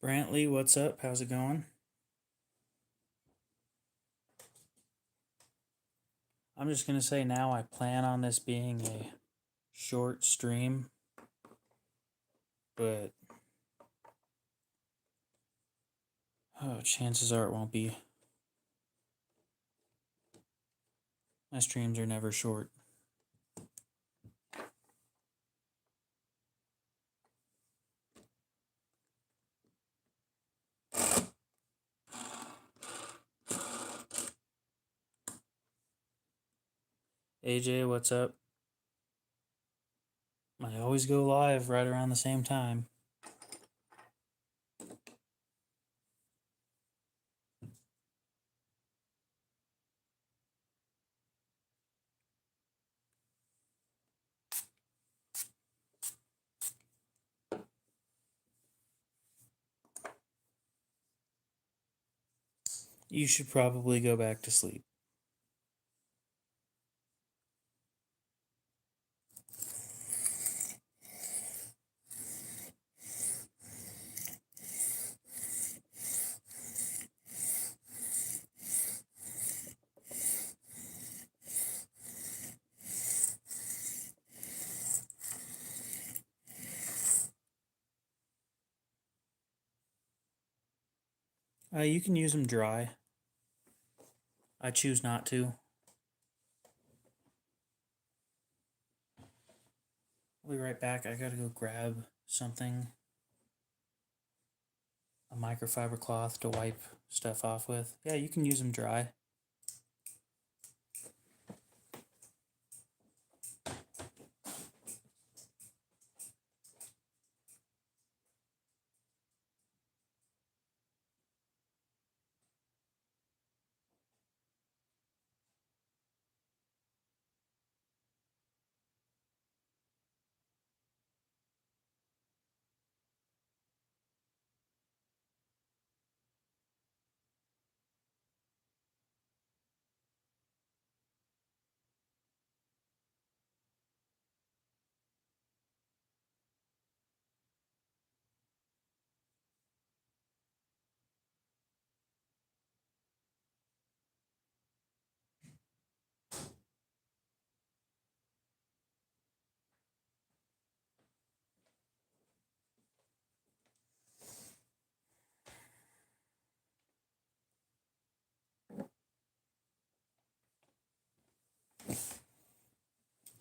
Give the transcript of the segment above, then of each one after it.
Brantley, what's up? How's it going? I'm just going to say now I plan on this being a short stream, but chances are it won't be. My streams are never short. AJ, what's up? I always go live right around the same time. You should probably go back to sleep. You can use them dry. I choose not to. I'll be right back. I gotta go grab something. A microfiber cloth to wipe stuff off with. Yeah, you can use them dry.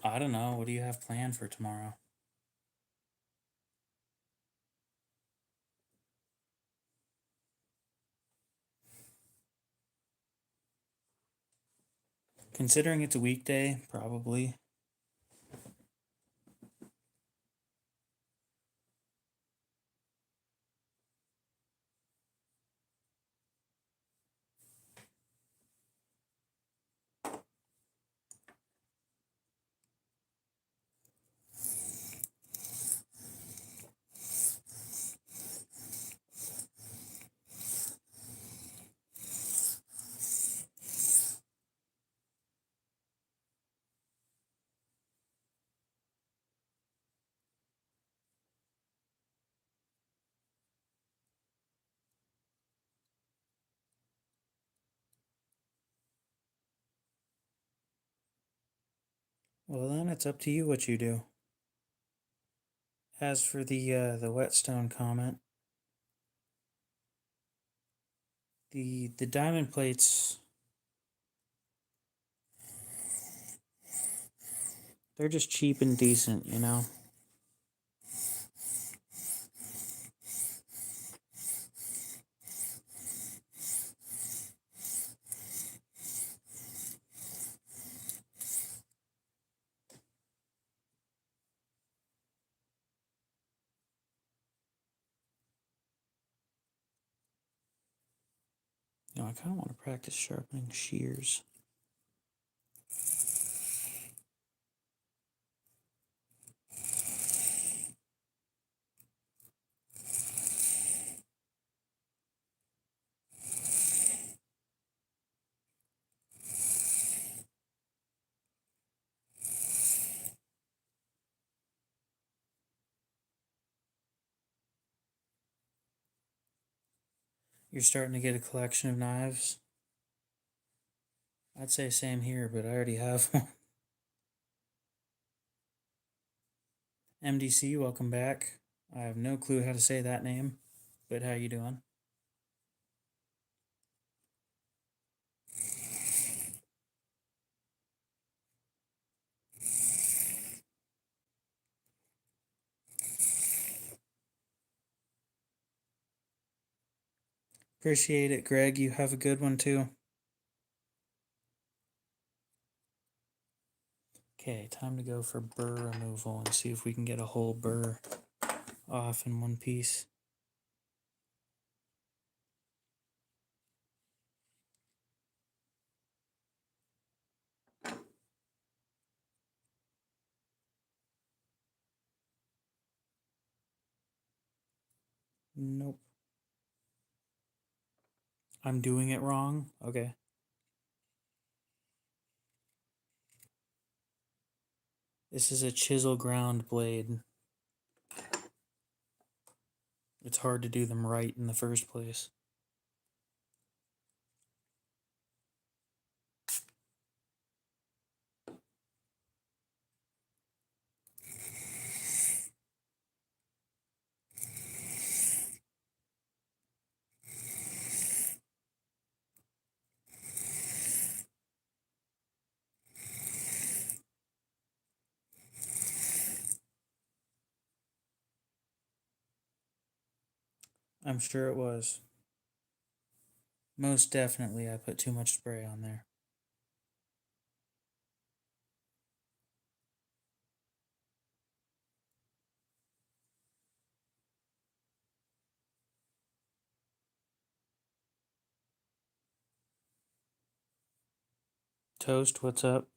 I don't know. What do you have planned for tomorrow? Considering it's a weekday, probably. Well, then it's up to you what you do. As for the whetstone comment, the diamond plates They're just cheap and decent, you know? You know, I kind of want to practice sharpening shears. You're starting to get a collection of knives? I'd say same here, but I already have one. MDC, welcome back. I have no clue how to say that name, but how you doing? Appreciate it, Greg. You have a good one too. Okay, time to go for burr removal and see if we can get a whole burr off in one piece. Nope. I'm doing it wrong? Okay. This is a chisel ground blade. It's hard to do them right in the first place. I'm sure it was. Most definitely I put too much spray on there. Toast, what's up?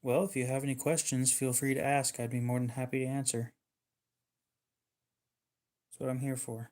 Well, if you have any questions, feel free to ask. I'd be more than happy to answer. That's what I'm here for.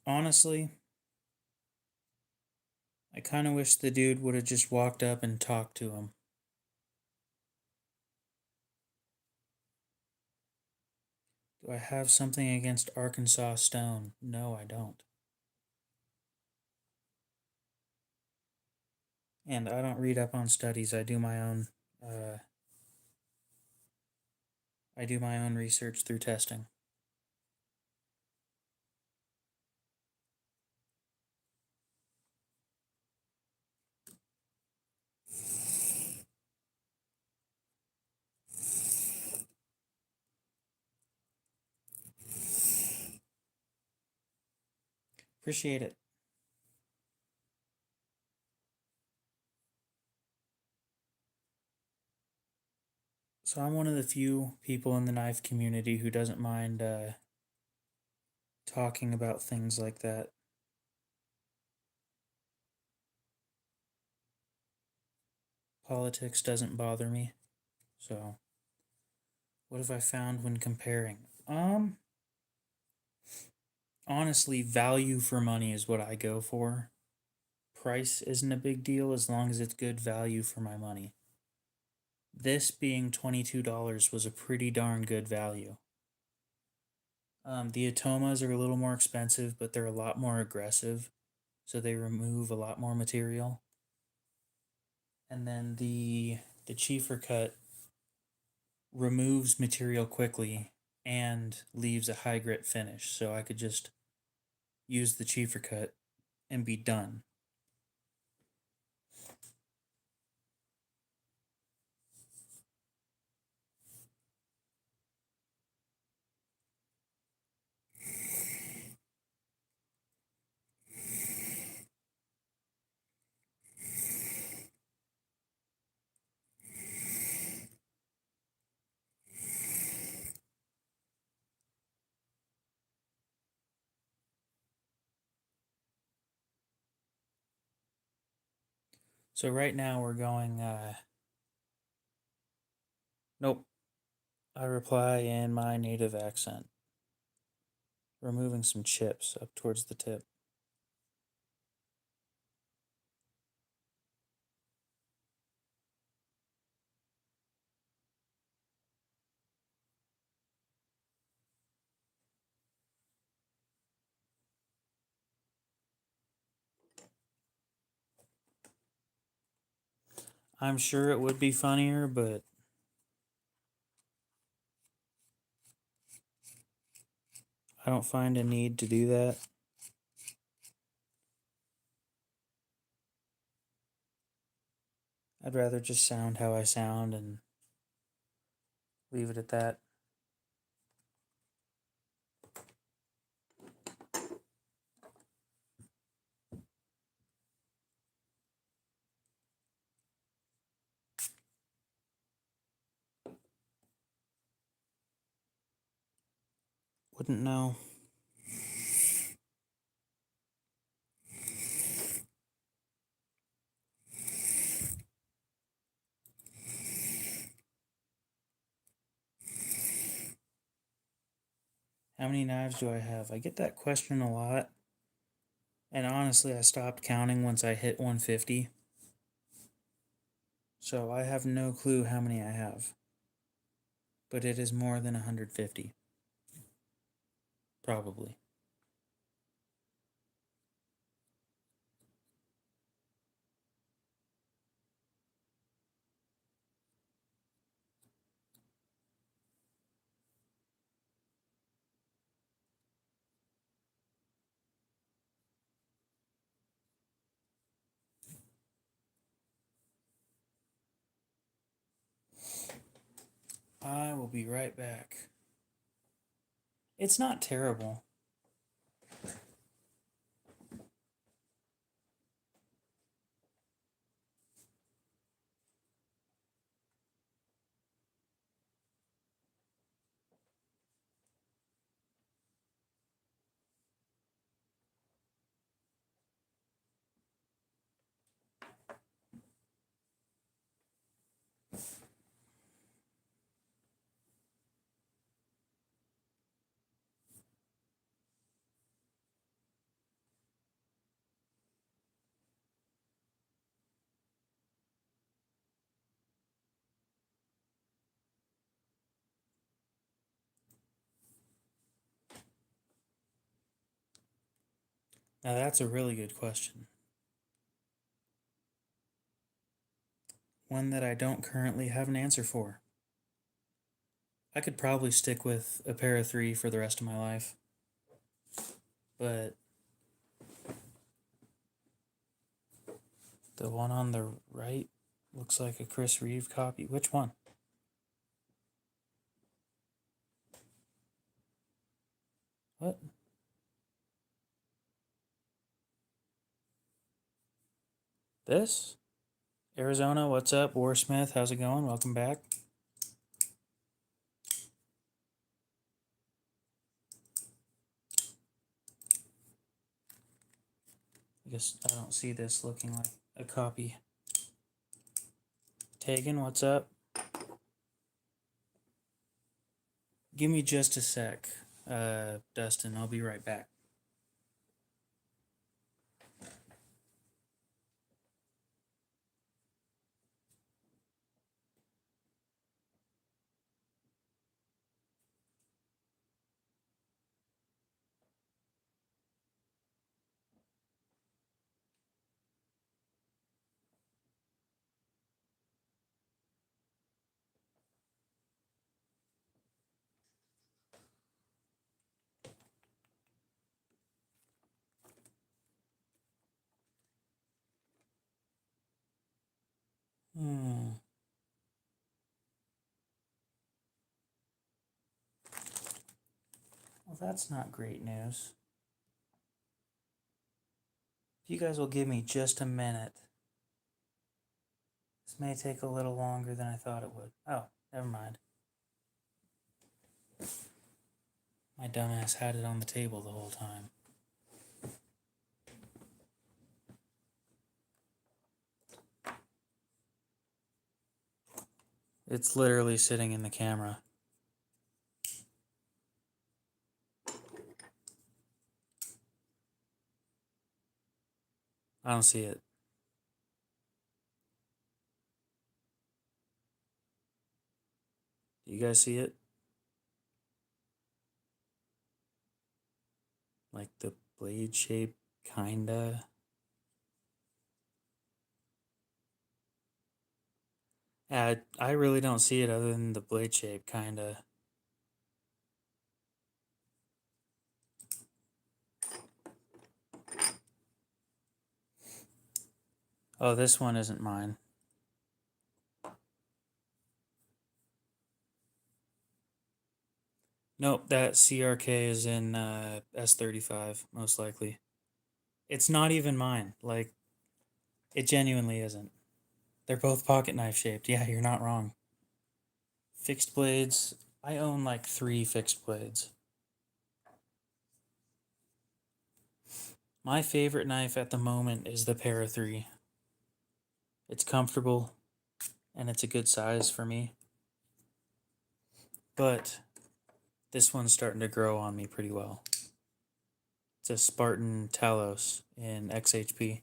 Honestly, I kind of wish the dude would have just walked up and talked to him. Do I have something against Arkansas stone? No, I don't. And I don't read up on studies. Uh, I do my own research through testing. Appreciate it. So I'm one of the few people in the knife community who doesn't mind talking about things like that. Politics doesn't bother me, so What have I found when comparing? Honestly, value for money is what I go for. Price isn't a big deal as long as it's good value for my money. This being $22 was a pretty darn good value. The Atomas are a little more expensive, but they're a lot more aggressive, so they remove a lot more material. And then the Chiefer cut removes material quickly and leaves a high grit finish, so I could just use the Chiefer cut and be done. So right now we're going, nope, I reply in my native accent, removing some chips up towards the tip. I'm sure it would be funnier, but I don't find a need to do that. I'd rather just sound how I sound and leave it at that. Wouldn't know. How many knives do I have? I get that question a lot. And honestly, I stopped counting once I hit 150. So I have no clue how many I have. But it is more than 150. Probably. I will be right back. It's not terrible. Now that's a really good question. One that I don't currently have an answer for. I could probably stick with a pair of 3 for the rest of my life. But the one on the right looks like a Chris Reeve copy. Which one? What? This? Arizona, what's up? Warsmith, how's it going? Welcome back. I guess I don't see this looking like a copy. Tegan, what's up? Give me just a sec, Dustin. I'll be right back. Hmm. Well, that's not great news. If you guys will give me just a minute. This may take a little longer than I thought it would. Oh, never mind. My dumbass had it on the table the whole time. It's literally sitting in the camera. I don't see it. Do you guys see it? Like the blade shape, kinda. I really don't see it other than the blade shape, kinda. Oh, this one isn't mine. Nope, that CRK is in S35, most likely. It's not even mine. Like, it genuinely isn't. They're both pocket knife shaped. Yeah, you're not wrong. Fixed blades. I own like 3 fixed blades. My favorite knife at the moment is the Para 3. It's comfortable and it's a good size for me. But this one's starting to grow on me pretty well. It's a Spartan Talos in XHP.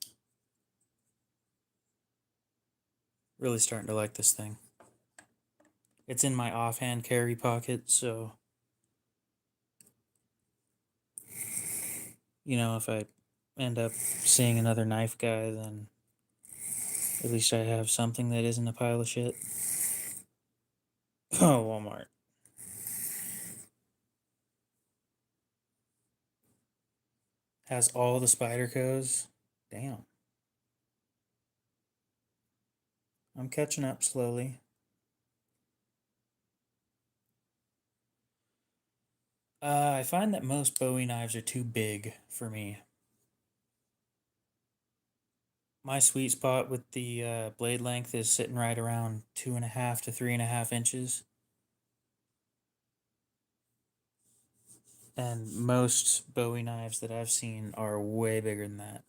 Really starting to like this thing. It's in my offhand carry pocket, so if I end up seeing another knife guy, then at least I have something that isn't a pile of shit. Oh, Walmart. Has all the Spydercos. Damn. I'm catching up slowly. I find that most Bowie knives are too big for me. My sweet spot with the blade length is sitting right around 2.5 to 3.5 inches. And most Bowie knives that I've seen are way bigger than that.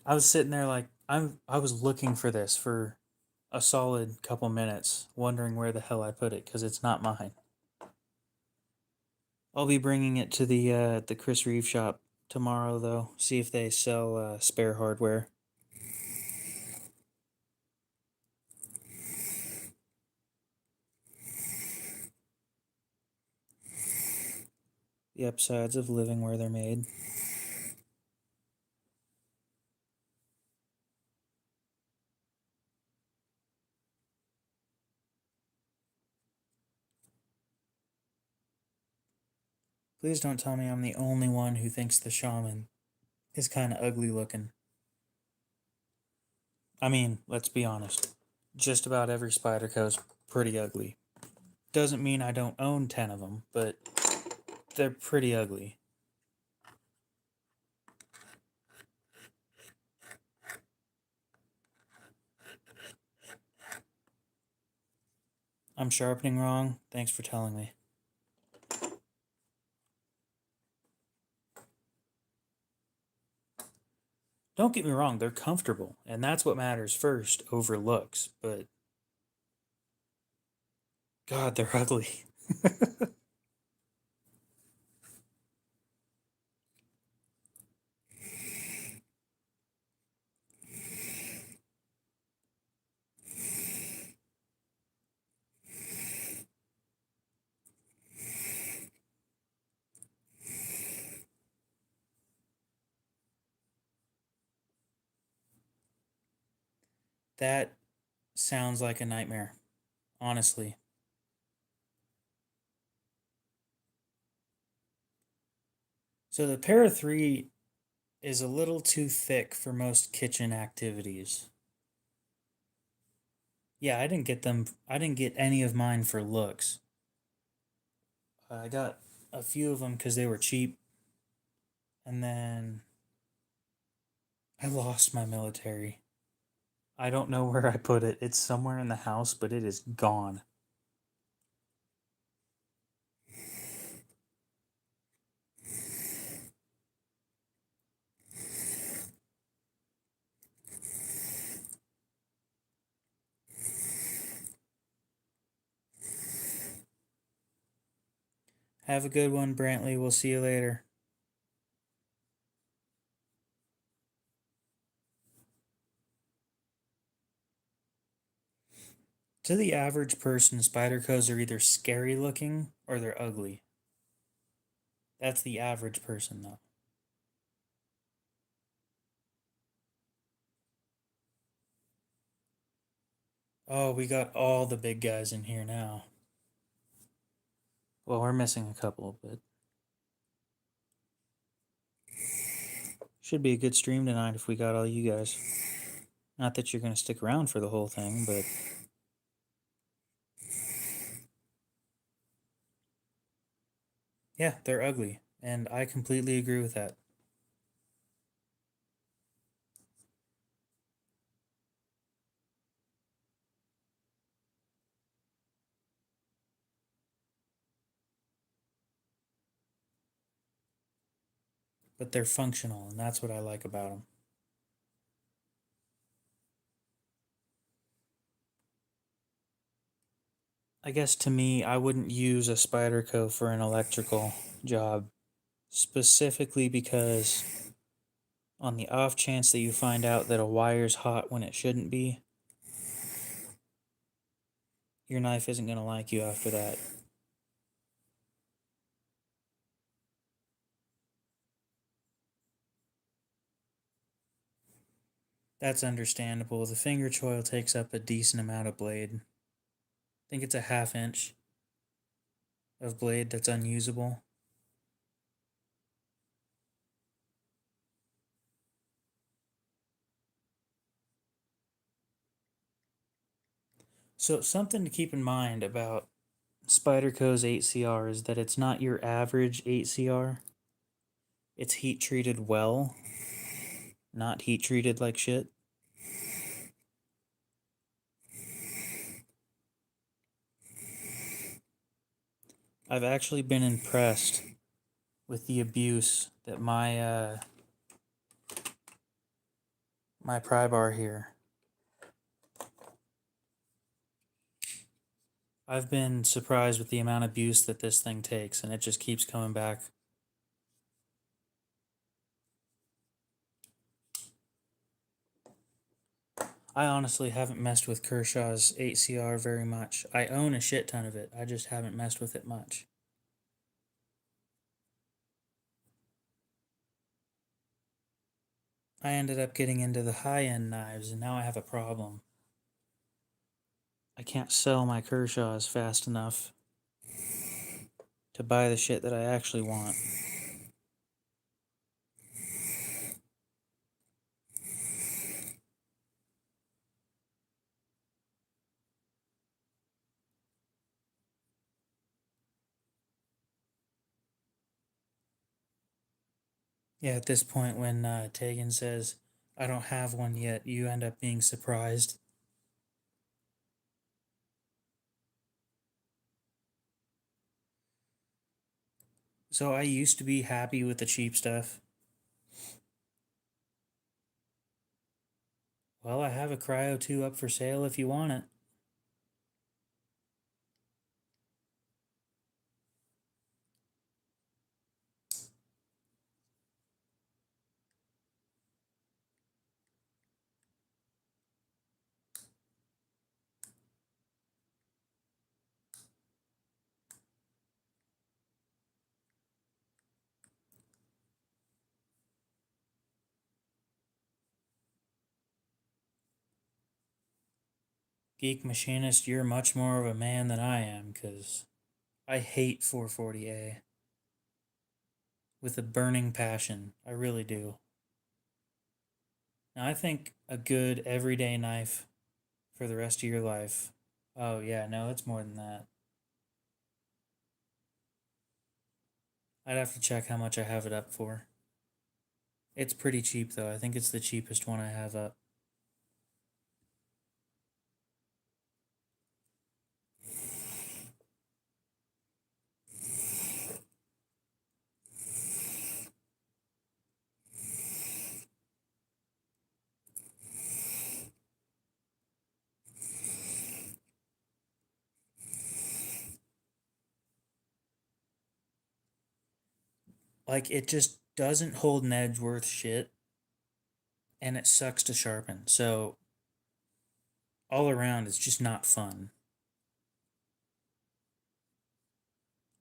I was sitting there like I was looking for this for a solid couple minutes, wondering where the hell I put it because it's not mine. I'll be bringing it to the Chris Reeve shop tomorrow though. See if they sell spare hardware. The upsides of living where they're made. Please don't tell me I'm the only one who thinks the shaman is kind of ugly looking. I mean, let's be honest. Just about every Spyderco's pretty ugly. Doesn't mean I don't own 10 of them, but they're pretty ugly. I'm sharpening wrong. Thanks for telling me. Don't get me wrong, they're comfortable, and that's what matters first over looks, but God, they're ugly. That sounds like a nightmare, honestly. So the Para 3 is a little too thick for most kitchen activities. Yeah, I didn't get any of mine for looks. I got a few of them because they were cheap, and then I lost my military. I don't know where I put it. It's somewhere in the house, but it is gone. Have a good one, Brantley. We'll see you later. To the average person, Spydercos are either scary looking or they're ugly. That's the average person, though. Oh, we got all the big guys in here now. Well, we're missing a couple, but should be a good stream tonight if we got all you guys. Not that you're going to stick around for the whole thing, but yeah, they're ugly. And I completely agree with that. But they're functional, and that's what I like about them. I guess to me, I wouldn't use a Spyderco for an electrical job, specifically because on the off chance that you find out that a wire's hot when it shouldn't be, your knife isn't going to like you after that. That's understandable. The finger choil takes up a decent amount of blade. I think it's a half inch of blade that's unusable. So, something to keep in mind about Spyderco's 8CR is that it's not your average 8CR. It's heat treated well, not heat treated like shit. I've actually been impressed with the abuse that my pry bar here. I've been surprised with the amount of abuse that this thing takes, and it just keeps coming back. I honestly haven't messed with Kershaw's 8CR very much. I own a shit ton of it. I just haven't messed with it much. I ended up getting into the high-end knives, and now I have a problem. I can't sell my Kershaws fast enough to buy the shit that I actually want. Yeah, at this point, when Tegan says, I don't have one yet, you end up being surprised. So I used to be happy with the cheap stuff. Well, I have a Cryo 2 up for sale if you want it. Geek Machinist, you're much more of a man than I am, because I hate 440A with a burning passion. I really do. Now, I think a good everyday knife for the rest of your life. Oh, yeah, no, it's more than that. I'd have to check how much I have it up for. It's pretty cheap, though. I think it's the cheapest one I have up. Like, it just doesn't hold an edge worth shit, and it sucks to sharpen. So, all around, it's just not fun.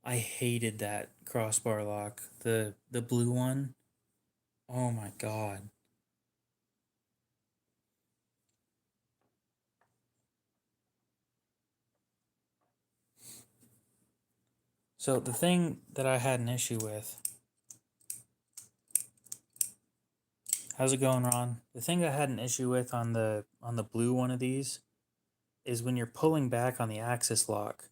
I hated that crossbar lock, the blue one. Oh my god. So the thing that I had an issue with, how's it going, Ron? The thing I had an issue with on the blue one of these is when you're pulling back on the axis lock.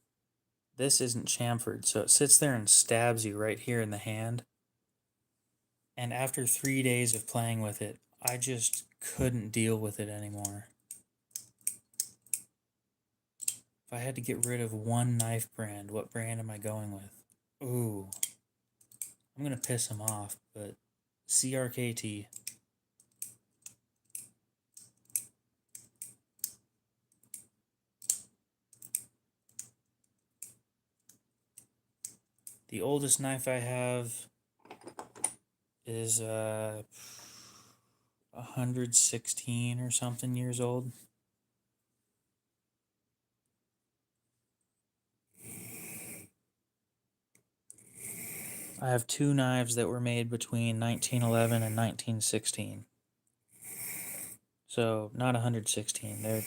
This isn't chamfered, so it sits there and stabs you right here in the hand. And after 3 days of playing with it, I just couldn't deal with it anymore. If I had to get rid of one knife brand, what brand am I going with? Ooh, I'm gonna piss him off, but CRKT. The oldest knife I have is 116 or something years old. I have two knives that were made between 1911 and 1916. So not 116. They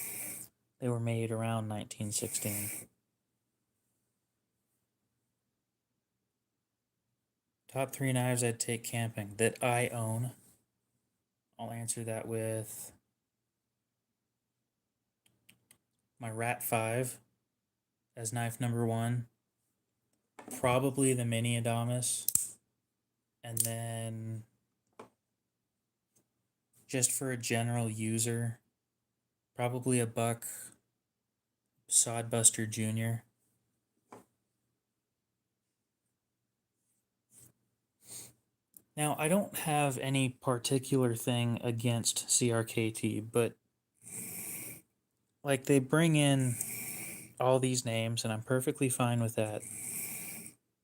were made around 1916. Top three knives I'd take camping that I own. I'll answer that with my Rat 5 as knife number one. Probably the Mini Adamas. And then just for a general user, probably a Buck Sodbuster Jr. Now, I don't have any particular thing against CRKT, but like they bring in all these names, and I'm perfectly fine with that.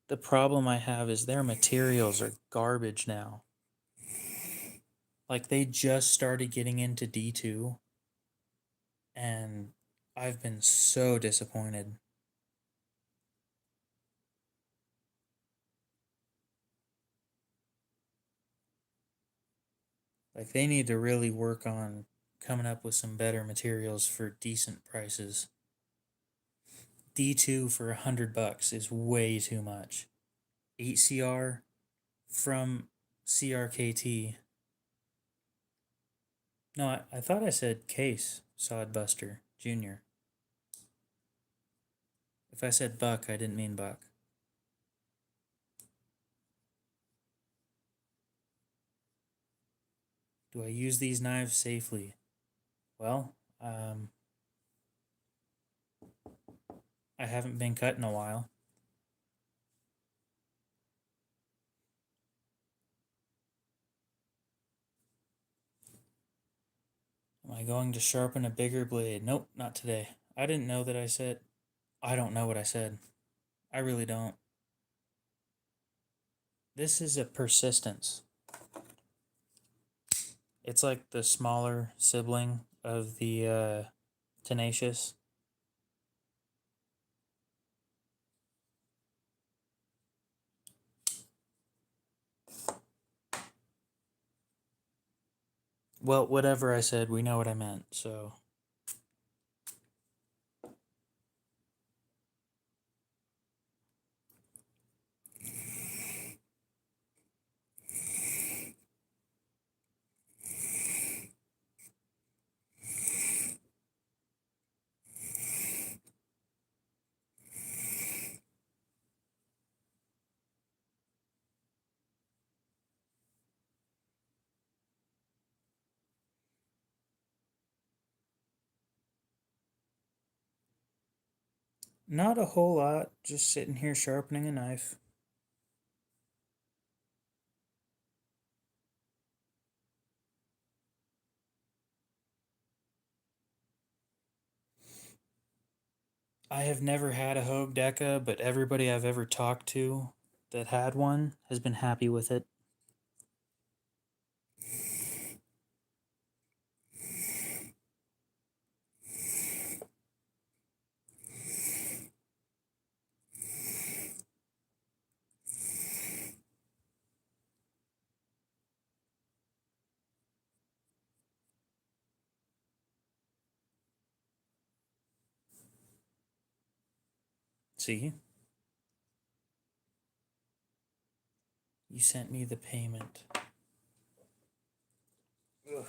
The problem I have is their materials are garbage now. Like they just started getting into D2, and I've been so disappointed. Like they need to really work on coming up with some better materials for decent prices. D2 for $100 is way too much. 8CR from CRKT. No, I thought I said Case Sodbuster Jr. If I said Buck, I didn't mean Buck. Do I use these knives safely? Well, I haven't been cut in a while. I going to sharpen a bigger blade? Nope, not today. I didn't know that I said. I don't know what I said. I really don't. This is a persistence. It's like the smaller sibling of the tenacious. Well, whatever I said, we know what I meant, so. Not a whole lot, just sitting here sharpening a knife. I have never had a Hogue Deca, but everybody I've ever talked to that had one has been happy with it. See? You sent me the payment. Ugh.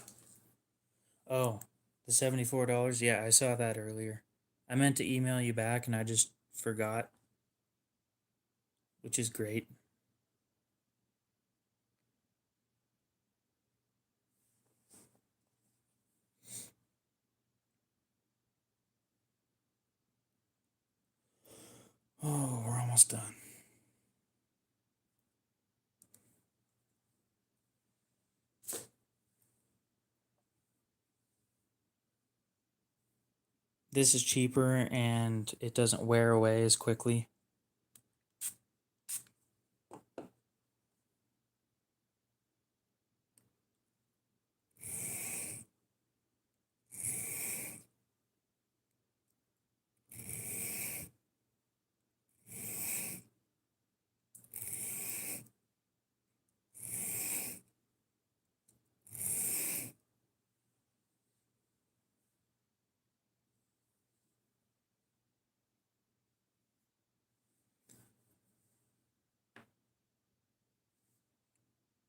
Oh, the $74? Yeah, I saw that earlier. I meant to email you back and I just forgot, which is great. Oh, we're almost done. This is cheaper and it doesn't wear away as quickly.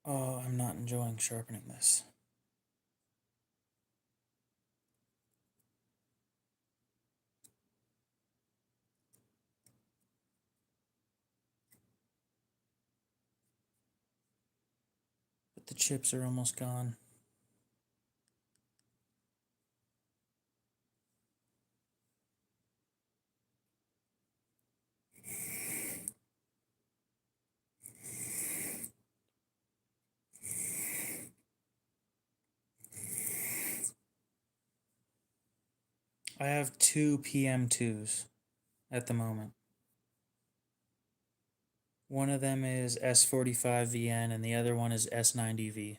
Oh, I'm not enjoying sharpening this. But the chips are almost gone. I have two PM2s at the moment. One of them is S45VN and the other one is S90V.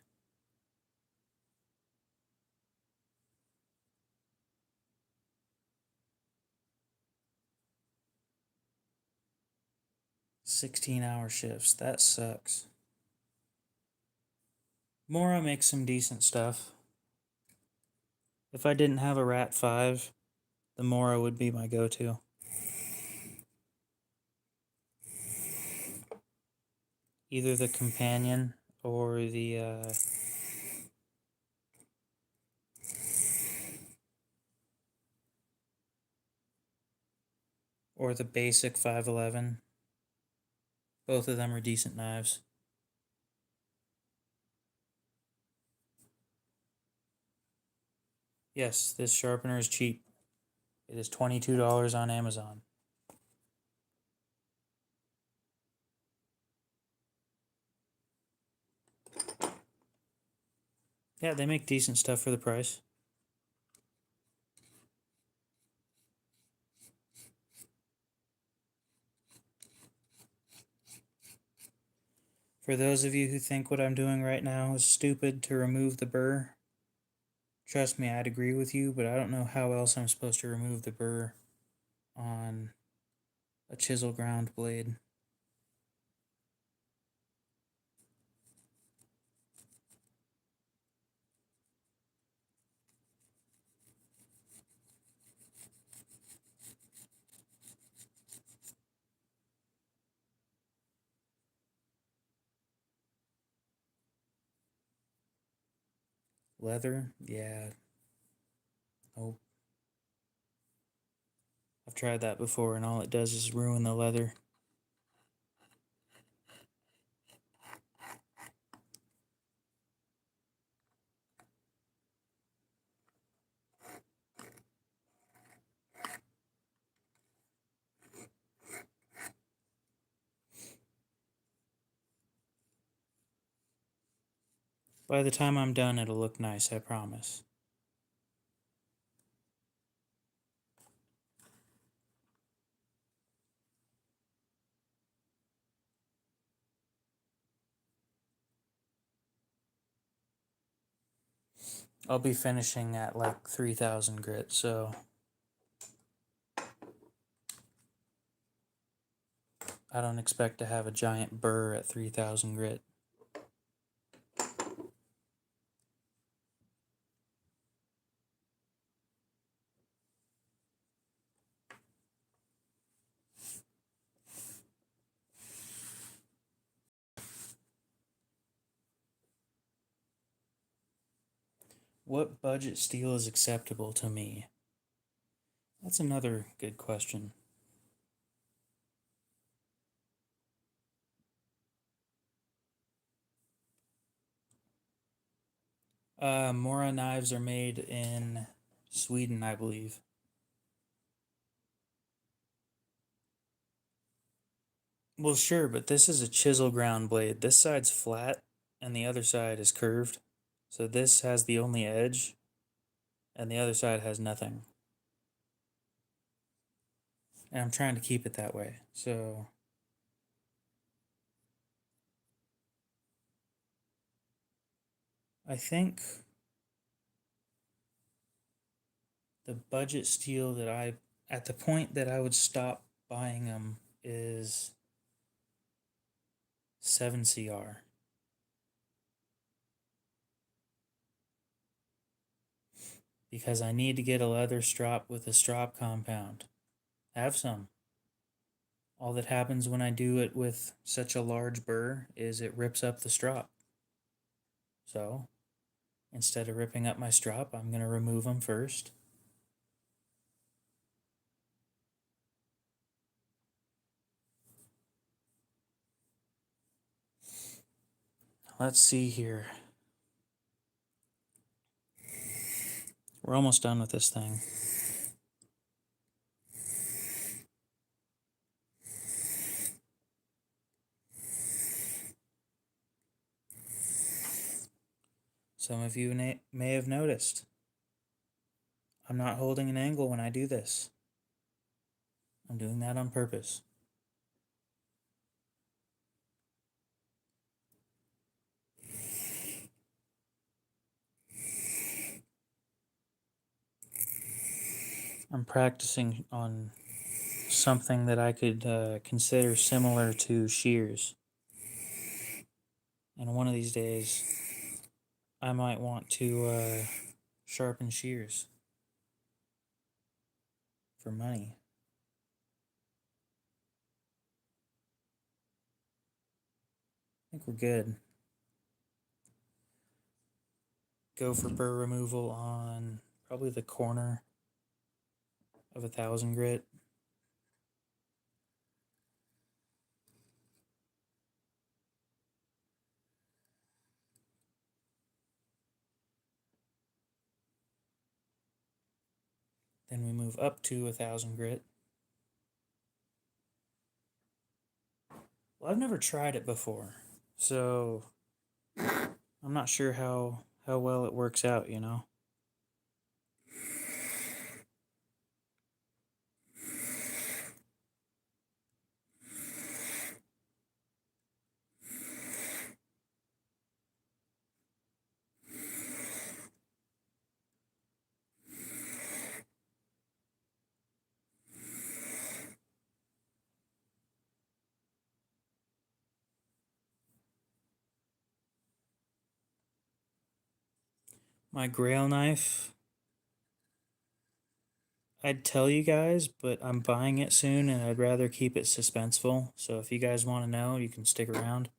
$16-hour shifts. That sucks. Mora makes some decent stuff. If I didn't have a Rat 5, the Mora would be my go-to. Either the Companion or the basic 511. Both of them are decent knives. Yes, this sharpener is cheap. It is $22 on Amazon. Yeah, they make decent stuff for the price. For those of you who think what I'm doing right now is stupid to remove the burr, trust me, I'd agree with you, but I don't know how else I'm supposed to remove the burr on a chisel ground blade. Leather? Yeah. Nope. I've tried that before and all it does is ruin the leather. By the time I'm done, it'll look nice, I promise. I'll be finishing at like 3,000 grit, so I don't expect to have a giant burr at 3,000 grit. What budget steel is acceptable to me? That's another good question. Mora knives are made in Sweden, I believe. Well, sure, but this is a chisel ground blade. This side's flat and the other side is curved. So this has the only edge and the other side has nothing. And I'm trying to keep it that way. So I think the budget steel that at the point that I would stop buying them is 7CR. Because I need to get a leather strop with a strop compound. Have some. All that happens when I do it with such a large burr is it rips up the strop. So, instead of ripping up my strop, I'm going to remove them first. Let's see here. We're almost done with this thing. Some of you may have noticed I'm not holding an angle when I do this. I'm doing that on purpose. I'm practicing on something that I could consider similar to shears. And one of these days, I might want to sharpen shears for money. I think we're good. Go for burr removal on probably the corner of 1,000 grit. Then we move up to 1,000 grit. Well, I've never tried it before, so I'm not sure how well it works out, you know? My grail knife, I'd tell you guys, but I'm buying it soon and I'd rather keep it suspenseful. So if you guys want to know, you can stick around.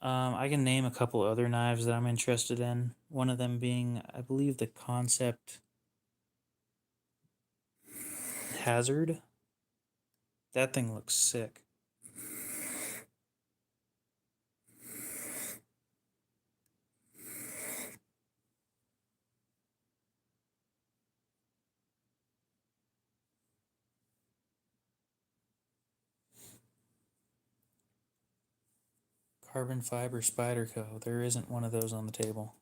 I can name a couple other knives that I'm interested in. One of them being, I believe, the Concept Hazard. That thing looks sick. Carbon fiber Spyderco. There isn't one of those on the table.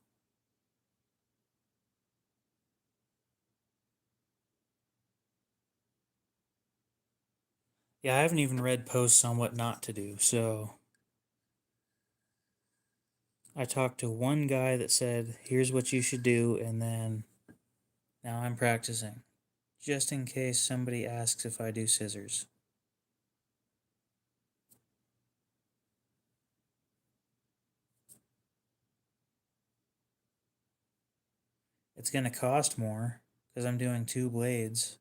Yeah, I haven't even read posts on what not to do, so I talked to one guy that said, here's what you should do, and then now I'm practicing. Just in case somebody asks if I do scissors. It's going to cost more because I'm doing 2 blades.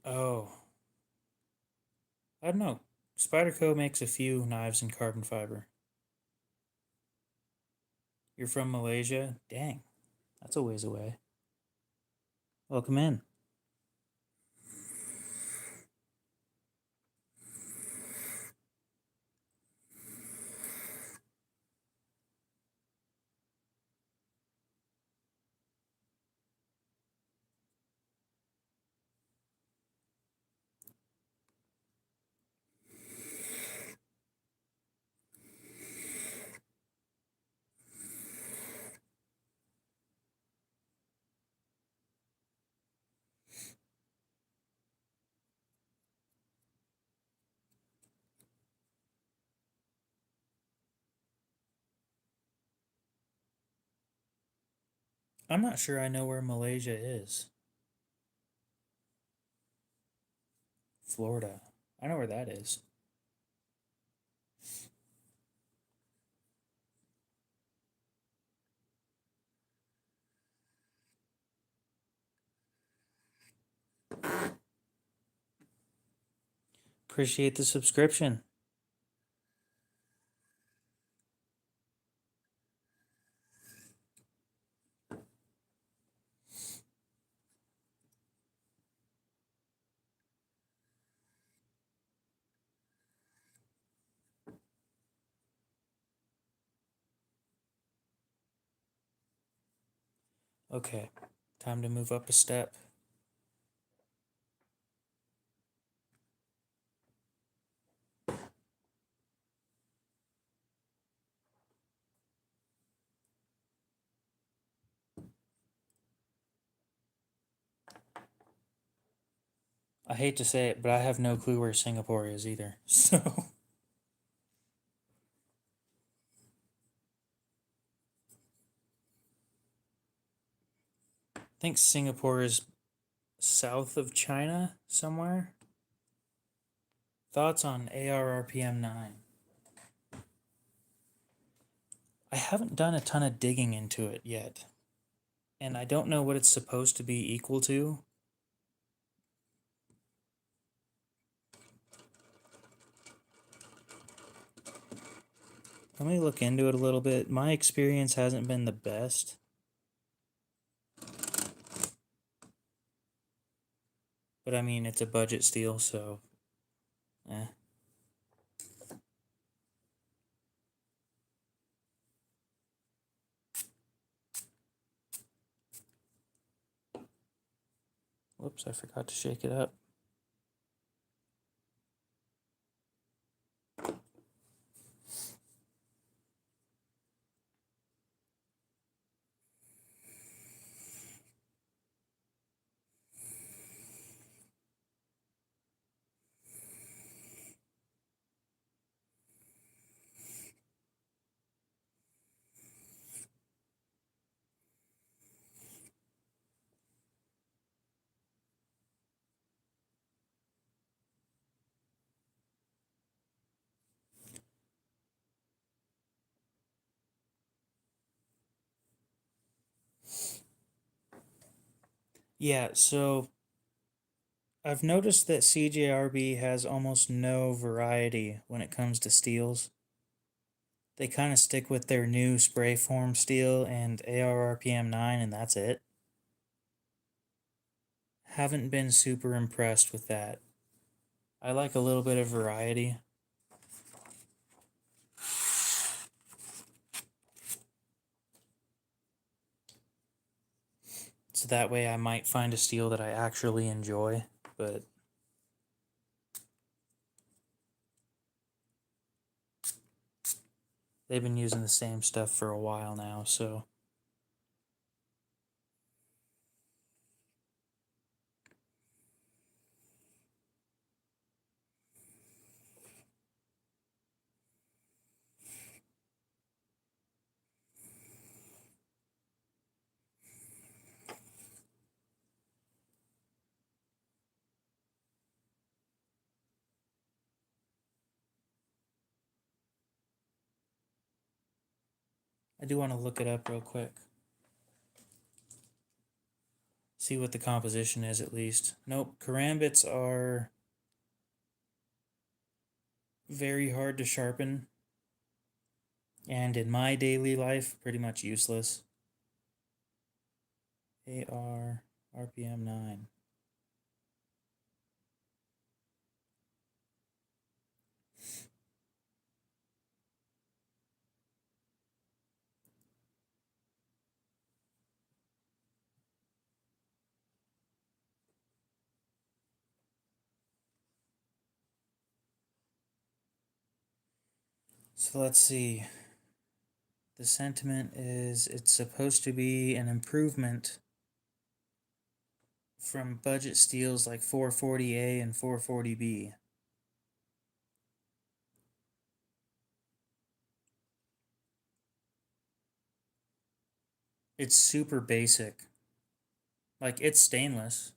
Oh, I don't know. Spyderco makes a few knives in carbon fiber. You're from Malaysia? Dang, that's a ways away. Welcome in. I'm not sure I know where Malaysia is. Florida. I know where that is. Appreciate the subscription. Okay, time to move up a step. I hate to say it, but I have no clue where Singapore is either. So, I think Singapore is south of China somewhere. Thoughts on ARRPM 9? I haven't done a ton of digging into it yet, and I don't know what it's supposed to be equal to. Let me look into it a little bit. My experience hasn't been the best. But I mean, it's a budget steel, so eh. Whoops, I forgot to shake it up. Yeah, so I've noticed that CJRB has almost no variety when it comes to steels. They kind of stick with their new spray form steel and ARRPM 9, and that's it. Haven't been super impressed with that. I like a little bit of variety. So that way I might find a steel that I actually enjoy, but they've been using the same stuff for a while now, so I do want to look it up real quick. See what the composition is at least. Nope, karambits are very hard to sharpen, and in my daily life, pretty much useless. AR RPM 9. So let's see. The sentiment is it's supposed to be an improvement from budget steels like 440A and 440B. It's super basic. Like, it's stainless.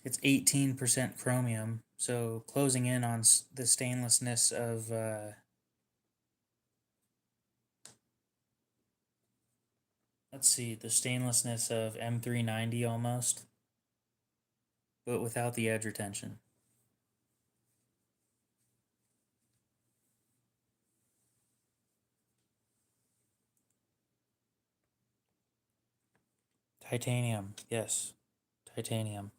It's 18% chromium, so closing in on the stainlessness of, let's see, the stainlessness of M390 almost, but without the edge retention. Titanium, yes, titanium.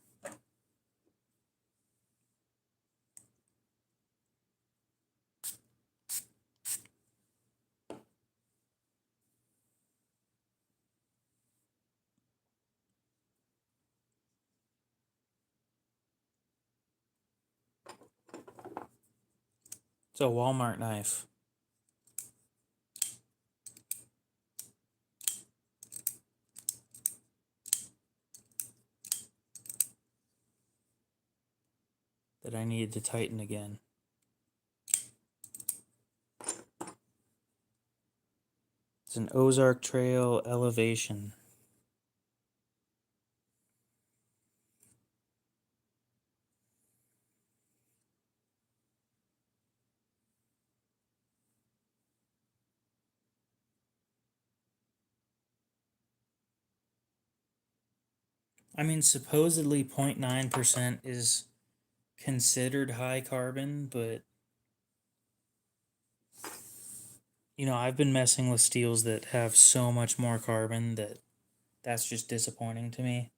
It's a Walmart knife. That I needed to tighten again. It's an Ozark Trail Elevation. I mean, supposedly 0.9% is considered high carbon, but I've been messing with steels that have so much more carbon that that's just disappointing to me.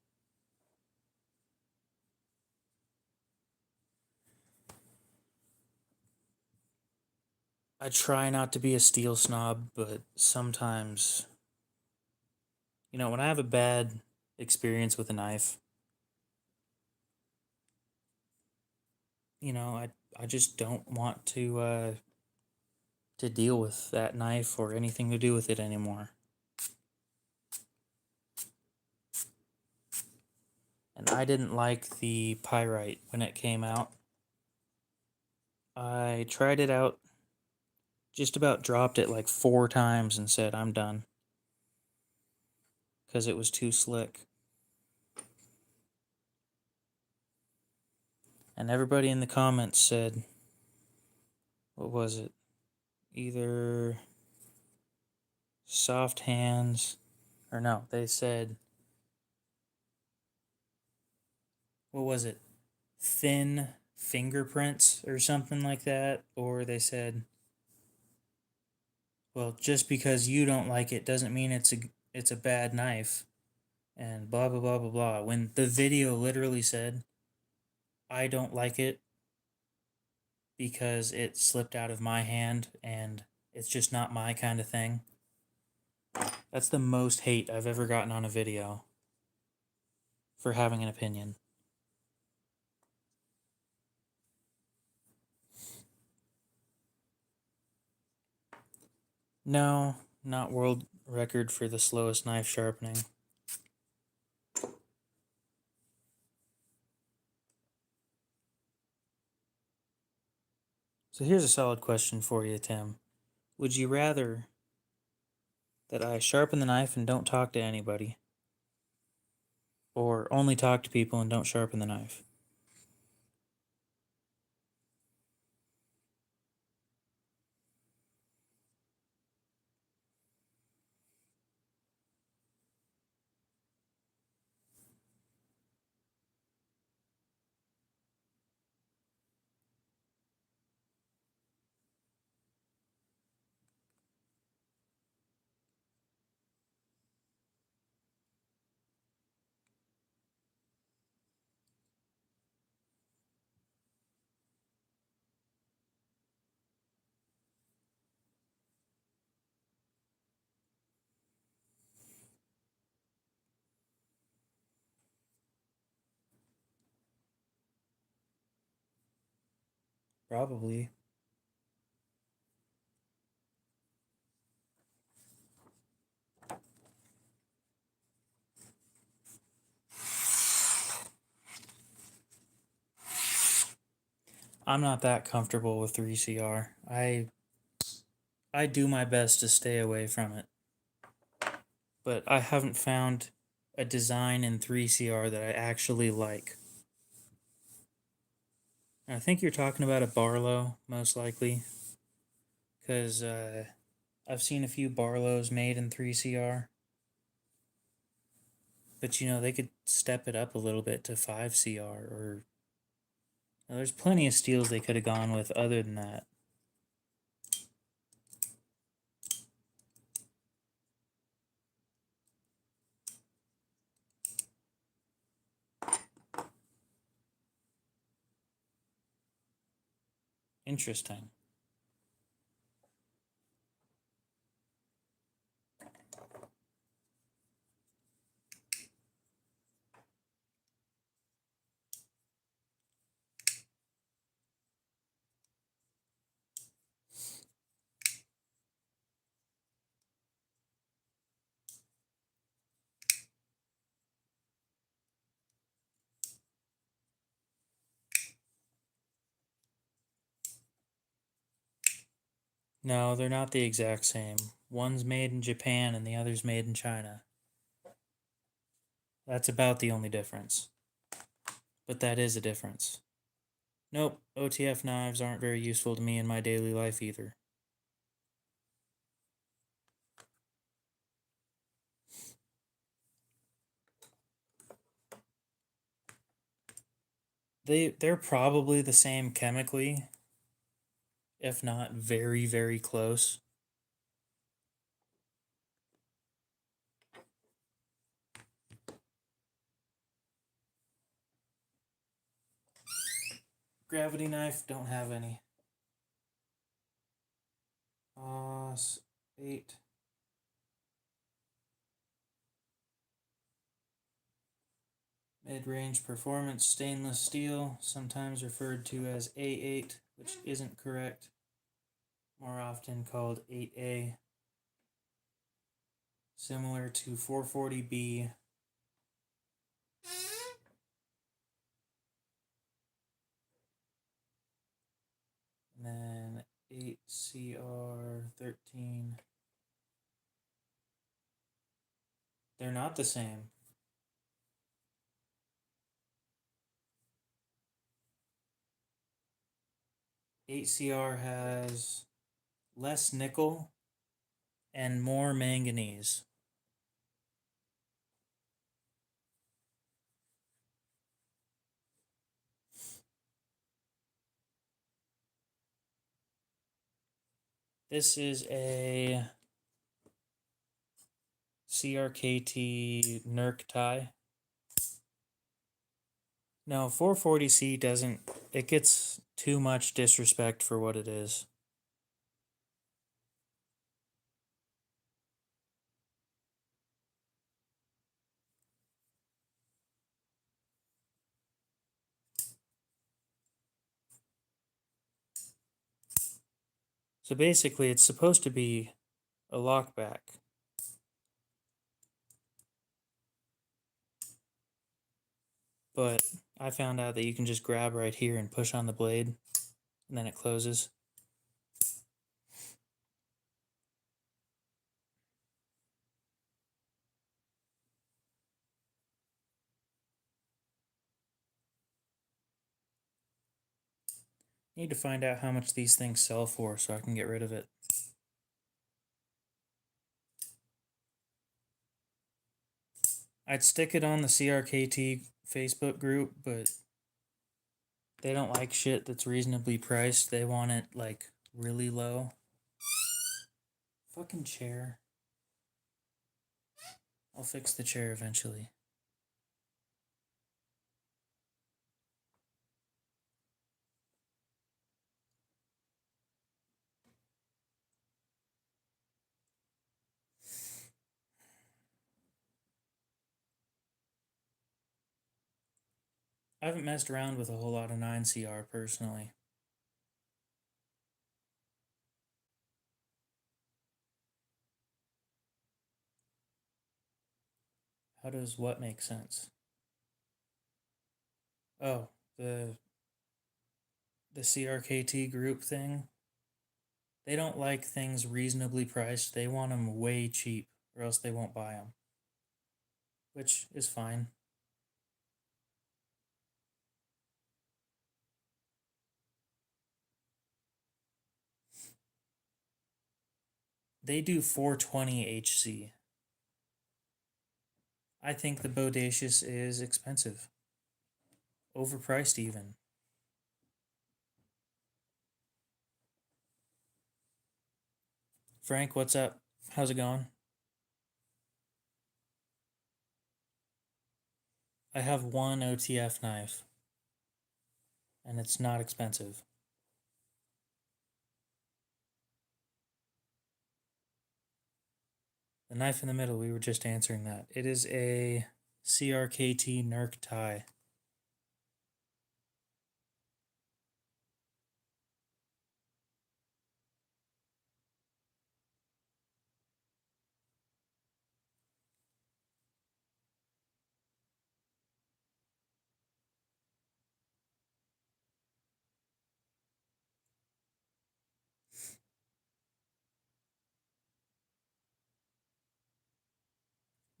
I try not to be a steel snob, but sometimes, when I have a bad experience with a knife, I just don't want to deal with that knife or anything to do with it anymore. And I didn't like the pyrite when it came out. I tried it out, just about dropped it like 4 times and said, I'm done. Because it was too slick. And everybody in the comments said, what was it? Either soft hands, or no, they said, what was it? Thin fingerprints or something like that. Or they said, well, just because you don't like it doesn't mean it's a bad knife, and blah blah blah blah blah. When the video literally said, I don't like it because it slipped out of my hand and it's just not my kind of thing. That's the most hate I've ever gotten on a video for having an opinion. No, not world record for the slowest knife sharpening. So here's a solid question for you, Tim. Would you rather that I sharpen the knife and don't talk to anybody, or only talk to people and don't sharpen the knife? Probably. I'm not that comfortable with 3CR. I do my best to stay away from it, but I haven't found a design in 3CR that I actually like. And I think you're talking about a Barlow, most likely, because I've seen a few Barlows made in 3CR, but they could step it up a little bit to 5CR, or there's plenty of steels they could have gone with other than that. Interesting. No, they're not the exact same. One's made in Japan and the other's made in China. That's about the only difference. But that is a difference. Nope, OTF knives aren't very useful to me in my daily life either. They're probably the same chemically, if not very, very close. Gravity knife, don't have any. 8. Mid-range performance stainless steel, sometimes referred to as A8, which isn't correct. More often called 8A. Similar to 440B. And then 8CR13. They're not the same. 8CR has less nickel and more manganese. This is a CRKT NERC tie. No, 440C doesn't, it gets too much disrespect for what it is. So basically, it's supposed to be a lockback. But I found out that you can just grab right here and push on the blade, and then it closes. Need to find out how much these things sell for so I can get rid of it. I'd stick it on the CRKT Facebook group, but they don't like shit that's reasonably priced. They want it, like, really low. Fucking chair. I'll fix the chair eventually. I haven't messed around with a whole lot of 9CR personally. How does what make sense? Oh, the CRKT group thing. They don't like things reasonably priced. They want them way cheap, or else they won't buy them. Which is fine. They do 420 HC. I think the Bodacious is expensive. Overpriced even. Frank, what's up? How's it going? I have one OTF knife. And it's not expensive. The knife in the middle, we were just answering that. It is a CRKT NERC tie.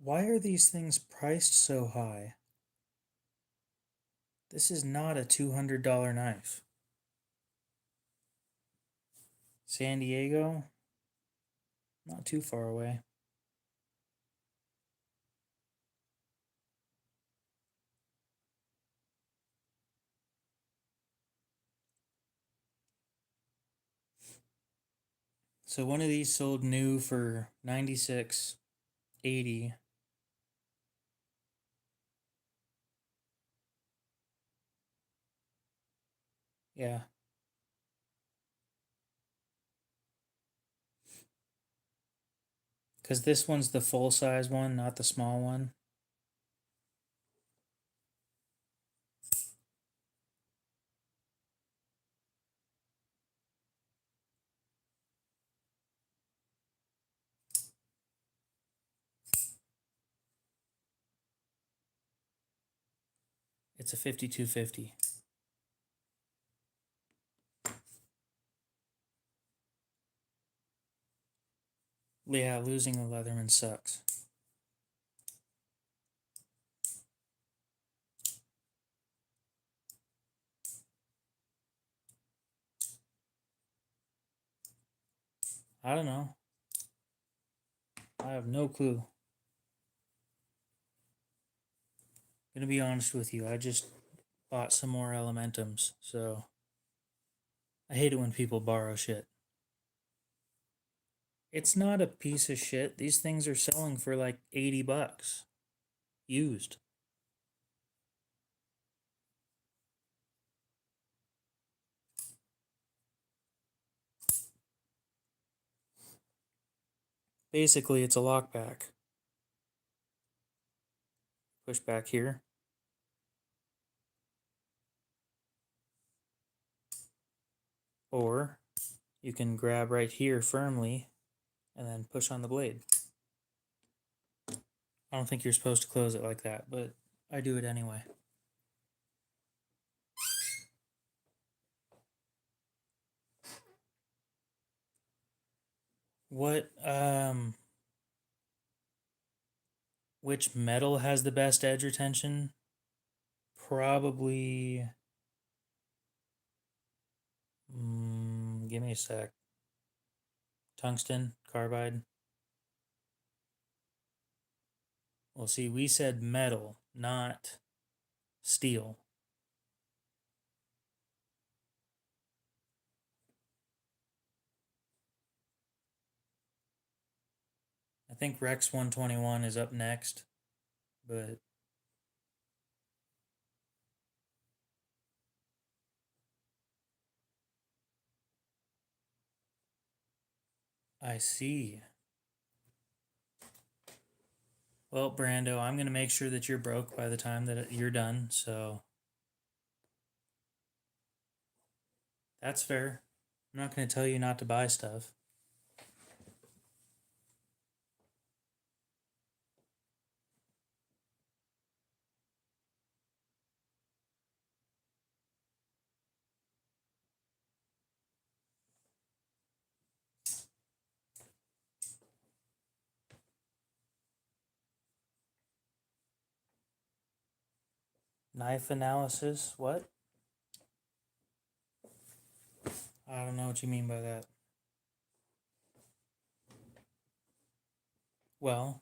Why are these things priced so high? This is not a $200 knife. San Diego? Not too far away. So one of these sold new for $96.80. Yeah. Because this one's the full size one, not the small one. It's a 5250. Yeah, losing a Leatherman sucks. I don't know. I have no clue. Gonna be honest with you, I just bought some more Elementums, so I hate it when people borrow shit. It's not a piece of shit. These things are selling for like $80 used. Basically, it's a lockback. Push back here. Or you can grab right here firmly and then push on the blade. I don't think you're supposed to close it like that, but I do it anyway. What, which metal has the best edge retention? Probably, give me a sec. Tungsten, carbide. Well, see, we said metal, not steel. I think Rex 121 is up next, but I see. Well, Brando, I'm going to make sure that you're broke by the time that you're done, so that's fair. I'm not going to tell you not to buy stuff. Knife analysis? What? I don't know what you mean by that. Well,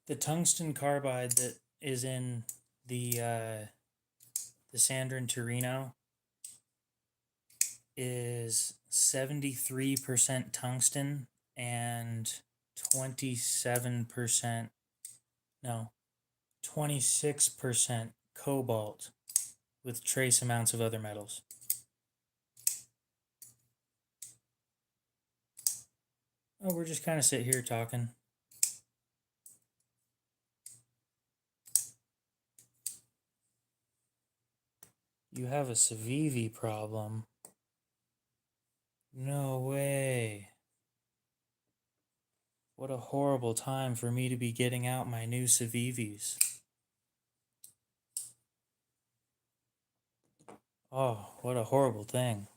the tungsten carbide that is in the Sandrin Torino is 73% tungsten and 27%, no, 26% cobalt with trace amounts of other metals. Oh, we're just kind of sit here talking. You have a Civivi problem. No way. What a horrible time for me to be getting out my new Civivis. Oh, what a horrible thing.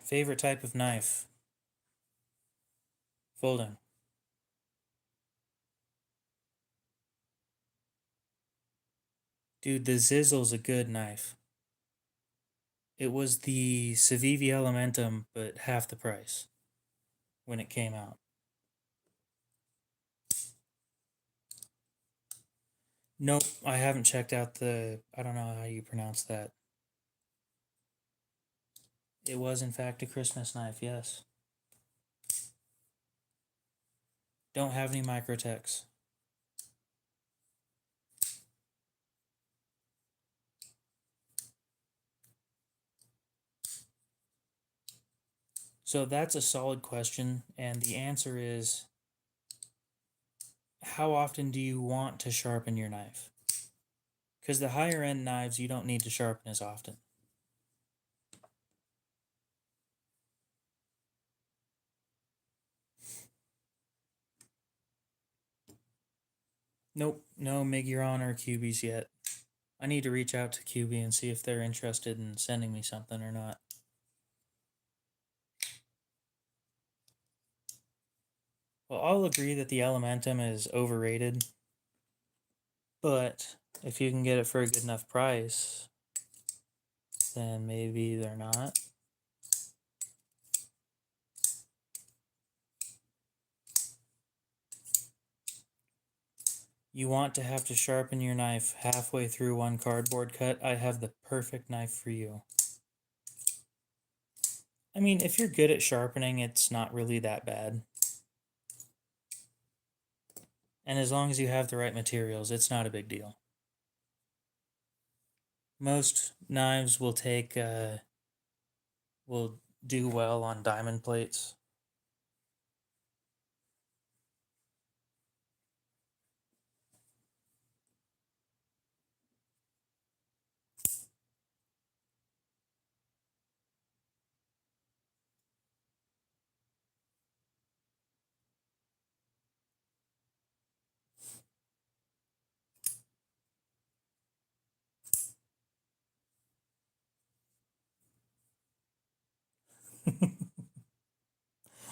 Favorite type of knife? Folding. Dude, the Zizzle's a good knife. It was the Civivi Elementum, but half the price when it came out. Nope, I haven't checked out the, I don't know how you pronounce that. It was in fact a Christmas knife, yes. Don't have any microtechs. So that's a solid question, and the answer is, how often do you want to sharpen your knife? Because the higher end knives you don't need to sharpen as often. Nope, no Miguron or Cubies yet. I need to reach out to QB and see if they're interested in sending me something or not. Well, I'll agree that the Elementum is overrated, but if you can get it for a good enough price, then maybe they're not. You want to have to sharpen your knife halfway through one cardboard cut? I have the perfect knife for you. I mean, if you're good at sharpening, it's not really that bad. And as long as you have the right materials, it's not a big deal. Most knives will will do well on diamond plates.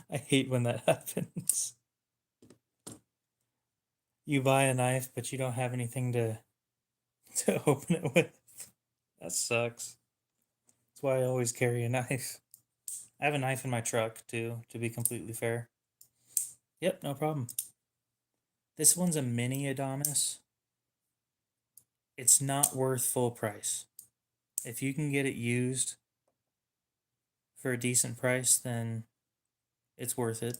I hate when that happens. You buy a knife, but you don't have anything to open it with. That sucks. That's why I always carry a knife. I have a knife in my truck too, to be completely fair. Yep, no problem. This one's a mini Adonis. It's not worth full price. If you can get it used for a decent price, then it's worth it.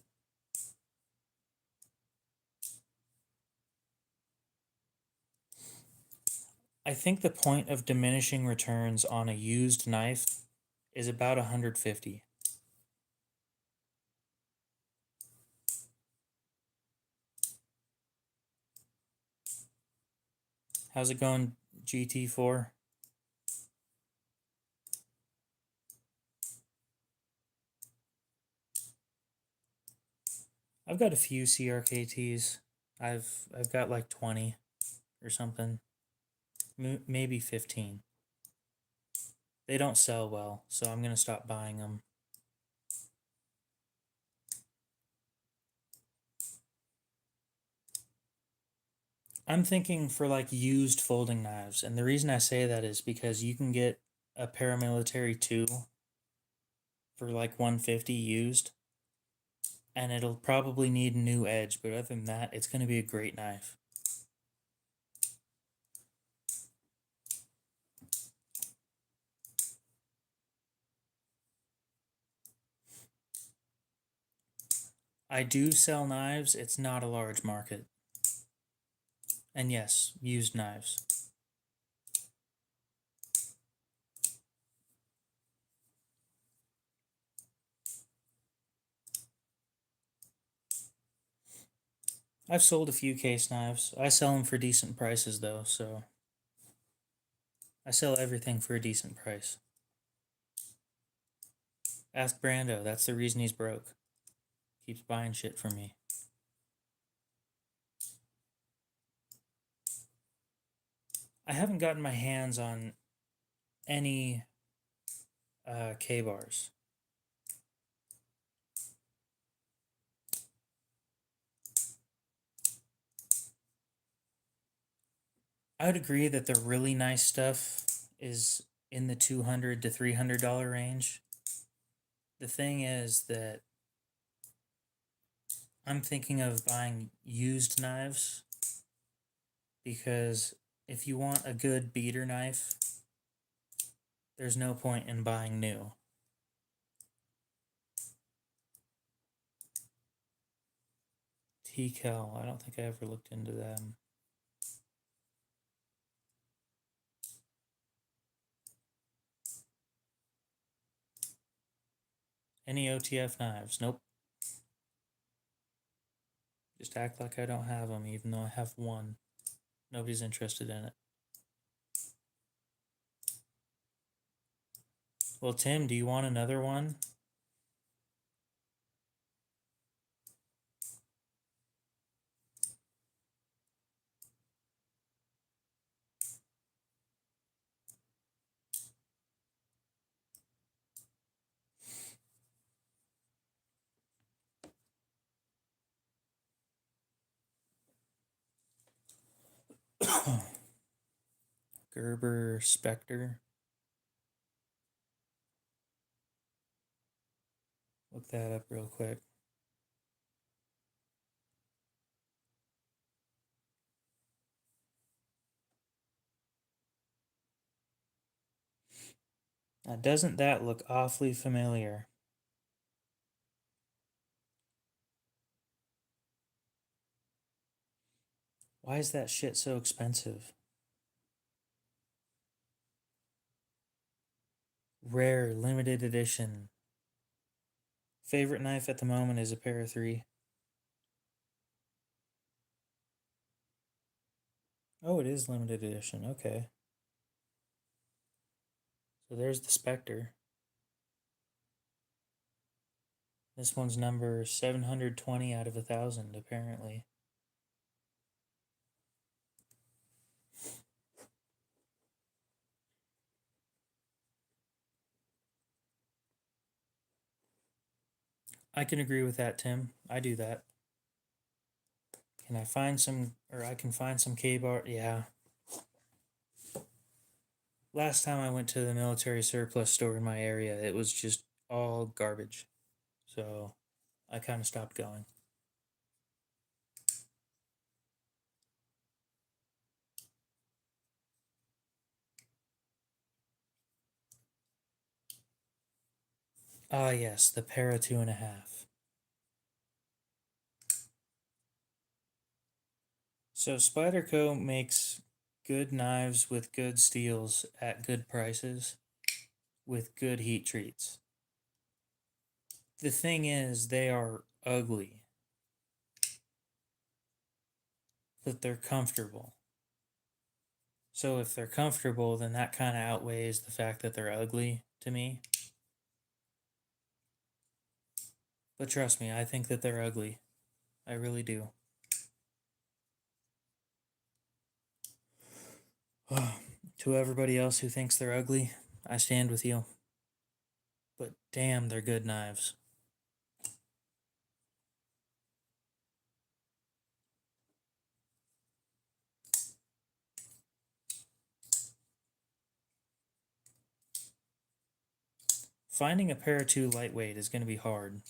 I think the point of diminishing returns on a used knife is about 150. How's it going, GT4? I've got a few CRKTs. I've got like 20 or something. Maybe 15. They don't sell well, so I'm going to stop buying them. I'm thinking for like used folding knives, and the reason I say that is because you can get a paramilitary 2 for like 150 used, and it'll probably need a new edge, but other than that, it's going to be a great knife. I do sell knives, it's not a large market. And yes, used knives. I've sold a few case knives. I sell them for decent prices though, so I sell everything for a decent price. Ask Brando, that's the reason he's broke. Keeps buying shit from me. I haven't gotten my hands on any K-bars. I would agree that the really nice stuff is in the $200 to $300 range. The thing is that I'm thinking of buying used knives because if you want a good beater knife, there's no point in buying new. TCal, I don't think I ever looked into them. Any OTF knives? Nope. Just act like I don't have them, even though I have one. Nobody's interested in it. Well, Tim, do you want another one? Gerber Spectre. Look that up real quick. Now, doesn't that look awfully familiar? Why is that shit so expensive? Rare, limited edition. Favorite knife at the moment is a Para 3. Oh, it is limited edition. Okay. So there's the Spectre. This one's number 720 out of 1,000, apparently. I can agree with that, Tim. I do that. Can I find some, or I can find some K-bar? Yeah. Last time I went to the military surplus store in my area, it was just all garbage. So I kind of stopped going. Ah, yes, the Para 2.5. So Spyderco makes good knives with good steels at good prices with good heat treats. The thing is, they are ugly, but they're comfortable. So if they're comfortable, then that kind of outweighs the fact that they're ugly to me. But trust me, I think that they're ugly. I really do. To everybody else who thinks they're ugly, I stand with you. But damn, they're good knives. Finding a Para 2 lightweight is going to be hard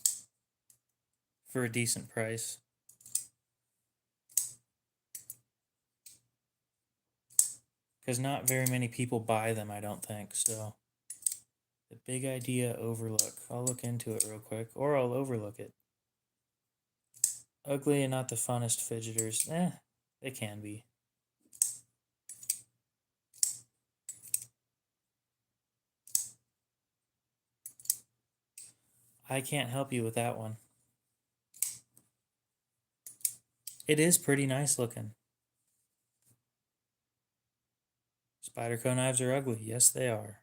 for a decent price. Because not very many people buy them, I don't think. So, the big idea overlook. I'll look into it real quick, or I'll overlook it. Ugly and not the funnest fidgeters. They can be. I can't help you with that one. It is pretty nice looking. Spyderco knives are ugly. Yes, they are.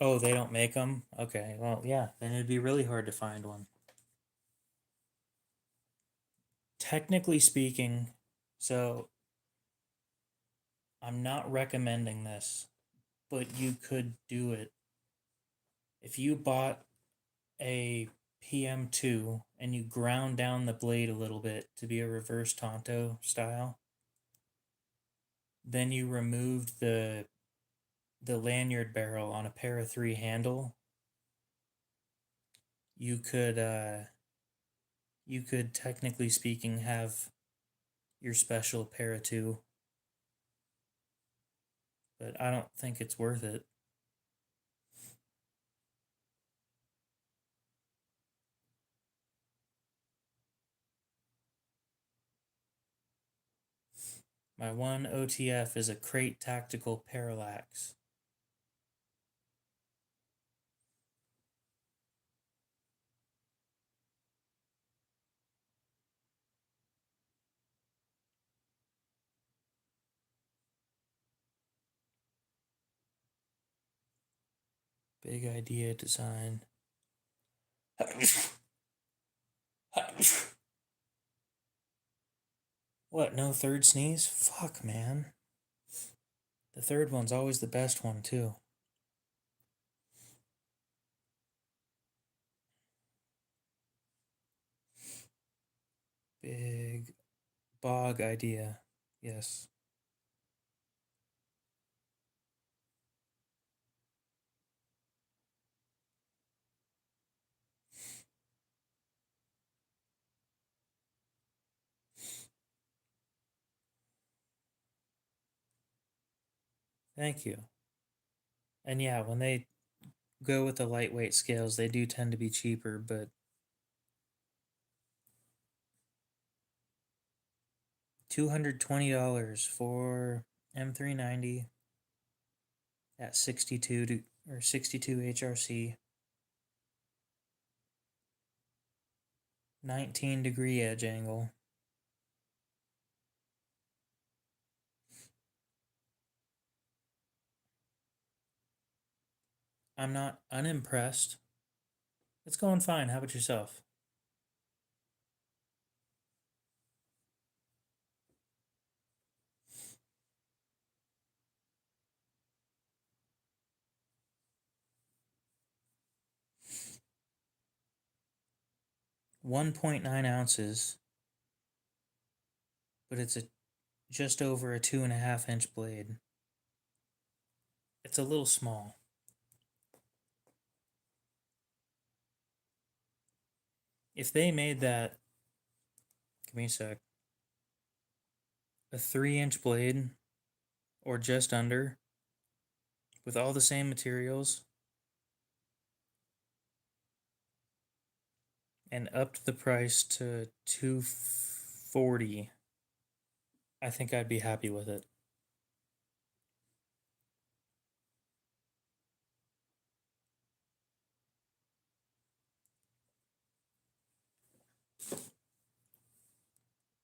Oh, they don't make them? Okay, well, yeah, then it'd be really hard to find one. Technically speaking, so I'm not recommending this, but you could do it. If you bought a PM2 and you ground down the blade a little bit to be a reverse Tonto style, then you removed the lanyard barrel on a Para 3 handle, you could technically speaking have your special Para 2, but I don't think it's worth it. My one OTF is a Crate Tactical Parallax. Big idea design. What, no third sneeze? Fuck, man. The third one's always the best one, too. Big bog idea. Yes. Thank you. And yeah, when they go with the lightweight scales, they do tend to be cheaper, but $220 for M390 at 62 HRC, 19-degree edge angle. I'm not unimpressed. It's going fine. How about yourself? .9 ounces, but it's just over a 2.5-inch blade. It's a little small. If they made that, give me a sec, a 3-inch blade or just under, with all the same materials, and upped the price to $240, I think I'd be happy with it.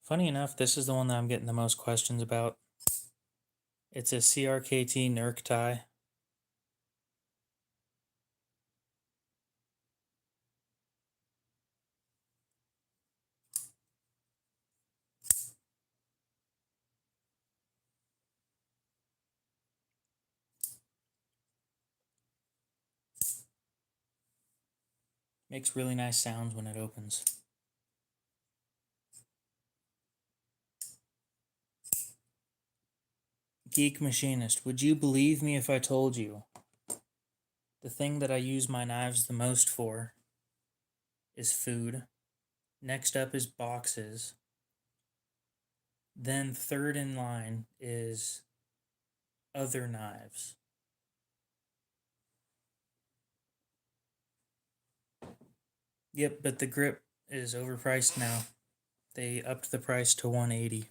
Funny enough, this is the one that I'm getting the most questions about. It's a CRKT NERC tie. Makes really nice sounds when it opens. Geek Machinist, would you believe me if I told you the thing that I use my knives the most for is food? Next up is boxes. Then third in line is other knives. Yep, but the grip is overpriced now. They upped the price to $180.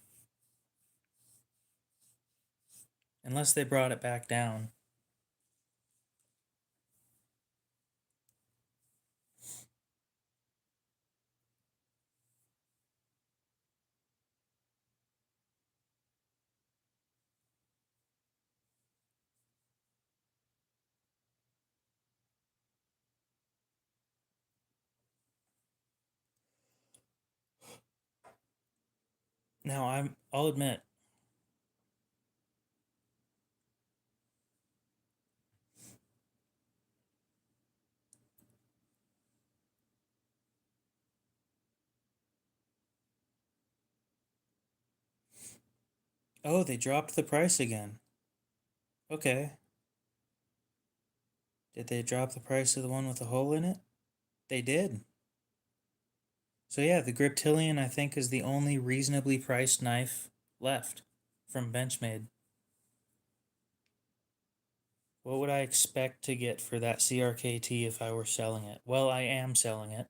Unless they brought it back down. Now I'll admit, oh, they dropped the price again. Okay. Did they drop the price of the one with the hole in it? They did. So yeah, the Griptilian I think is the only reasonably priced knife left from Benchmade. What would I expect to get for that CRKT if I were selling it? Well, I am selling it,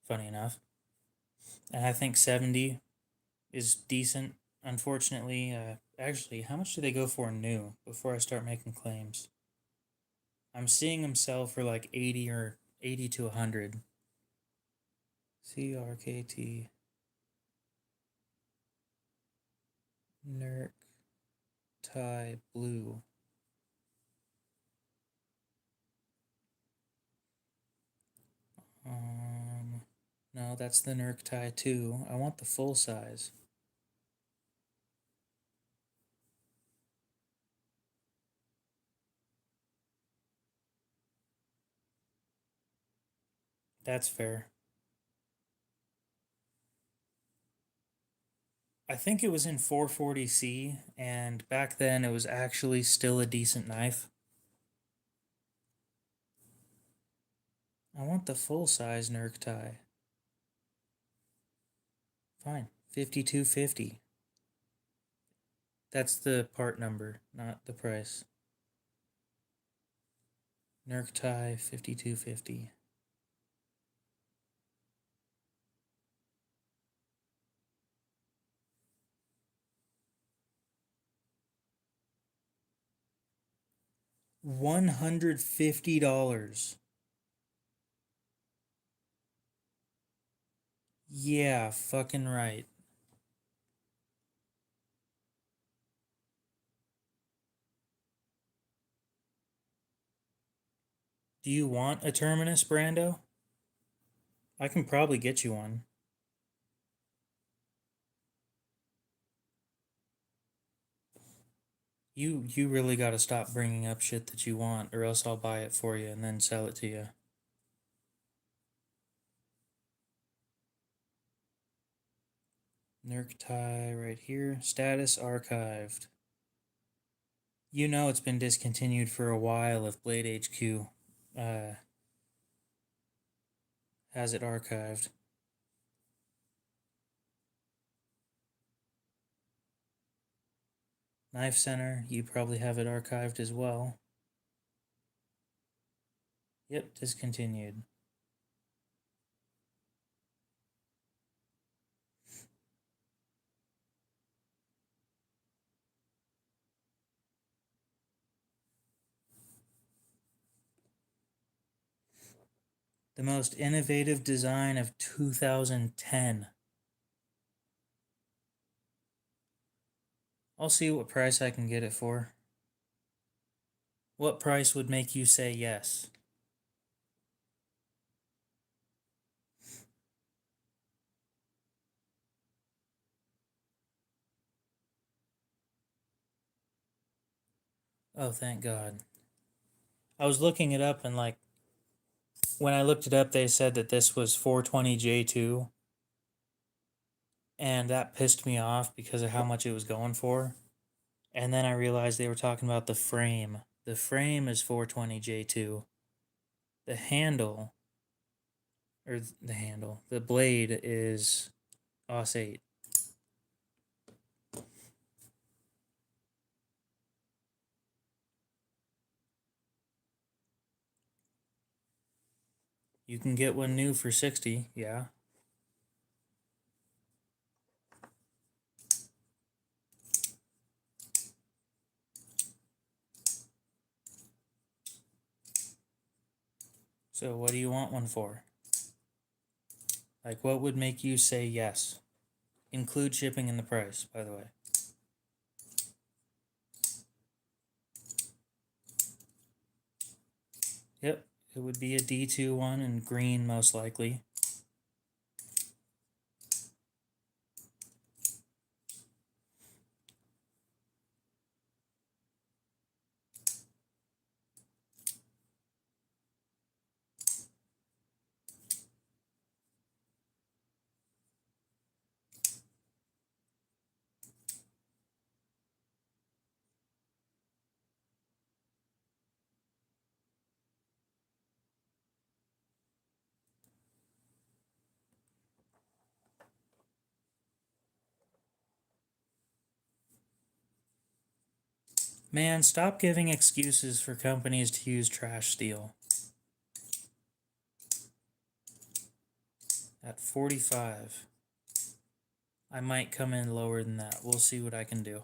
funny enough. And I think 70 is decent. Unfortunately, actually, how much do they go for new before I start making claims? I'm seeing them sell for like 80 or 80 to 100. CRKT NERC tie blue. No, that's the NERC tie too. I want the full size. That's fair. I think it was in 440C, and back then it was actually still a decent knife. I want the full size NERC tie. Fine, 5250. That's the part number, not the price. Nerc tie 5250. $150. Yeah, fucking right. Do you want a Terminus, Brando? I can probably get you one. You really got to stop bringing up shit that you want, or else I'll buy it for you and then sell it to you. Nerc tie right here. Status archived. You know it's been discontinued for a while if Blade HQ has it archived. Knife Center, you probably have it archived as well. Yep, discontinued. The most innovative design of 2010. I'll see what price I can get it for. What price would make you say yes? Oh, thank God. I was looking it up and like when I looked it up they said that this was 420J2 and that pissed me off because of how much it was going for. And then I realized they were talking about the frame. The frame is 420J2. The handle the blade is AUS 8. You can get one new for 60, yeah. So what do you want one for? Like what would make you say yes? Include shipping in the price, by the way. Yep, it would be a D2 one in green most likely. Man, stop giving excuses for companies to use trash steel. At 45. I might come in lower than that. We'll see what I can do.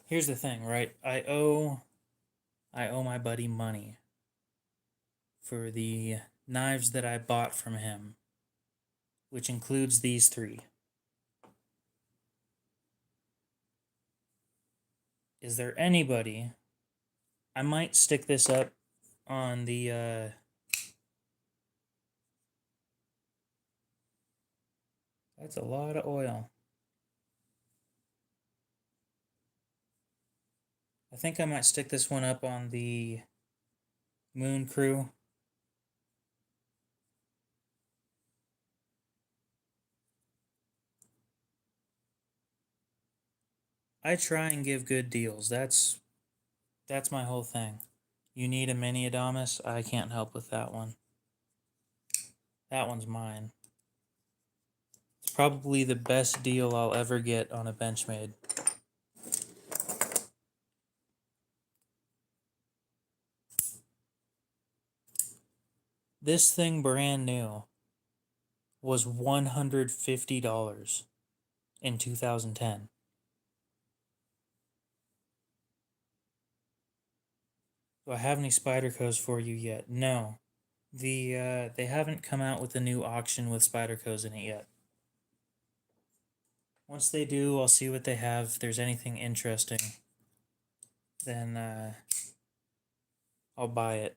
Here's the thing, right? I owe my buddy money for the knives that I bought from him, which includes these three. Is there anybody? I might stick this up on the that's a lot of oil. I think I might stick this one up on the Moon Crew. I try and give good deals. That's my whole thing. You need a mini Adamas? I can't help with that one. That one's mine. It's probably the best deal I'll ever get on a Benchmade. This thing brand new was $150 in 2010. Do I have any Spydercos for you yet? No. They haven't come out with a new auction with Spydercos in it yet. Once they do, I'll see what they have. If there's anything interesting, then I'll buy it.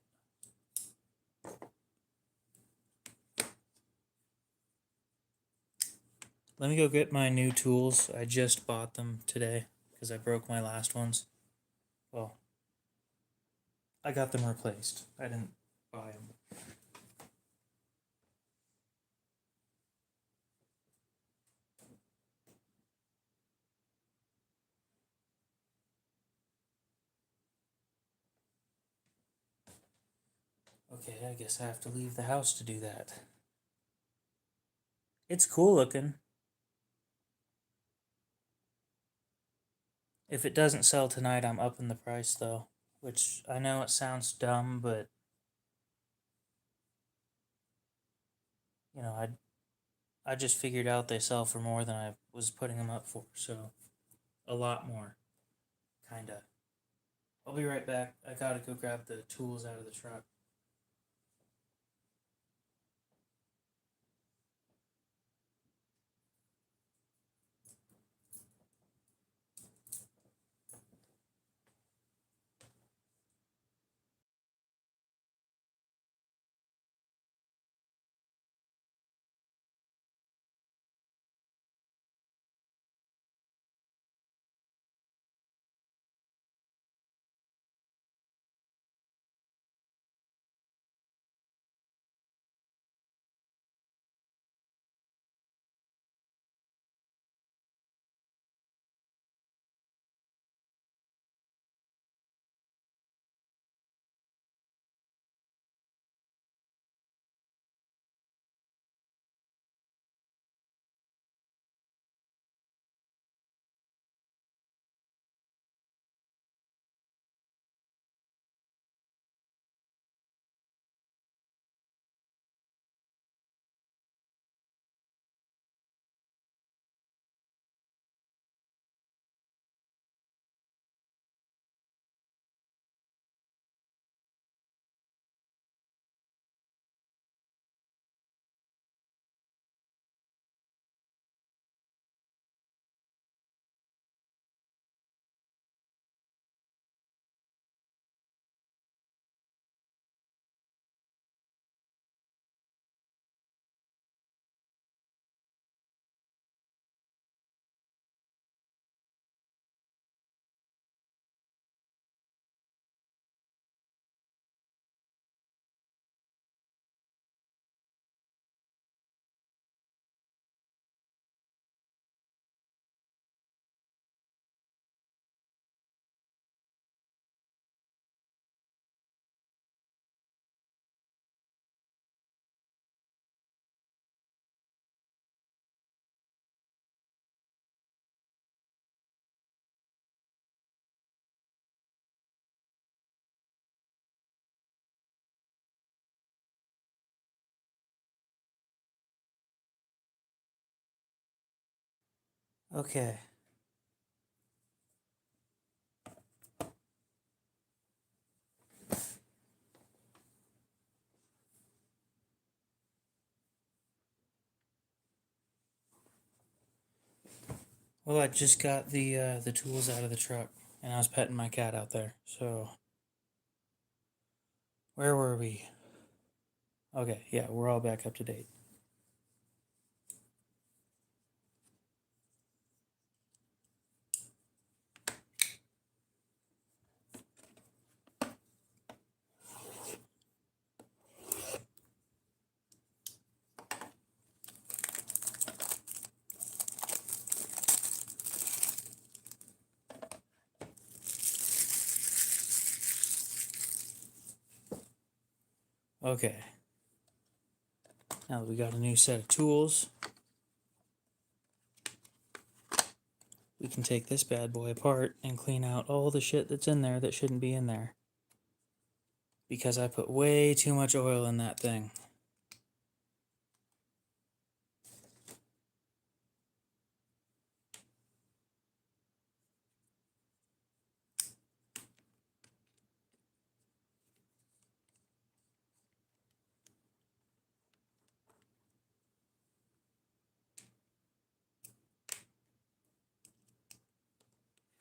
Let me go get my new tools. I just bought them today because I broke my last ones. Well, I got them replaced. I didn't buy them. Okay, I guess I have to leave the house to do that. It's cool looking. If it doesn't sell tonight, I'm upping the price though. Which I know it sounds dumb, but you know, I just figured out they sell for more than I was putting them up for, so a lot more, kinda. I'll be right back. I gotta go grab the tools out of the truck. Okay. Well, I just got the tools out of the truck, and I was petting my cat out there. So, where were we? Okay, yeah, we're all back up to date. Okay. Now that we got a new set of tools, we can take this bad boy apart and clean out all the shit that's in there that shouldn't be in there. Because I put way too much oil in that thing.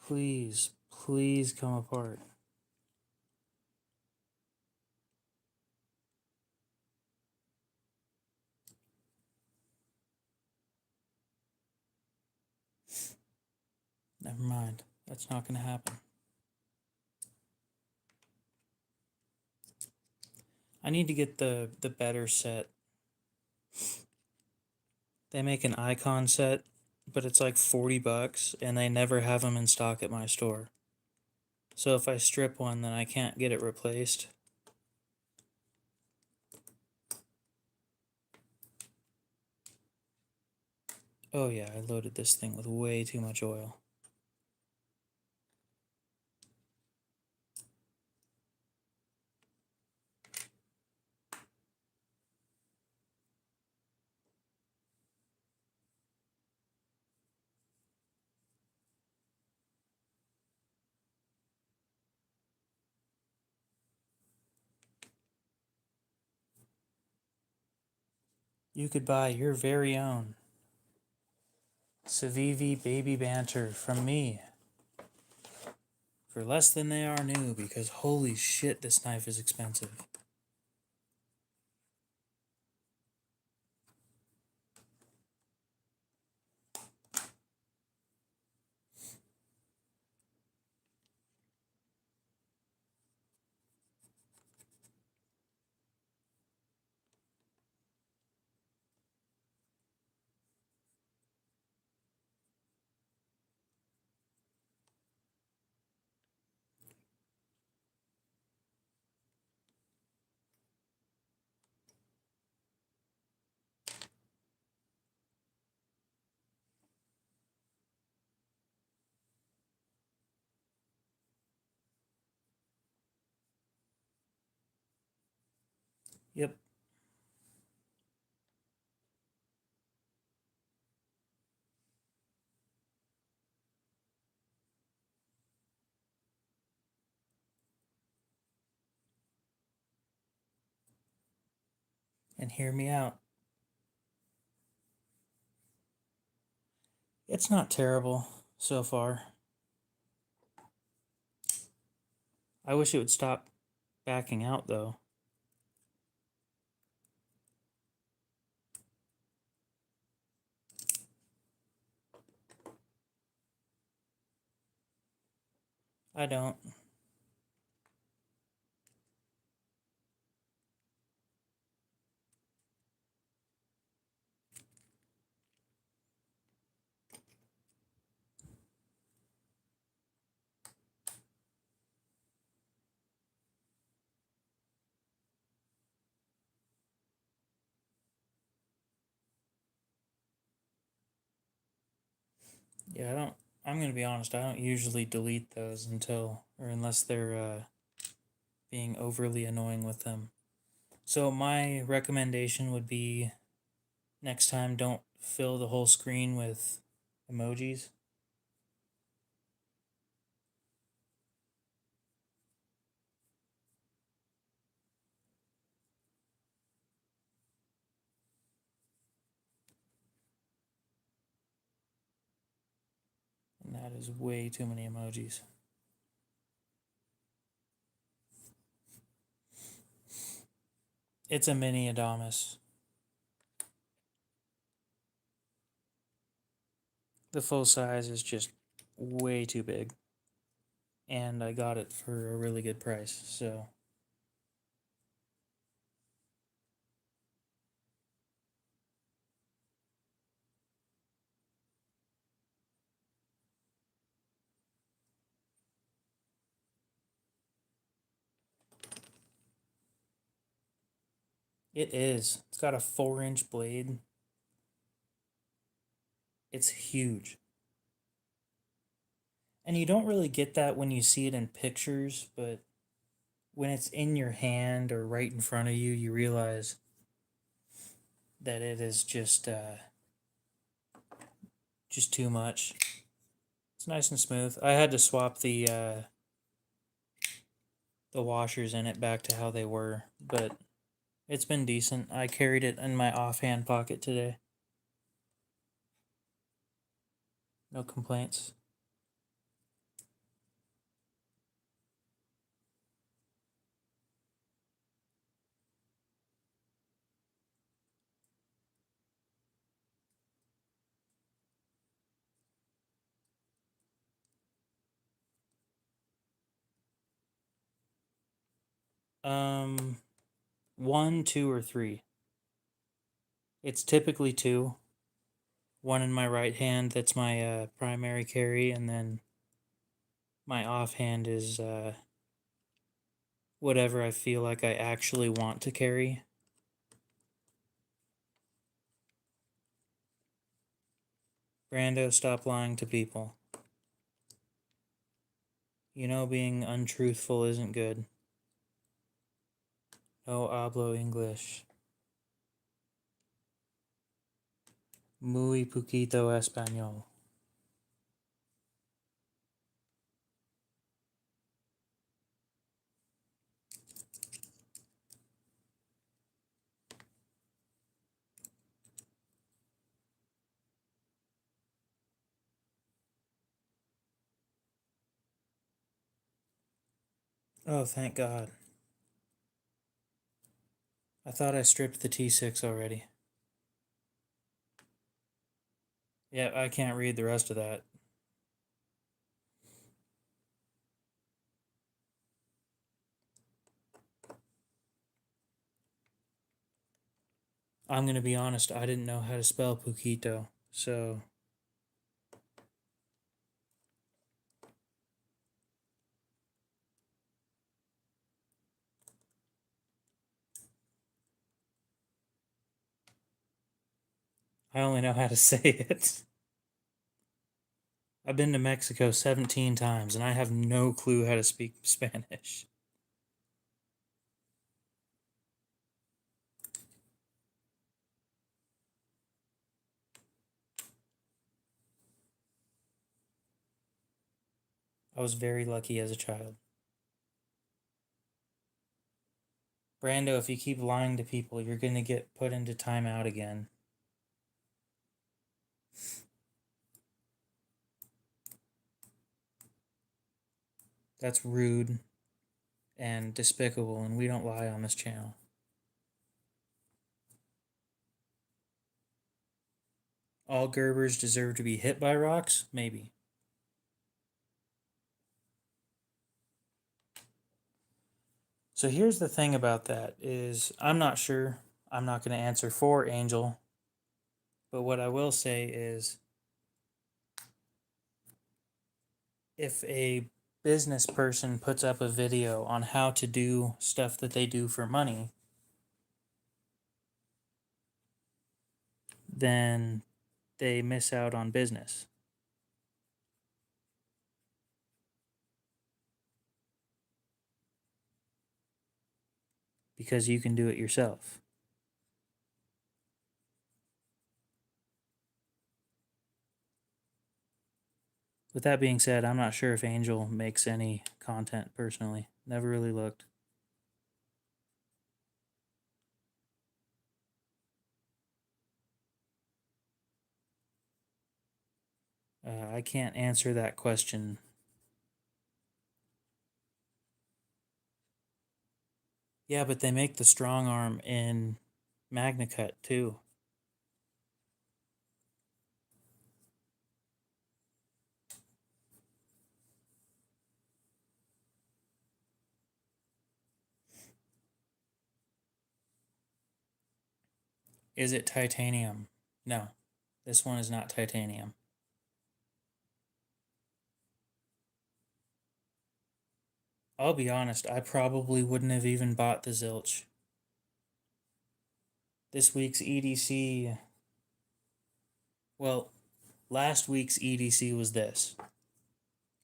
Please, please come apart. Never mind. That's not going to happen. I need to get the better set. They make an icon set, but it's like $40, and they never have them in stock at my store. So if I strip one, then I can't get it replaced. Oh yeah, I loaded this thing with way too much oil. You could buy your very own Civivi Baby Banter from me for less than they are new, because holy shit, this knife is expensive. Yep. And hear me out. It's not terrible so far. I wish it would stop backing out though. I don't. Yeah, I don't. I'm gonna be honest. I don't usually delete those unless they're being overly annoying with them. So my recommendation would be next time don't fill the whole screen with emojis. And that is way too many emojis. It's a mini Adamas. The full size is just way too big. And I got it for a really good price, so. It is. It's got a 4-inch blade. It's huge. And you don't really get that when you see it in pictures, but when it's in your hand or right in front of you, you realize that it is just too much. It's nice and smooth. I had to swap the washers in it back to how they were, but it's been decent. I carried it in my offhand pocket today. No complaints. Um, 1, 2, or 3. It's typically 2. One in my right hand, that's my primary carry, and then my offhand is whatever I feel like I actually want to carry. Brando, stop lying to people. You know being untruthful isn't good. No hablo English. Muy poquito español. Oh, thank God. I thought I stripped the T6 already. Yeah, I can't read the rest of that. I'm gonna be honest, I didn't know how to spell poquito, so I only know how to say it. I've been to Mexico 17 times and I have no clue how to speak Spanish. I was very lucky as a child. Brando, if you keep lying to people, you're gonna get put into timeout again. That's rude and despicable, and we don't lie on this channel. All Gerbers deserve to be hit by rocks? Maybe. So here's the thing about that is I'm not sure. I'm not going to answer for Angel. But what I will say is if a business person puts up a video on how to do stuff that they do for money, then they miss out on business because you can do it yourself. With that being said, I'm not sure if Angel makes any content personally. Never really looked. I can't answer that question. Yeah, but they make the strong arm in MagnaCut too. Is it titanium? No, this one is not titanium. I'll be honest, I probably wouldn't have even bought the Zilch. This week's EDC, well, last week's EDC was this.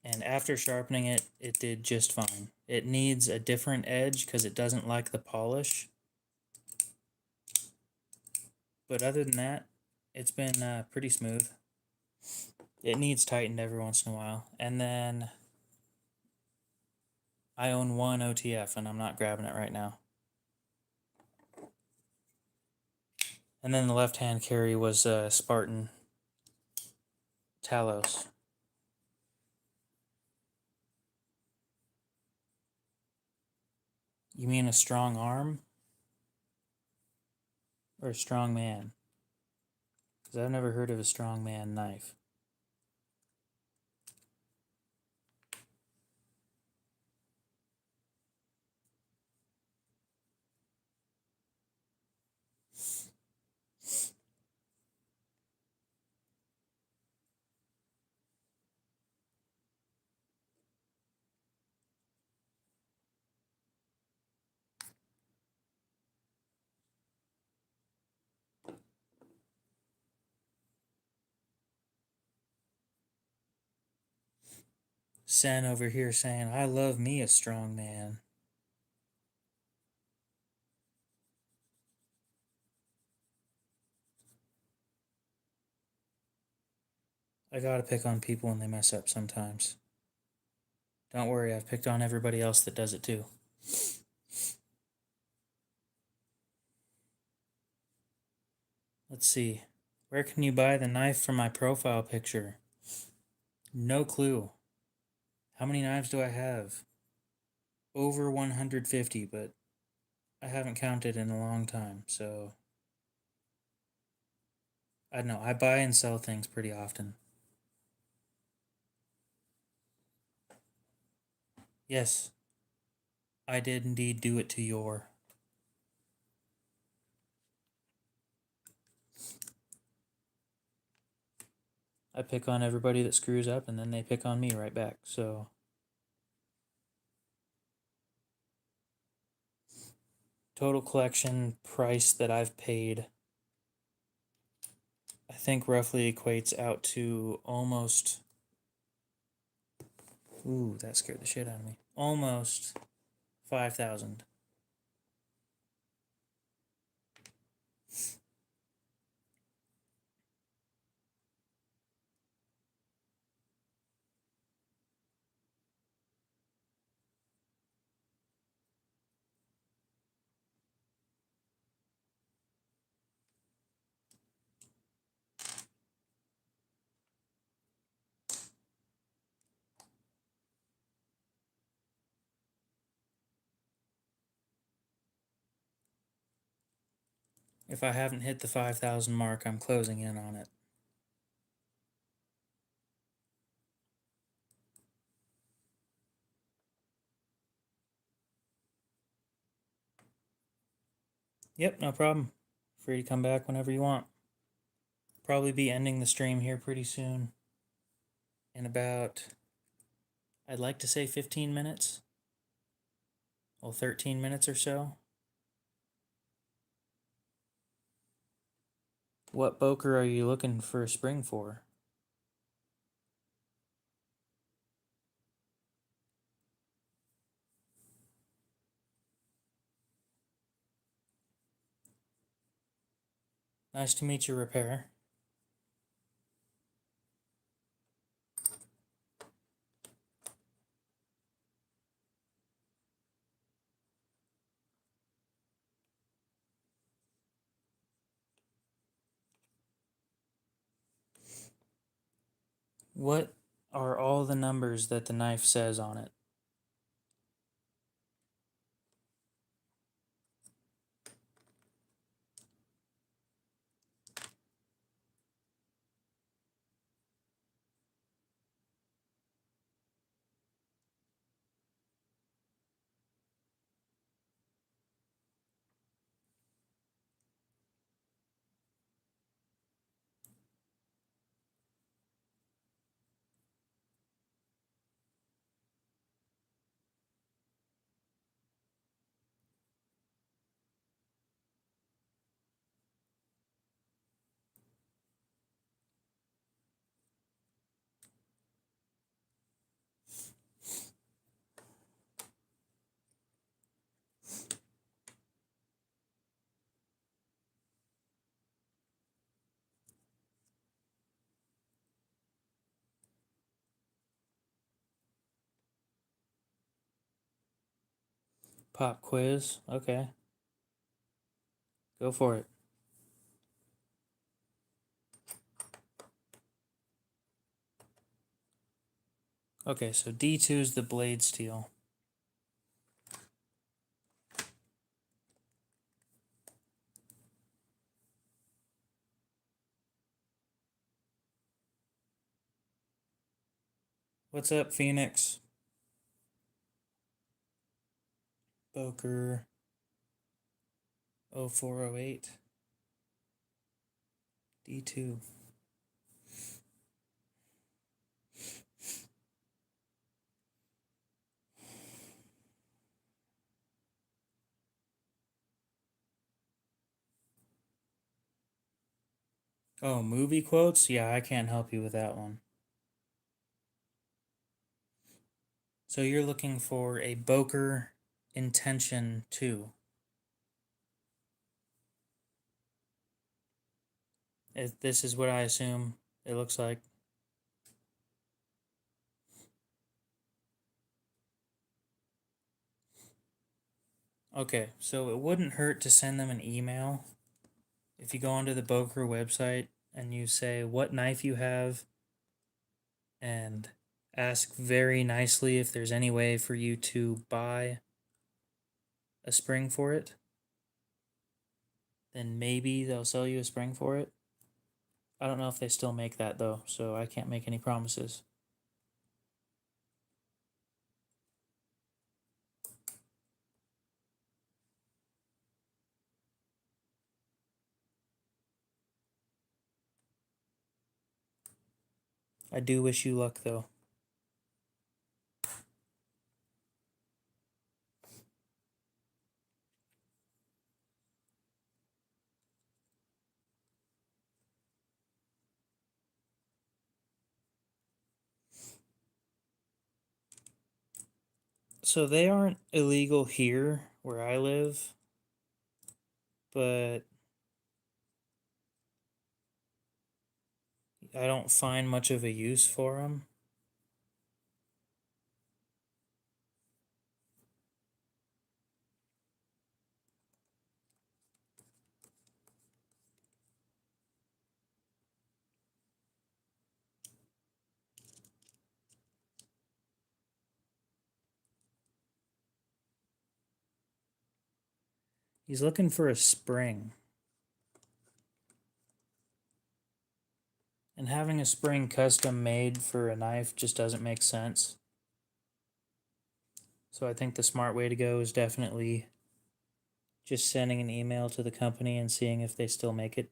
And after sharpening it, it did just fine. It needs a different edge because it doesn't like the polish. But other than that, it's been pretty smooth. It needs tightened every once in a while. And then I own one OTF and I'm not grabbing it right now. And then the left-hand carry was Spartan Talos. You mean a strong arm? Or a strong man? Because I've never heard of a strong man knife. Sen over here saying, I love me a strong man. I gotta pick on people when they mess up sometimes. Don't worry, I've picked on everybody else that does it too. Let's see. Where can you buy the knife for my profile picture? No clue. How many knives do I have? Over 150, but I haven't counted in a long time, so I don't know. I buy and sell things pretty often. Yes, I did indeed do it to your. I pick on everybody that screws up and then they pick on me right back, so. Total collection price that I've paid, I think roughly equates out to almost. Ooh, that scared the shit out of me. Almost 5,000. If I haven't hit the 5,000 mark, I'm closing in on it. Yep, no problem. Free to come back whenever you want. Probably be ending the stream here pretty soon. In about, I'd like to say 15 minutes. Well, 13 minutes or so. What Boker are you looking for a spring for? Nice to meet you, Repair. What are all the numbers that the knife says on it? Pop quiz. Okay. Go for it. Okay, so D2 is the blade steel. What's up, Phoenix? Boker 0408. D2. Oh, movie quotes? Yeah, I can't help you with that one. So you're looking for a Boker Intention 2. This is what I assume it looks like. Okay, so it wouldn't hurt to send them an email. If you go onto the Boker website and you say what knife you have and ask very nicely if there's any way for you to buy a spring for it, then maybe they'll sell you a spring for it. I don't know if they still make that though, so I can't make any promises. I do wish you luck though. So they aren't illegal here where I live, but I don't find much of a use for them. He's looking for a spring. And having a spring custom made for a knife just doesn't make sense. So I think the smart way to go is definitely just sending an email to the company and seeing if they still make it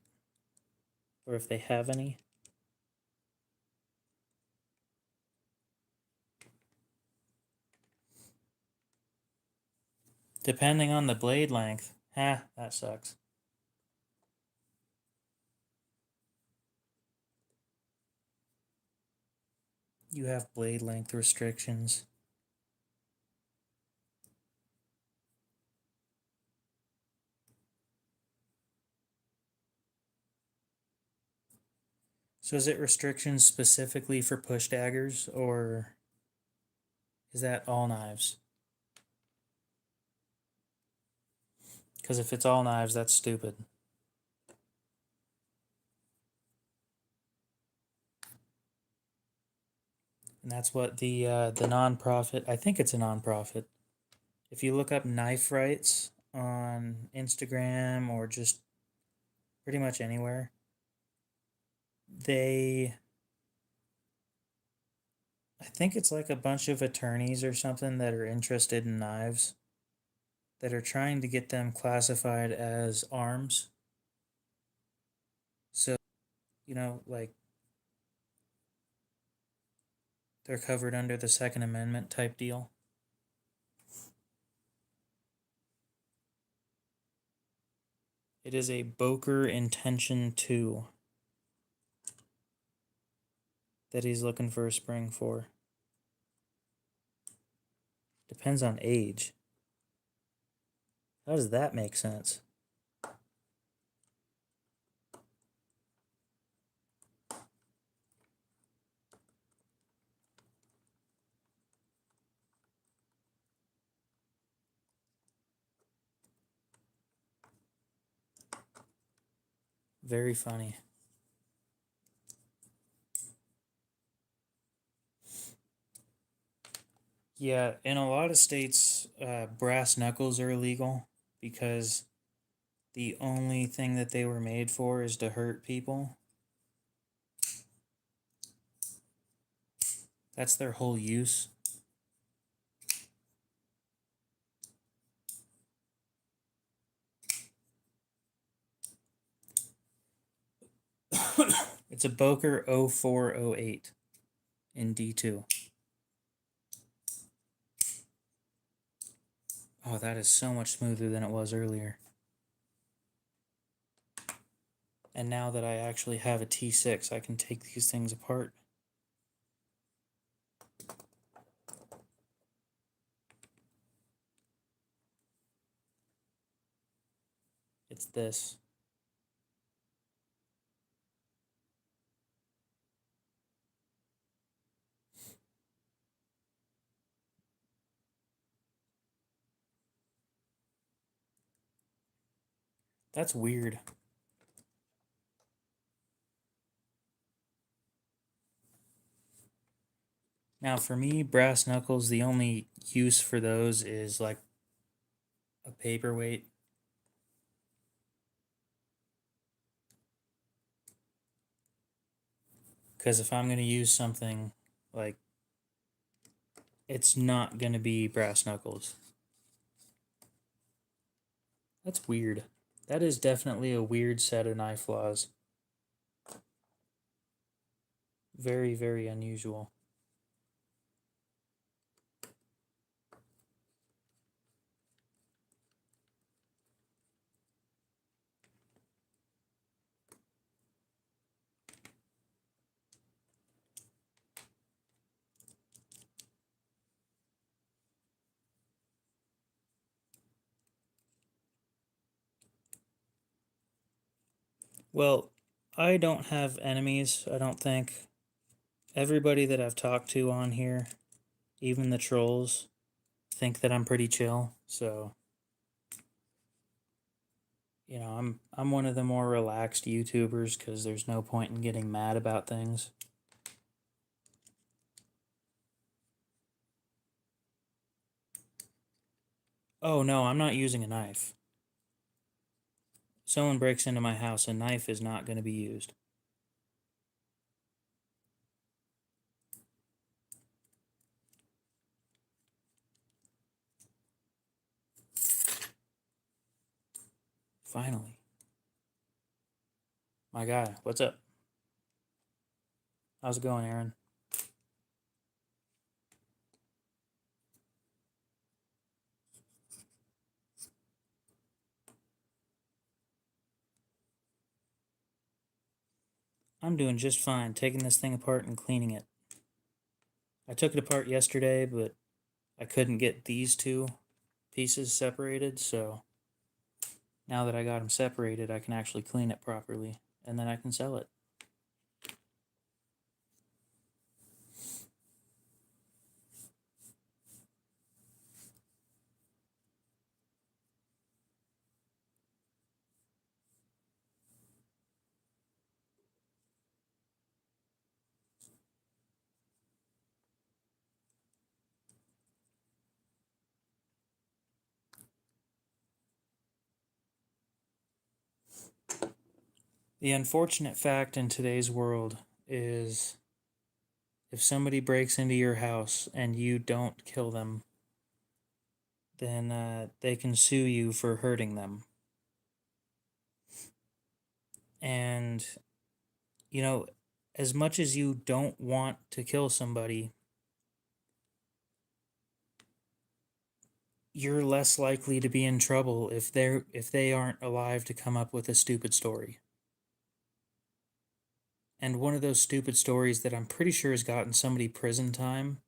or if they have any. Depending on the blade length. Ha, that sucks. You have blade length restrictions. So is it restrictions specifically for push daggers, or is that all knives? Because if it's all knives, that's stupid. And that's what the nonprofit, I think it's a nonprofit. If you look up knife rights on Instagram or just pretty much anywhere, they, I think it's like a bunch of attorneys or something that are interested in knives that are trying to get them classified as arms. So, like they're covered under the Second Amendment type deal. It is a Boker Intention 2 that he's looking for a spring for. Depends on age. How does that make sense? Very funny. Yeah, in a lot of states, brass knuckles are illegal because the only thing that they were made for is to hurt people. That's their whole use. It's a Boker 0408 in D2. Oh, that is so much smoother than it was earlier. And now that I actually have a T6, I can take these things apart. It's this. That's weird. Now, for me, brass knuckles, the only use for those is like a paperweight. Because if I'm going to use something, like, it's not going to be brass knuckles. That's weird. That is definitely a weird set of knife flaws. Very, very unusual. Well, I don't have enemies, I don't think. Everybody that I've talked to on here, even the trolls, think that I'm pretty chill. So, I'm one of the more relaxed YouTubers because there's no point in getting mad about things. Oh no, I'm not using a knife. Someone breaks into my house, a knife is not going to be used. Finally. My guy, what's up? How's it going, Aaron? I'm doing just fine, taking this thing apart and cleaning it. I took it apart yesterday, but I couldn't get these two pieces separated, so now that I got them separated, I can actually clean it properly, and then I can sell it. The unfortunate fact in today's world is if somebody breaks into your house and you don't kill them, then they can sue you for hurting them. And, you know, as much as you don't want to kill somebody, you're less likely to be in trouble if they aren't alive to come up with a stupid story. And one of those stupid stories that I'm pretty sure has gotten somebody prison time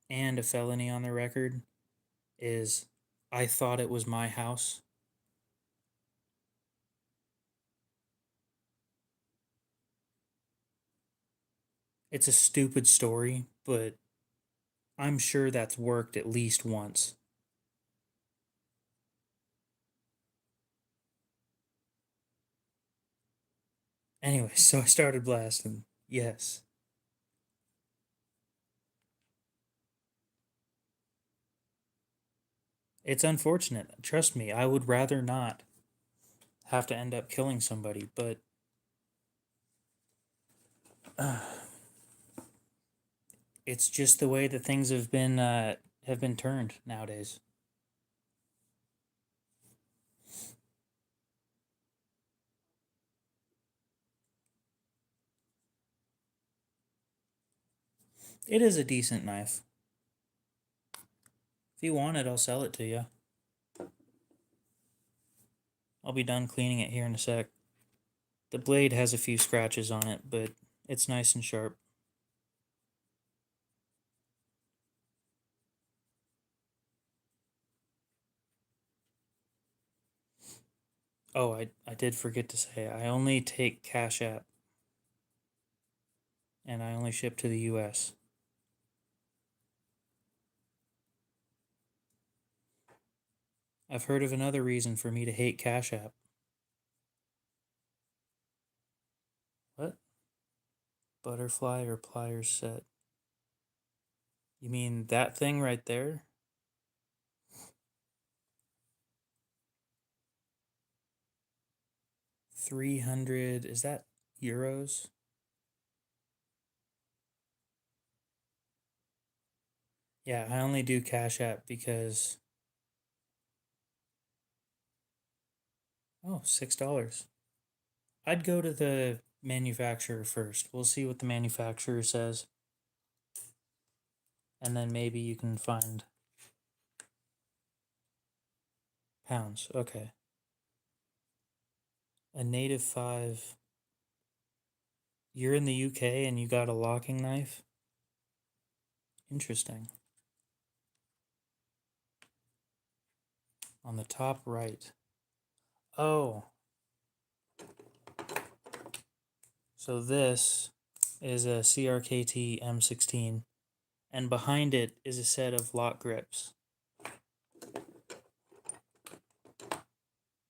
and a felony on their record is I thought it was my house. It's a stupid story, but I'm sure that's worked at least once. Anyway, so I started blasting. Yes. It's unfortunate. Trust me, I would rather not have to end up killing somebody, but it's just the way that things have been turned nowadays. It is a decent knife. If you want it, I'll sell it to you. I'll be done cleaning it here in a sec. The blade has a few scratches on it, but it's nice and sharp. Oh, I did forget to say, I only take Cash App, and I only ship to the US. I've heard of another reason for me to hate Cash App. What? Butterfly or pliers set? You mean that thing right there? 300, is that euros? Yeah, I only do Cash App because, oh, $6. I'd go to the manufacturer first. We'll see what the manufacturer says. And then maybe you can find pounds. Okay. A native 5. You're in the UK and you got a locking knife? Interesting. On the top right. Oh. So this is a CRKT M16, and behind it is a set of lock grips.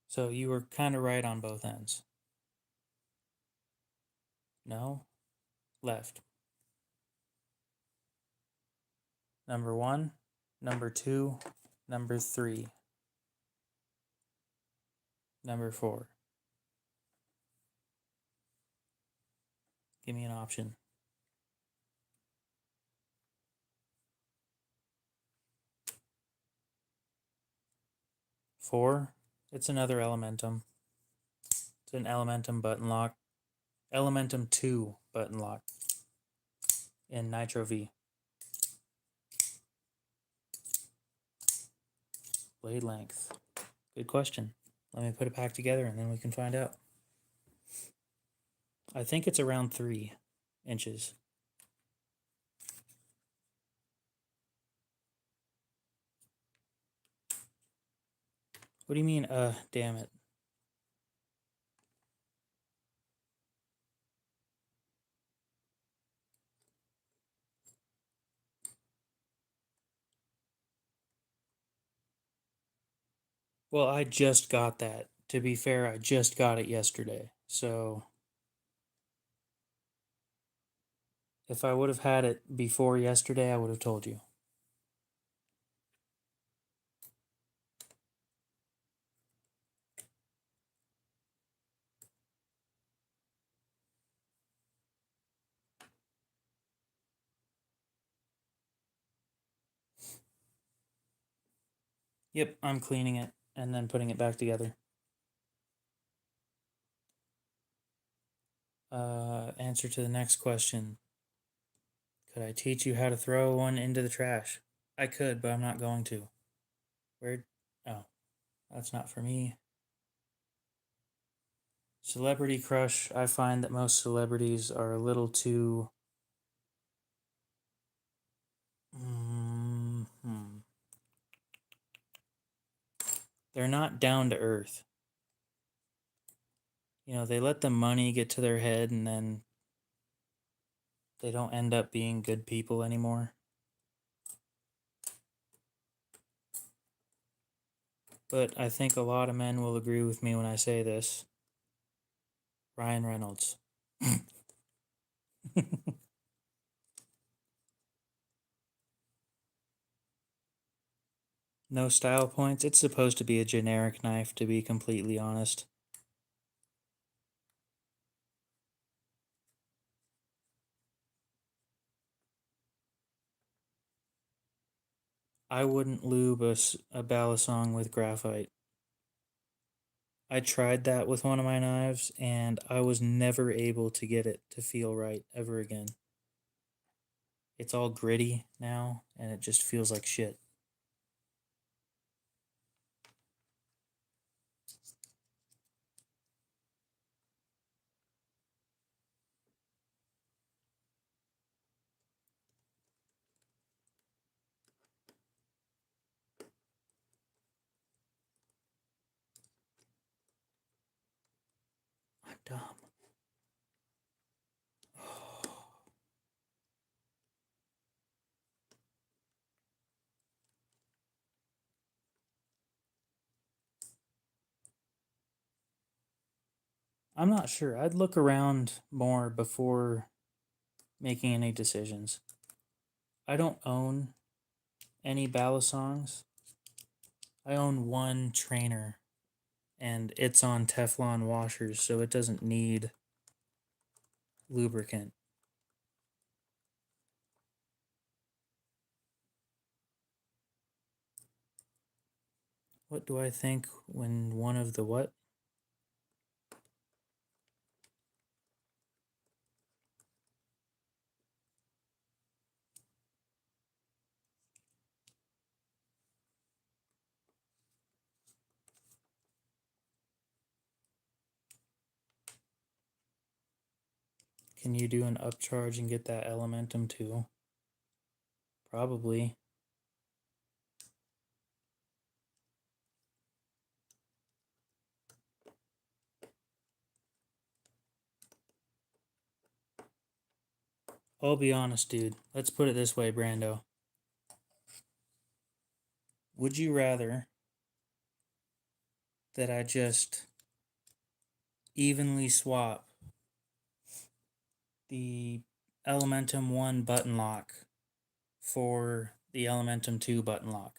So you were kind of right on both ends. No? Left. Number 1, number 2, number 3, number 4. Give me an option. 4? It's another Elementum. It's an Elementum button lock. Elementum 2 button lock in Nitro V. Blade length. Good question. Let me put it back together and then we can find out. I think it's around 3 inches. What do you mean, damn it? Well, I just got that. To be fair, I just got it yesterday. So if I would have had it before yesterday, I would have told you. Yep, I'm cleaning it and then putting it back together. Answer to the next question. Could I teach you how to throw one into the trash? I could, but I'm not going to. Where? Oh, that's not for me. Celebrity crush. I find that most celebrities are a little too... They're not down to earth. You know, they let the money get to their head and then they don't end up being good people anymore. But I think a lot of men will agree with me when I say this. Ryan Reynolds. No style points. It's supposed to be a generic knife, to be completely honest. I wouldn't lube a balisong with graphite. I tried that with one of my knives, and I was never able to get it to feel right ever again. It's all gritty now, and it just feels like shit. I'm dumb. I'm not sure. I'd look around more before making any decisions. I don't own any balisongs. I own one trainer, and it's on Teflon washers, so it doesn't need lubricant. What do I think when one of the what? Can you do an upcharge and get that elementum too? Probably. I'll be honest, dude. Let's put it this way, Brando. Would you rather that I just evenly swap the Elementum 1 button lock for the Elementum 2 button lock?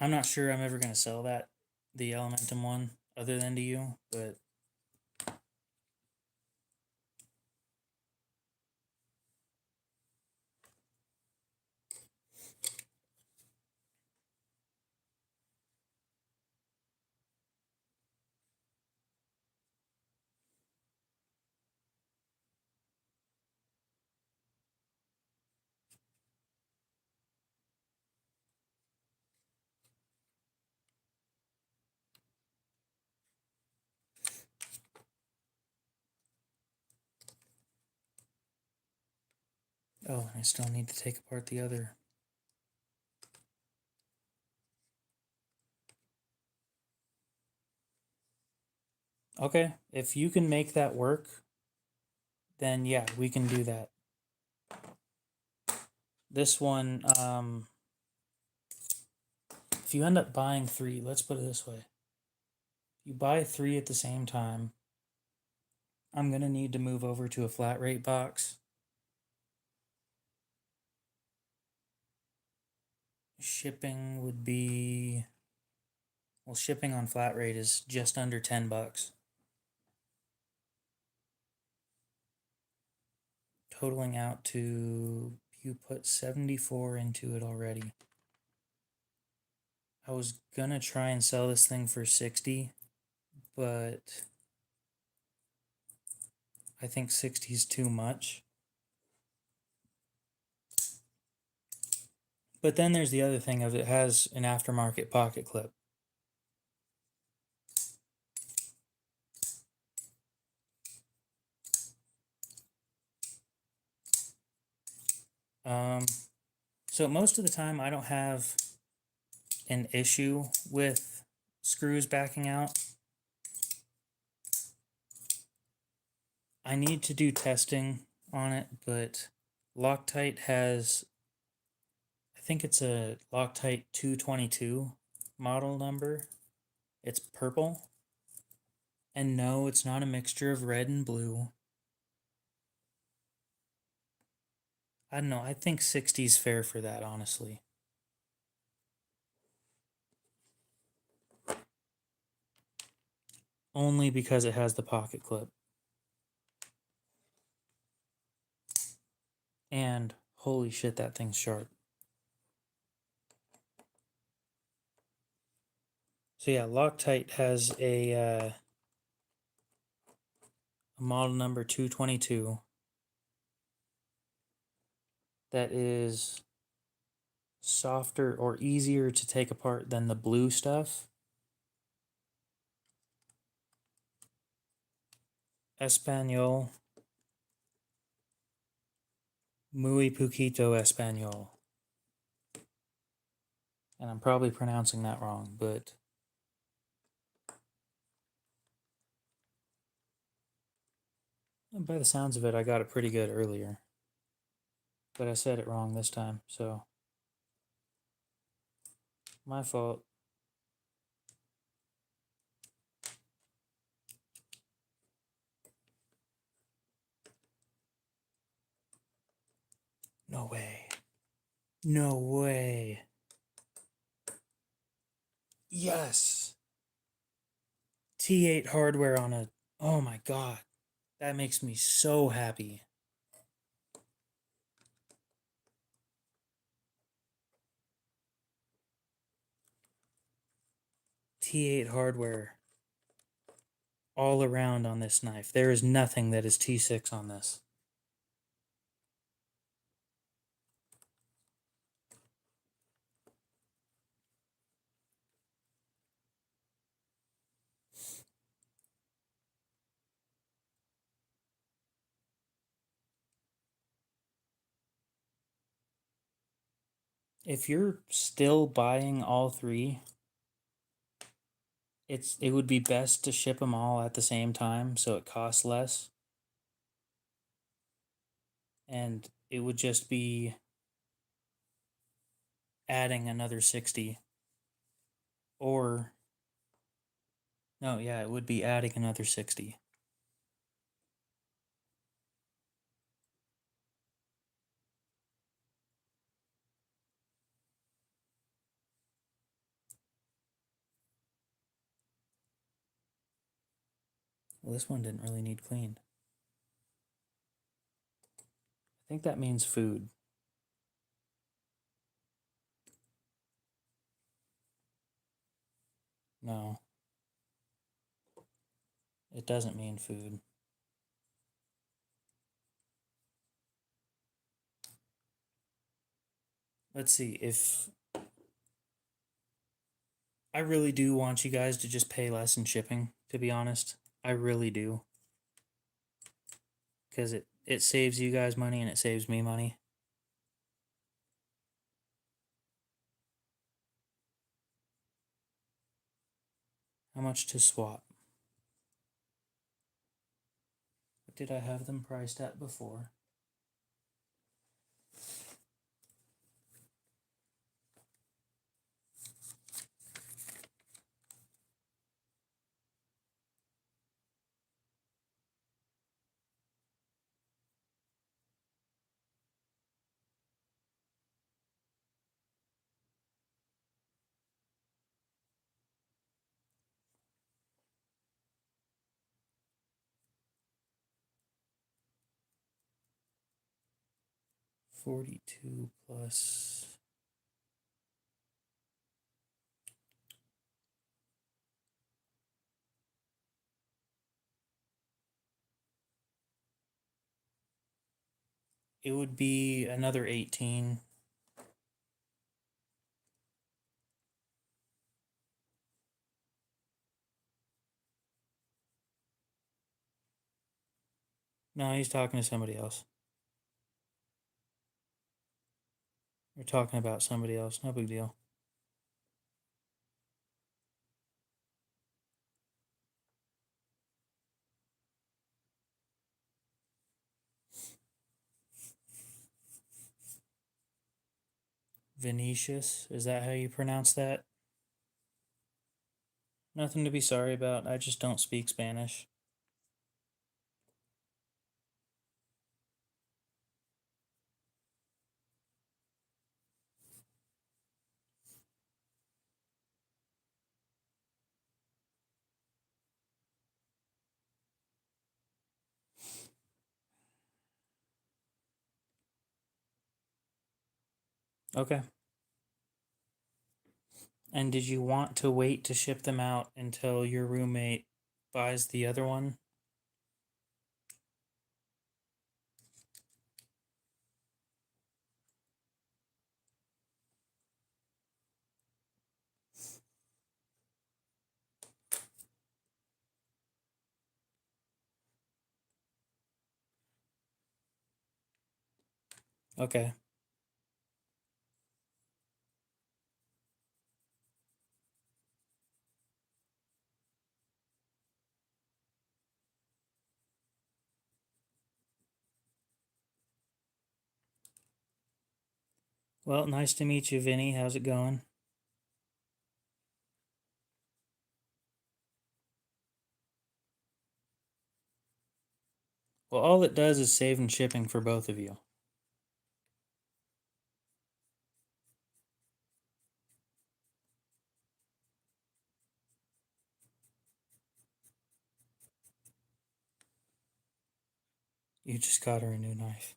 I'm not sure I'm ever going to sell that, the Elementum 1, other than to you, but oh, I still need to take apart the other. Okay, if you can make that work, then yeah, we can do that. This one, if you end up buying 3, let's put it this way. If you buy 3 at the same time, I'm going to need to move over to a flat rate box. Shipping would be, well, shipping on flat rate is just under $10. Totaling out to, you put 74 into it already. I was gonna try and sell this thing for 60, but I think 60 is too much. But then there's the other thing of it has an aftermarket pocket clip. So most of the time I don't have an issue with screws backing out. I need to do testing on it, but Loctite has, I think it's a Loctite 222 model number. It's purple. And no, it's not a mixture of red and blue. I don't know. I think 60 is fair for that, honestly. Only because it has the pocket clip. And holy shit, that thing's sharp. So yeah, Loctite has a model number 222 that is softer or easier to take apart than the blue stuff. Espanol. Muy poquito Espanol. And I'm probably pronouncing that wrong, but by the sounds of it, I got it pretty good earlier. But I said it wrong this time, so my fault. No way. No way. Yes. T8 hardware on a... Oh my god. That makes me so happy. T8 hardware all around on this knife. There is nothing that is T6 on this. If you're still buying all three, it would be best to ship them all at the same time so it costs less. And it would just be adding another 60. Or no, yeah, it would be adding another 60. Well, this one didn't really need cleaned. I think that means food. No. It doesn't mean food. Let's see, if... I really do want you guys to just pay less in shipping, to be honest. I really do. Because it saves you guys money and it saves me money. How much to swap? What did I have them priced at before? $42 plus... It would be another 18. No, he's talking to somebody else. We're talking about somebody else. No big deal. Vinicius. Is that how you pronounce that? Nothing to be sorry about. I just don't speak Spanish. Okay. And did you want to wait to ship them out until your roommate buys the other one? Okay. Well, nice to meet you, Vinny. How's it going? Well, all it does is save in shipping for both of you. You just got her a new knife.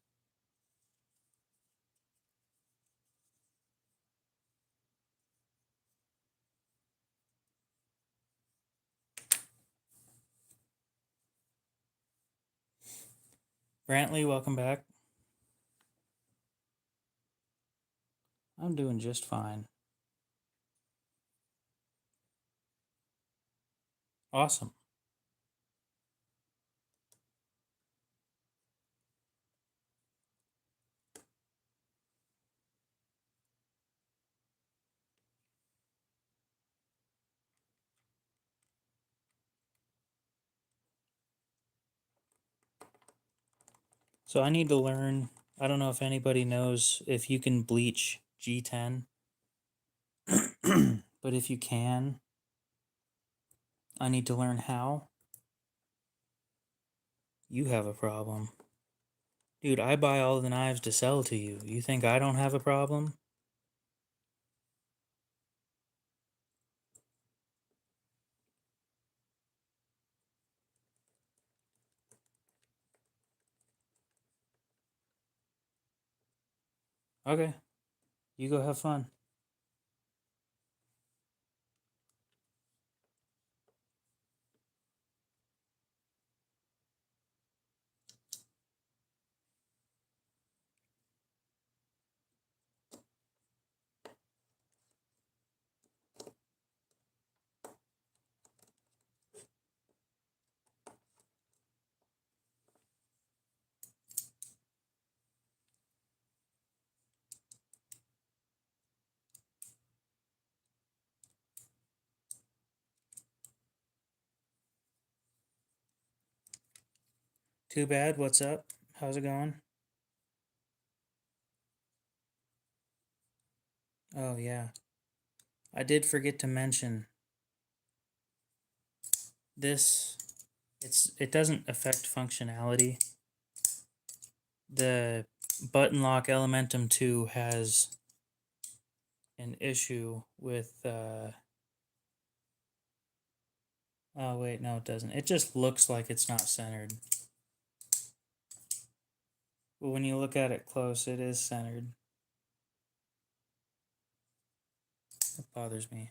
Brantley, welcome back. I'm doing just fine. Awesome. So I need to learn. I don't know if anybody knows if you can bleach G10, but if you can, I need to learn how. You have a problem. Dude, I buy all the knives to sell to you. You think I don't have a problem? Okay, you go have fun. Too bad. What's up? How's it going? Oh, yeah. I did forget to mention this. It doesn't affect functionality. The button lock Elementum 2 has an issue with oh wait, no it doesn't. It just looks like it's not centered. But when you look at it close, it is centered. It bothers me.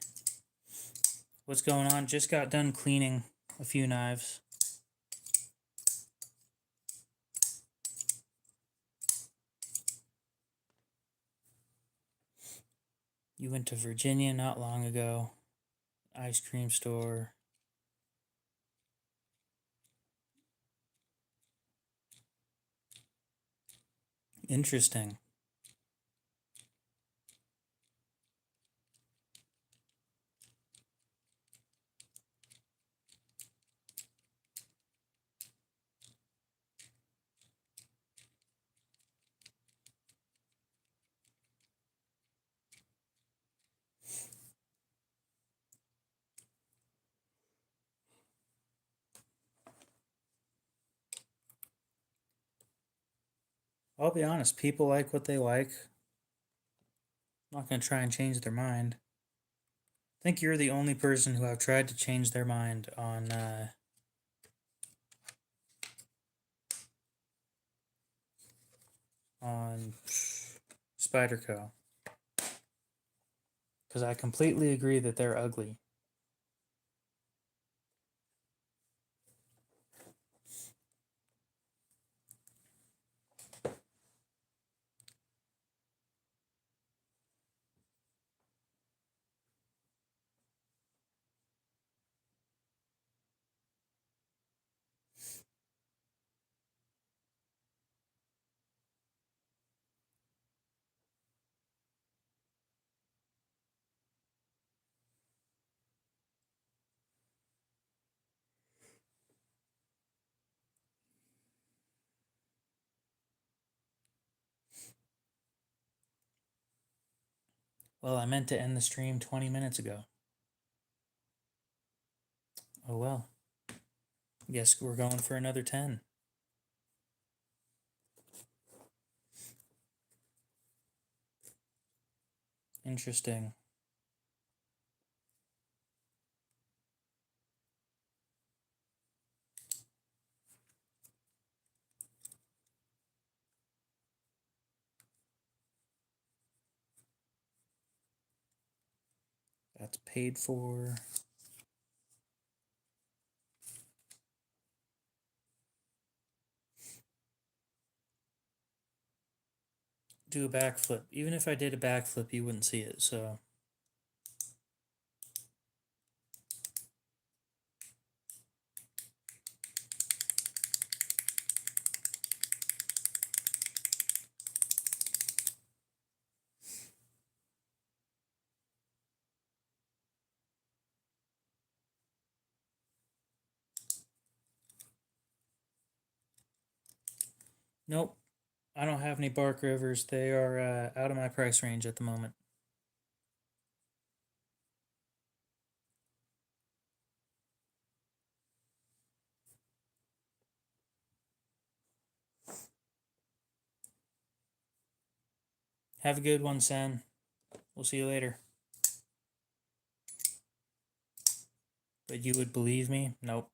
What's going on? Just got done cleaning a few knives. You went to Virginia not long ago. Ice cream store. Interesting. I'll be honest, people like what they like. I'm not going to try and change their mind. I think you're the only person who I've tried to change their mind on Spyderco. Because I completely agree that they're ugly. Well, I meant to end the stream 20 minutes ago. Oh well. Guess we're going for another 10. Interesting. That's paid for. Do a backflip. Even if I did a backflip, you wouldn't see it, so. Nope. I don't have any Bark Rivers. They are out of my price range at the moment. Have a good one, Sen. We'll see you later. But you would believe me? Nope.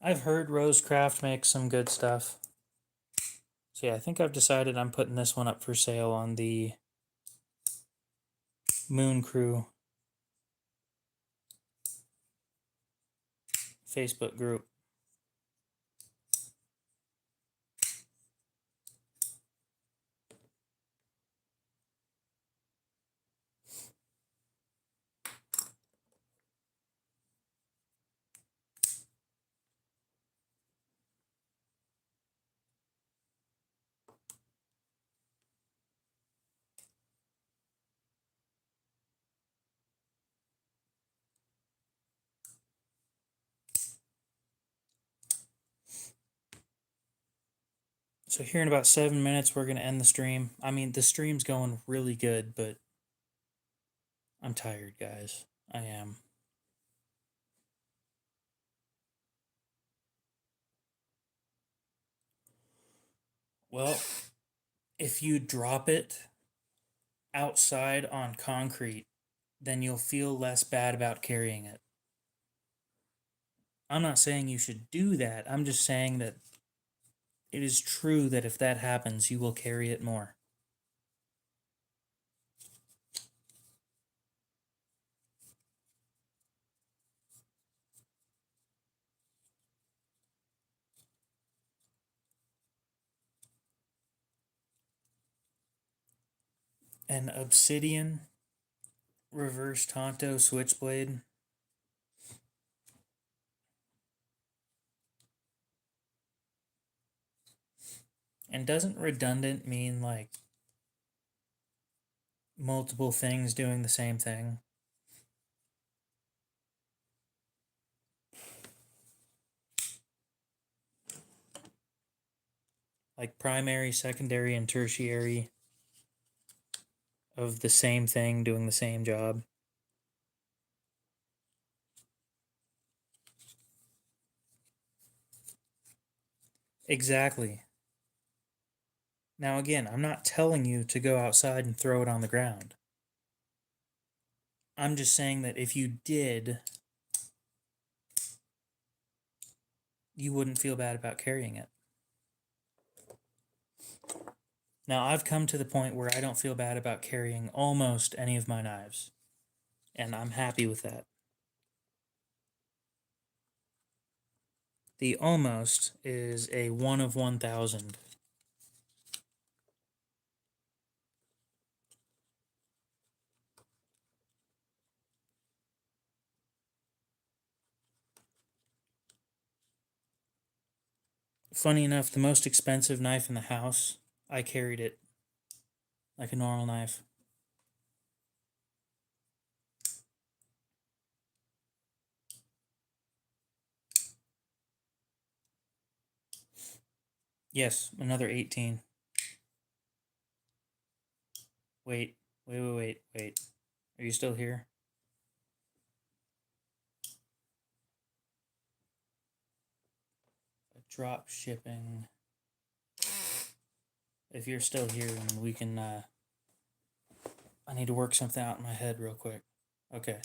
I've heard Rosecraft makes some good stuff. So yeah, I think I've decided I'm putting this one up for sale on the Moon Crew Facebook group. So here in about 7 minutes, we're gonna end the stream. I mean, the stream's going really good, but I'm tired, guys. I am. Well, if you drop it outside on concrete, then you'll feel less bad about carrying it. I'm not saying you should do that. I'm just saying that it is true that if that happens, you will carry it more. An obsidian reverse Tonto switchblade. And doesn't redundant mean like multiple things doing the same thing? Like primary, secondary, and tertiary of the same thing doing the same job. Exactly. Now, again, I'm not telling you to go outside and throw it on the ground. I'm just saying that if you did, you wouldn't feel bad about carrying it. Now, I've come to the point where I don't feel bad about carrying almost any of my knives, and I'm happy with that. The almost is a 1 of 1,000. Funny enough, the most expensive knife in the house, I carried it like a normal knife. Yes, another 18. Wait. Are you still here? Drop shipping. If you're still here, then we can, I need to work something out in my head real quick. Okay.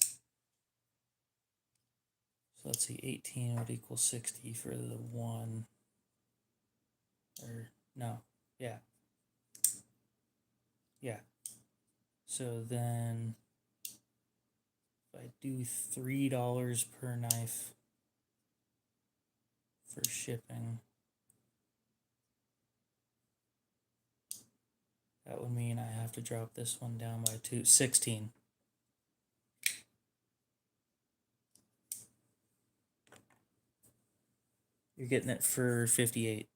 So let's see, 18 would equal 60 for the 1. Or, no. Yeah. Yeah. So then, if I do $3 per knife for shipping, that would mean I have to drop this one down by 16. You're getting it for 58.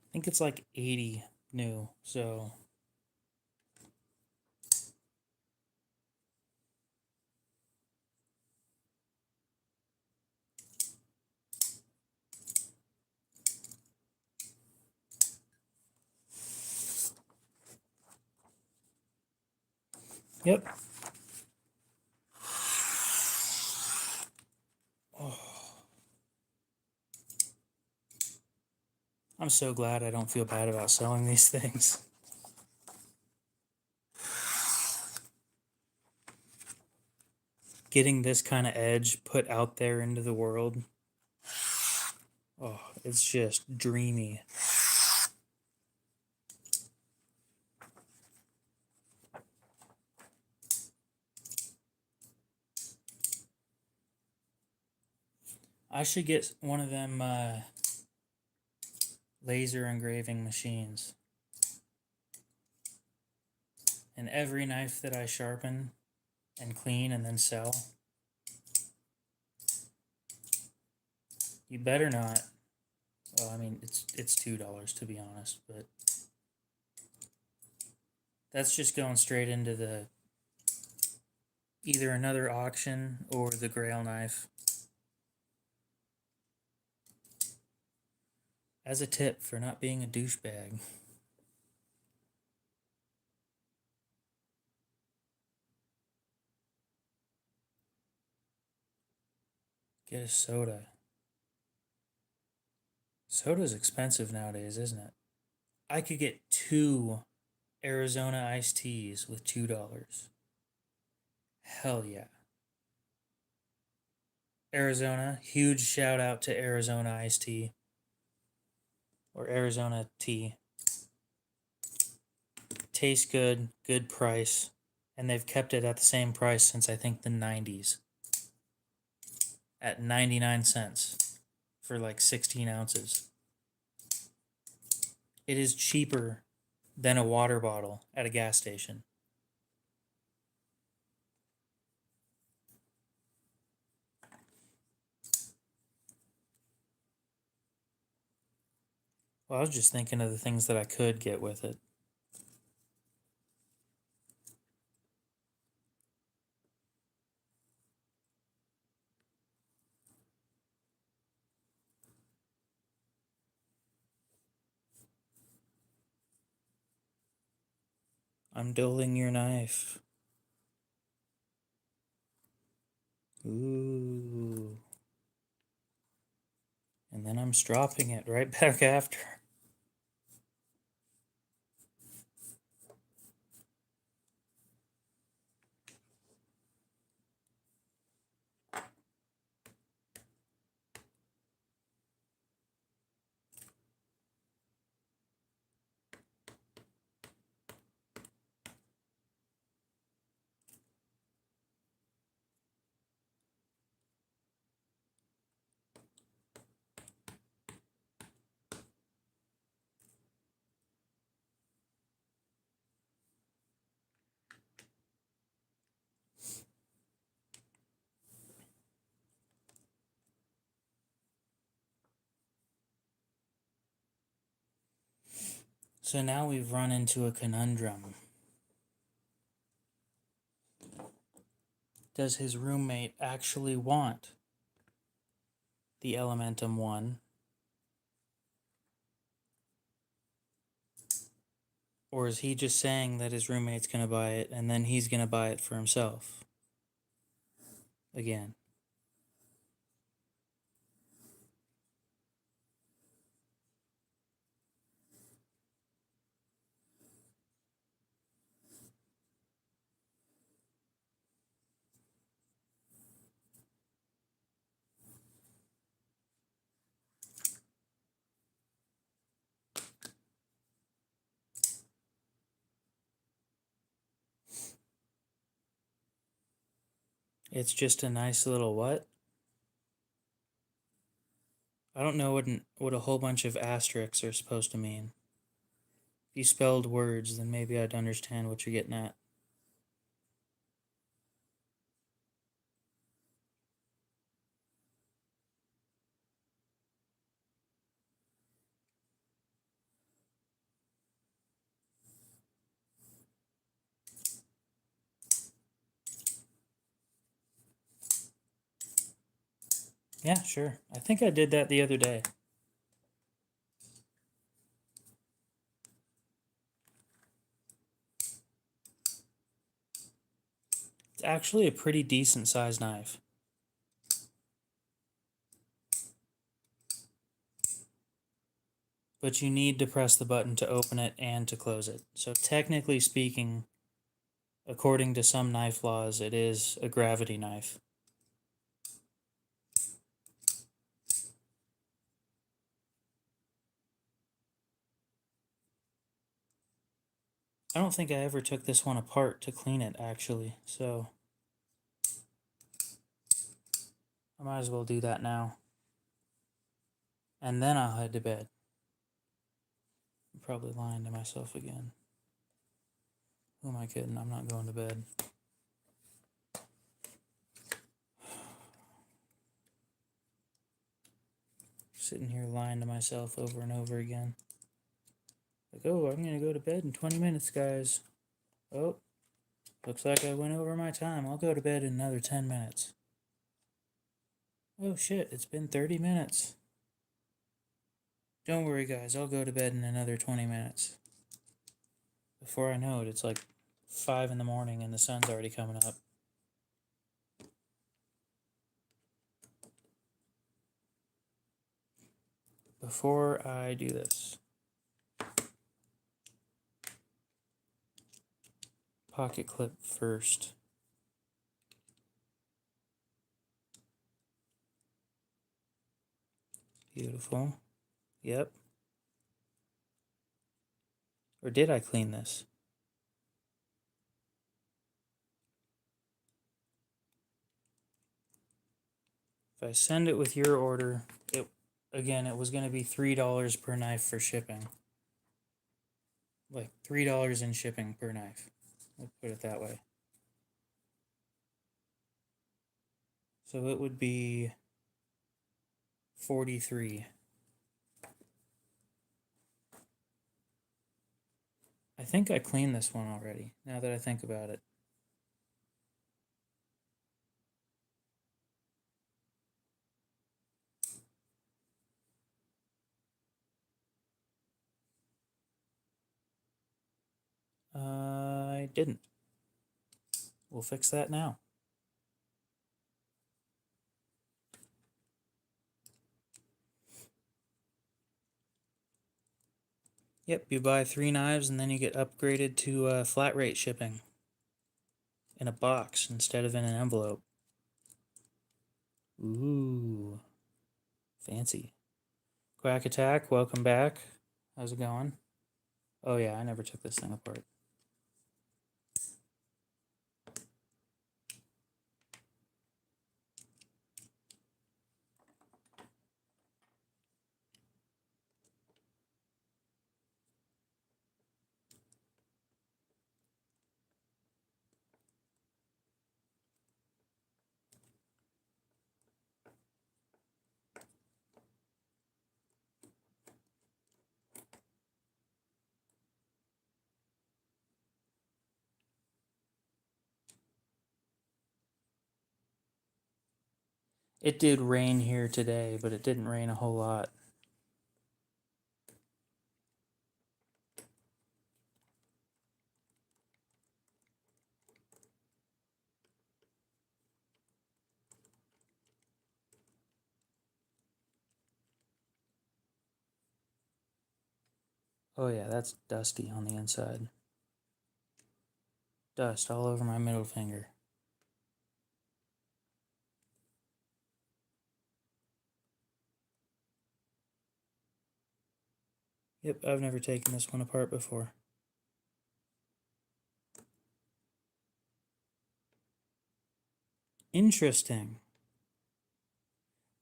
I think it's like 80 new, so yep. Oh, I'm so glad I don't feel bad about selling these things. Getting this kind of edge put out there into the world, oh, it's just dreamy. I should get one of them laser engraving machines. And every knife that I sharpen and clean and then sell, you better not. Well, I mean, it's $2 to be honest, but that's just going straight into the either another auction or the Grail knife. As a tip for not being a douchebag. Get a soda. Soda's expensive nowadays, isn't it? I could get 2 Arizona iced teas with $2. Hell yeah. Arizona, huge shout out to Arizona iced tea. Or Arizona tea. Tastes good, good price, and they've kept it at the same price since I think the 90s. At 99 cents for like 16 ounces. It is cheaper than a water bottle at a gas station. Well, I was just thinking of the things that I could get with it. I'm dulling your knife. Ooh. And then I'm stropping it right back after. So now we've run into a conundrum. Does his roommate actually want the Elementum 1? Or is he just saying that his roommate's going to buy it and then he's going to buy it for himself? Again. It's just a nice little what? I don't know what a whole bunch of asterisks are supposed to mean. If you spelled words, then maybe I'd understand what you're getting at. Yeah, sure. I think I did that the other day. It's actually a pretty decent sized knife. But you need to press the button to open it and to close it. So technically speaking, according to some knife laws, it is a gravity knife. I don't think I ever took this one apart to clean it, actually, so I might as well do that now. And then I'll head to bed. I'm probably lying to myself again. Who am I kidding? I'm not going to bed. Sitting here lying to myself over and over again. Like, oh, I'm going to go to bed in 20 minutes, guys. Oh, looks like I went over my time. I'll go to bed in another 10 minutes. Oh shit, it's been 30 minutes. Don't worry, guys, I'll go to bed in another 20 minutes. Before I know it, it's like 5 in the morning and the sun's already coming up. Before I do this, pocket clip first. Beautiful. Yep. Or did I clean this? If I send it with your order, it was going to be $3 per knife for shipping. Like $3 in shipping per knife. Let's put it that way. So it would be 43. I think I cleaned this one already, now that I think about it. it didn't. We'll fix that now. Yep, you buy 3 knives and then you get upgraded to flat rate shipping in a box instead of in an envelope. Ooh, fancy. Quack Attack, welcome back. How's it going? Oh yeah, I never took this thing apart. It did rain here today, but it didn't rain a whole lot. Oh yeah, that's dusty on the inside. Dust all over my middle finger. Yep, I've never taken this one apart before. Interesting.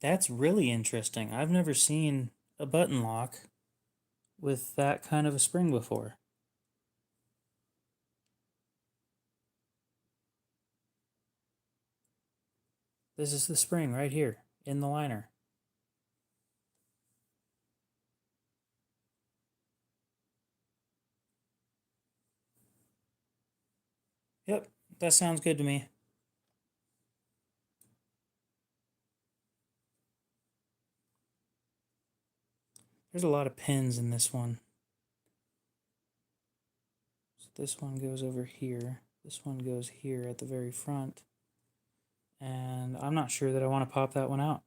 That's really interesting. I've never seen a button lock with that kind of a spring before. This is the spring right here in the liner. Yep, that sounds good to me. There's a lot of pins in this one. So this one goes over here. This one goes here at the very front. And I'm not sure that I want to pop that one out.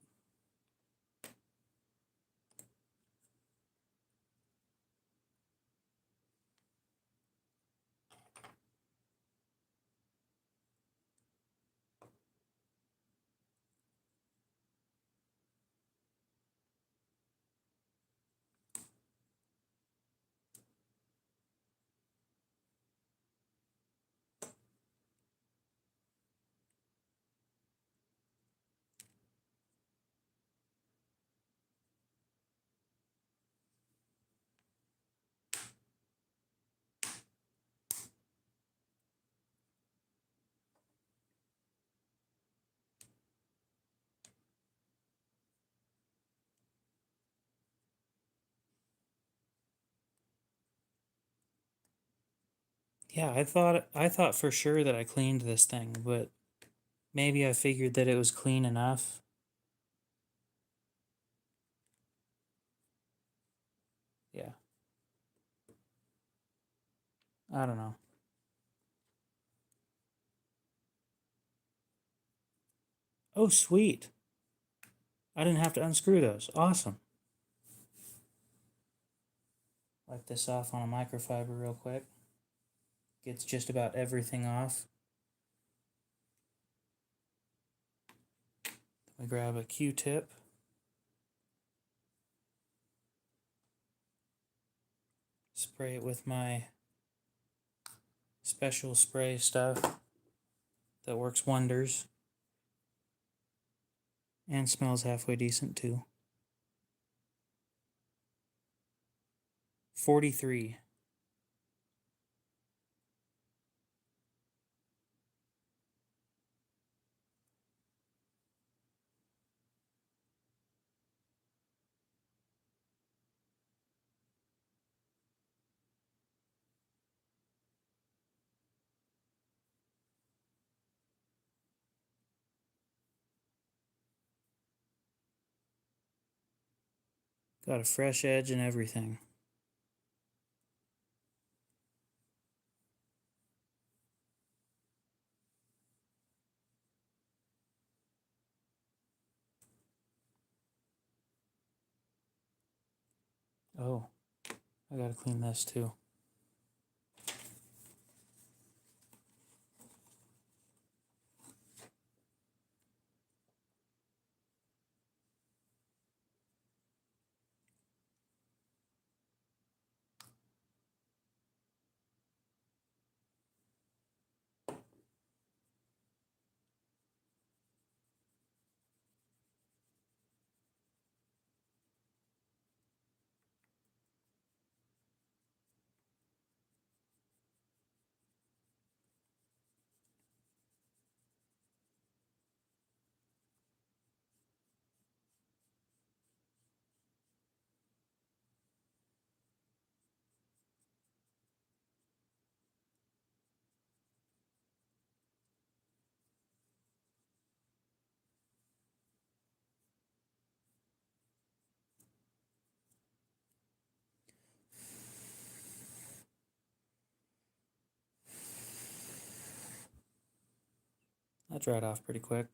Yeah, I thought for sure that I cleaned this thing, but maybe I figured that it was clean enough. Yeah. I don't know. Oh, sweet. I didn't have to unscrew those. Awesome. Wipe this off on a microfiber real quick. Gets just about everything off. We grab a Q-tip. Spray it with my special spray stuff that works wonders. And smells halfway decent too. 43. Got a fresh edge and everything. Oh, I gotta clean this too. That dried off pretty quick.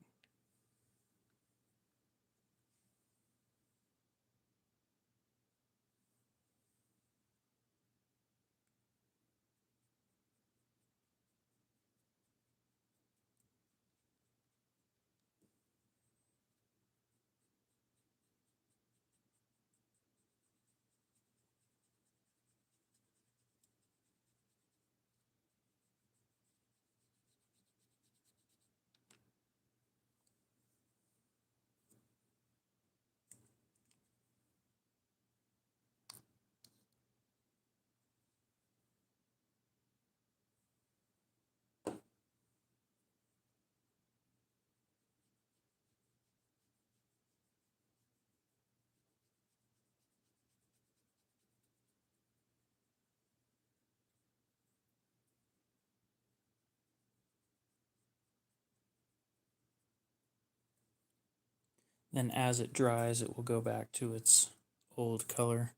Then as it dries, it will go back to its old color.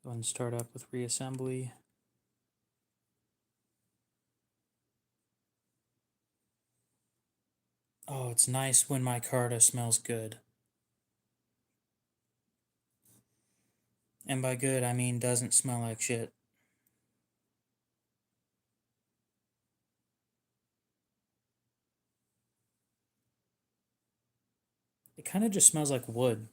Go and start up with reassembly. Oh, it's nice when micarta smells good. And by good, I mean doesn't smell like shit. It kind of just smells like wood.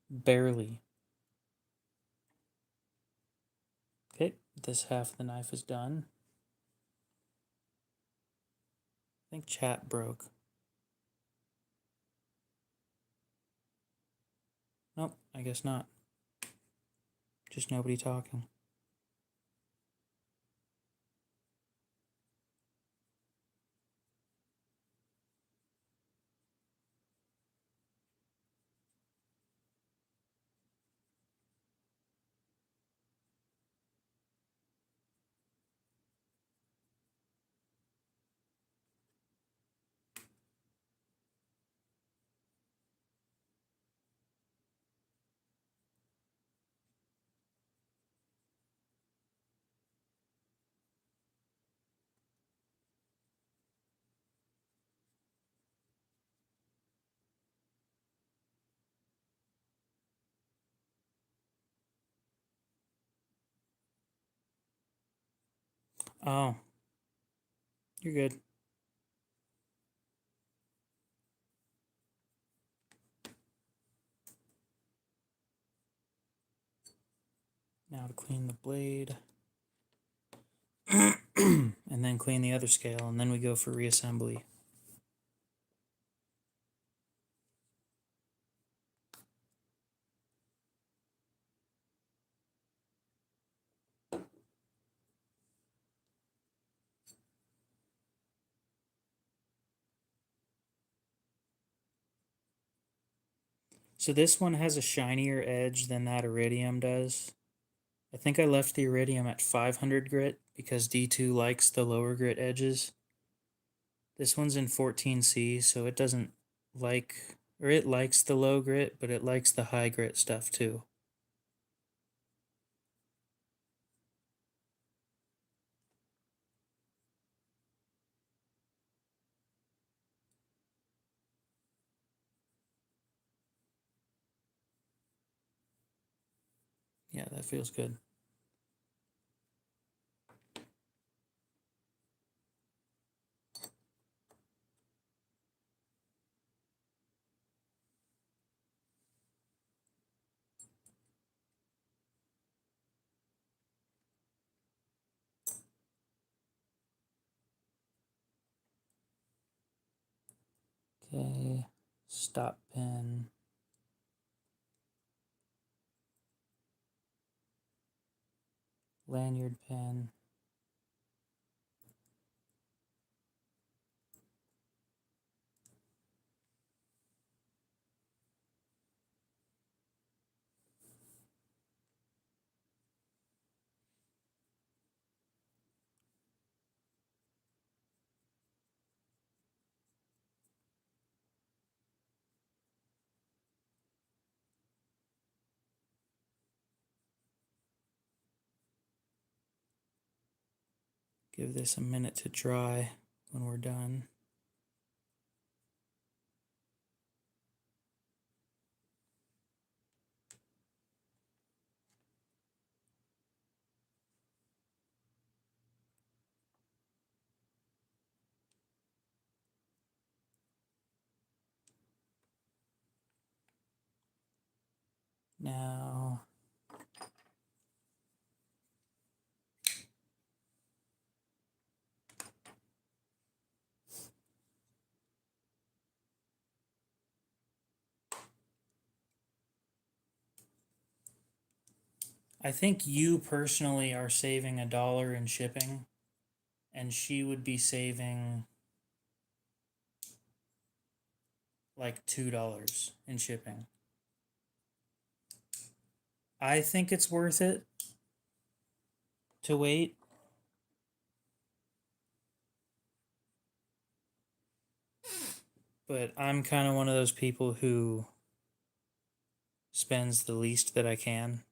Barely. Okay, this half of the knife is done. I think chat broke. Nope, I guess not. Just nobody talking. Oh, you're good. Now to clean the blade. And then clean the other scale, and then we go for reassembly. So this one has a shinier edge than that iridium does. I think I left the iridium at 500 grit because D2 likes the lower grit edges. This one's in 14C, so it doesn't like, or it likes the low grit, but it likes the high grit stuff too. Yeah, that feels good. Okay, stop pin. Lanyard pin. Give this a minute to dry when we're done. Now, I think you personally are saving $1 in shipping, and she would be saving like $2 in shipping. I think it's worth it to wait. But I'm kind of one of those people who spends the least that I can.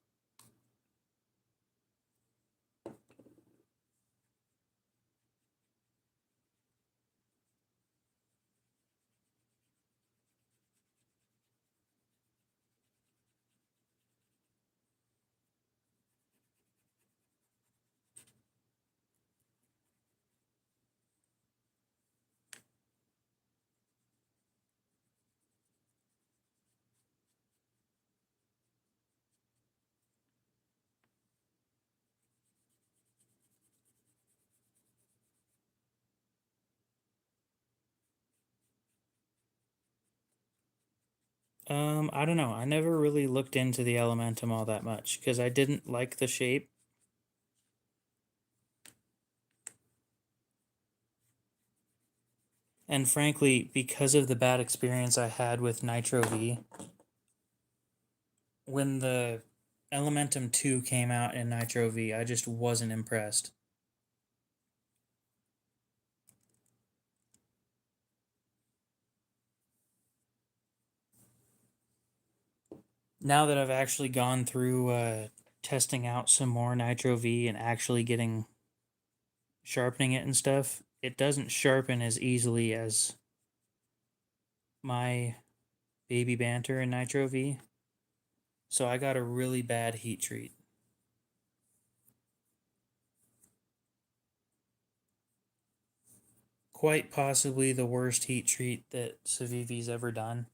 I don't know. I never really looked into the Elementum all that much because I didn't like the shape. And frankly, because of the bad experience I had with Nitro V, when the Elementum 2 came out in Nitro V, I just wasn't impressed. Now that I've actually gone through testing out some more Nitro V and actually getting sharpening it and stuff, it doesn't sharpen as easily as my baby banter in Nitro V. So I got a really bad heat treat. Quite possibly the worst heat treat that Civivi's ever done.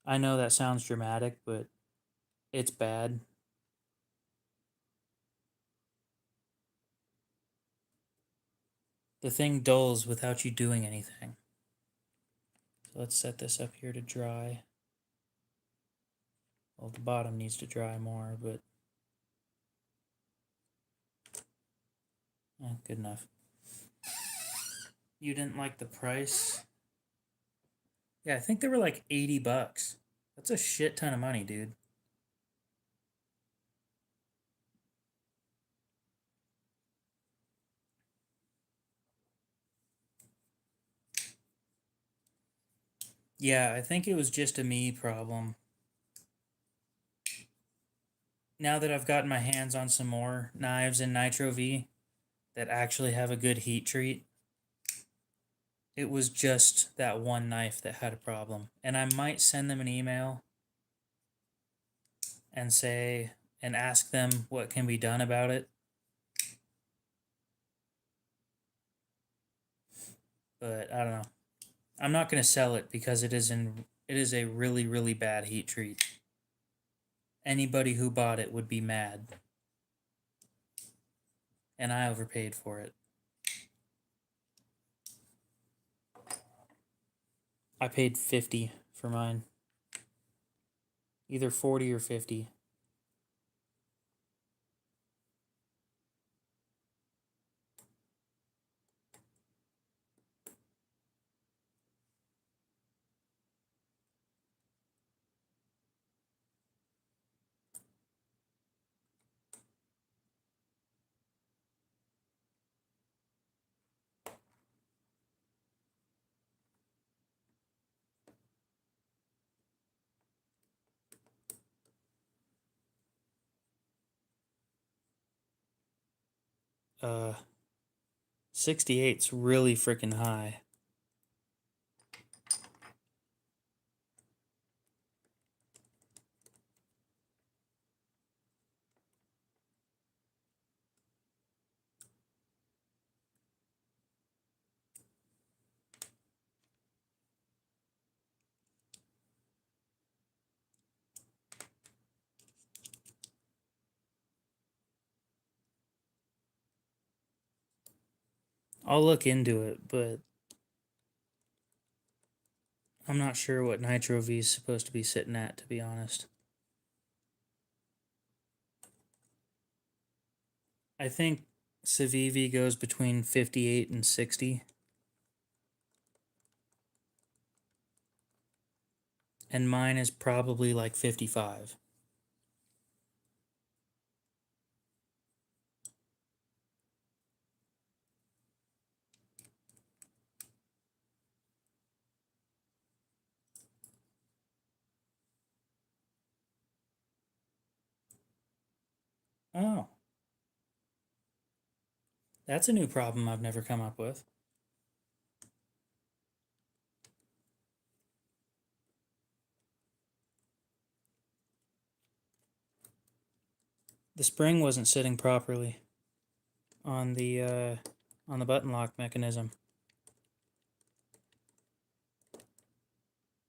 I know that sounds dramatic, but it's bad. The thing dulls without you doing anything. So let's set this up here to dry. Well, the bottom needs to dry more, but good enough. You didn't like the price? Yeah, I think they were like $80. That's a shit ton of money, dude. Yeah, I think it was just a me problem. Now that I've gotten my hands on some more knives in Nitro V that actually have a good heat treat, it was just that one knife that had a problem. And I might send them an email and say, and ask them what can be done about it. But I don't know. I'm not going to sell it because it is a really, really bad heat treat. Anybody who bought it would be mad. And I overpaid for it. I paid $50 for mine. Either $40 or $50. Uh, 68's really freaking high. I'll look into it, but I'm not sure what Nitro V is supposed to be sitting at, to be honest. I think Civivi goes between 58 and 60. And mine is probably like 55. Oh, that's a new problem I've never come up with. The spring wasn't sitting properly on the button lock mechanism,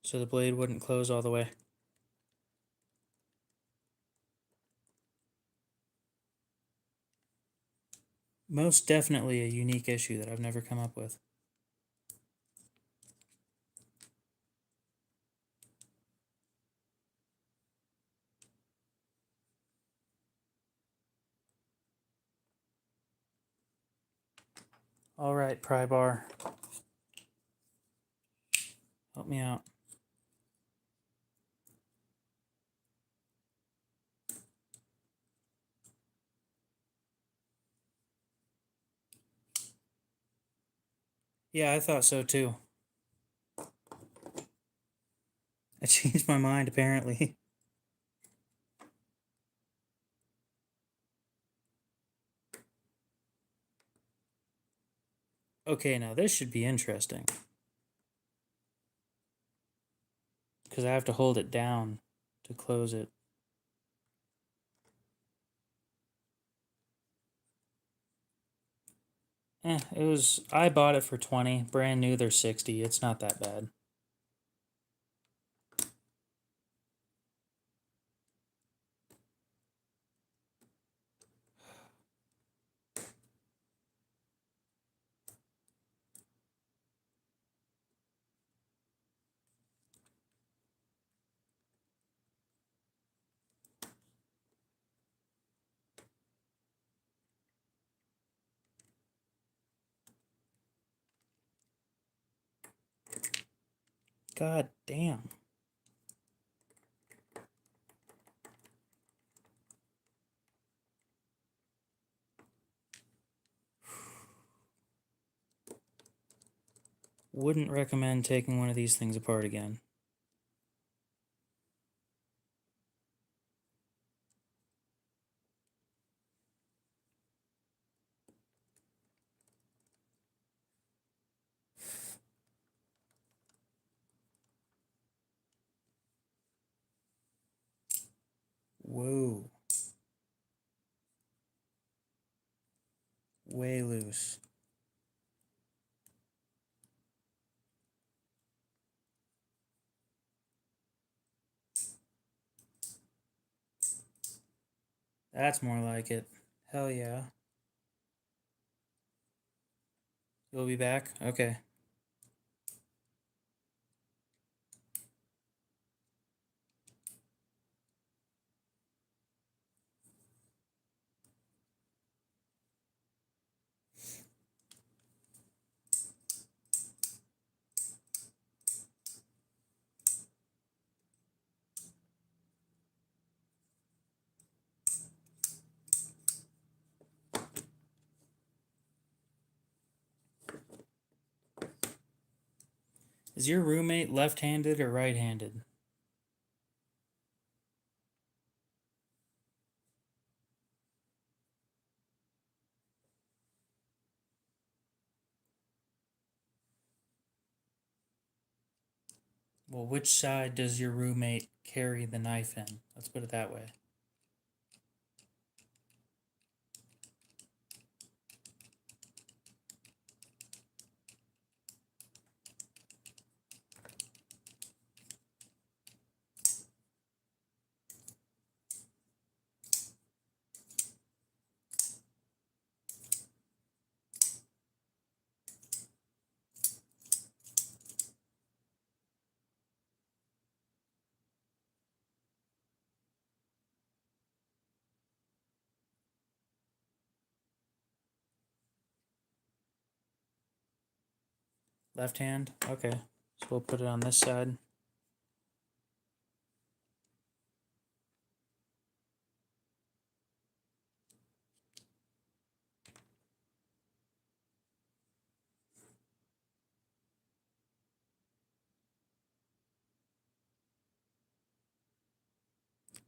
so the blade wouldn't close all the way. Most definitely a unique issue that I've never come up with. All right, pry bar. Help me out. Yeah, I thought so too. I changed my mind, apparently. Okay, now this should be interesting. Because I have to hold it down to close it. I bought it for 20. Brand new, they're 60. It's not that bad. God damn. Wouldn't recommend taking one of these things apart again. Whoa. way loose. That's more like it. Hell yeah. You'll be back? Okay. Is your roommate left-handed or right-handed? Well, which side does your roommate carry the knife in? Let's put it that way. Left hand? Okay. So we'll put it on this side.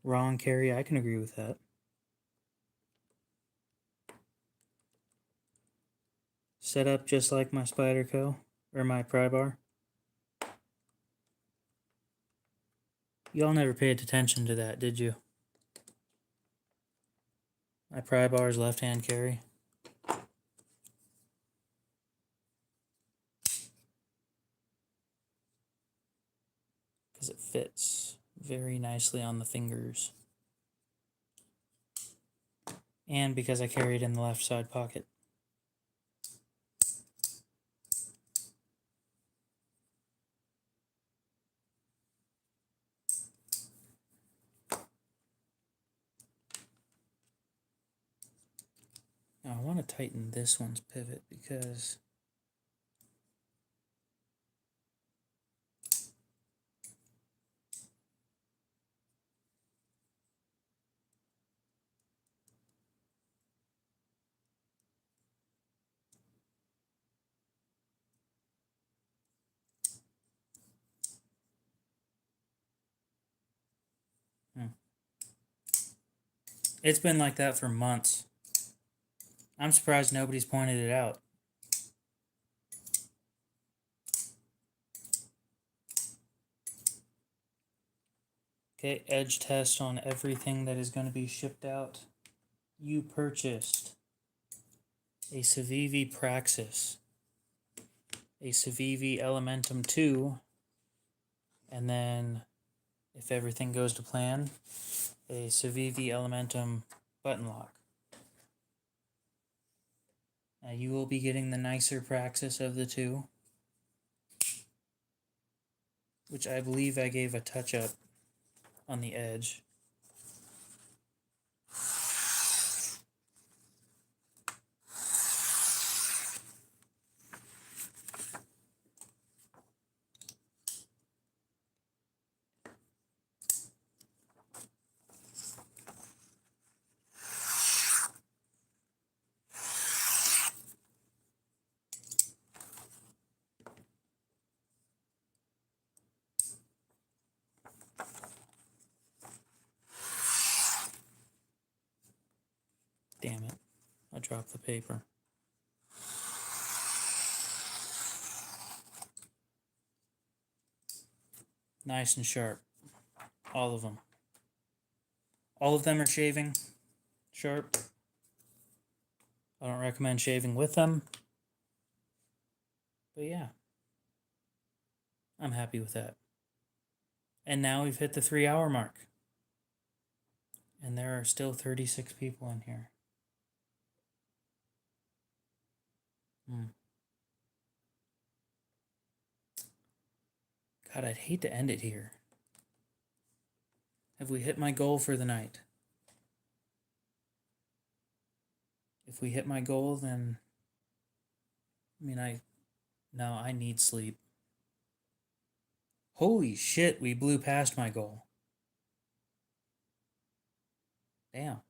Wrong carry. I can agree with that. Set up just like my Spyderco, or my pry bar. Y'all never paid attention to that, did you? My pry bar is left-hand carry. Because it fits very nicely on the fingers. And because I carry it in the left side pocket. Now I want to tighten this one's pivot because it's been like that for months. I'm surprised nobody's pointed it out. Okay, edge test on everything that is going to be shipped out. You purchased a Civivi Praxis, a Civivi Elementum 2, and then, if everything goes to plan, a Civivi Elementum button lock. Now you will be getting the nicer Praxis of the two, which I believe I gave a touch-up on the edge. Damn it, I dropped the paper. Nice and sharp. All of them. All of them are shaving sharp. I don't recommend shaving with them. But yeah, I'm happy with that. And now we've hit the 3 hour mark. And there are still 36 people in here. God, I'd hate to end it here. Have we hit my goal for the night? If we hit my goal, then I need sleep. Holy shit, we blew past my goal. Damn.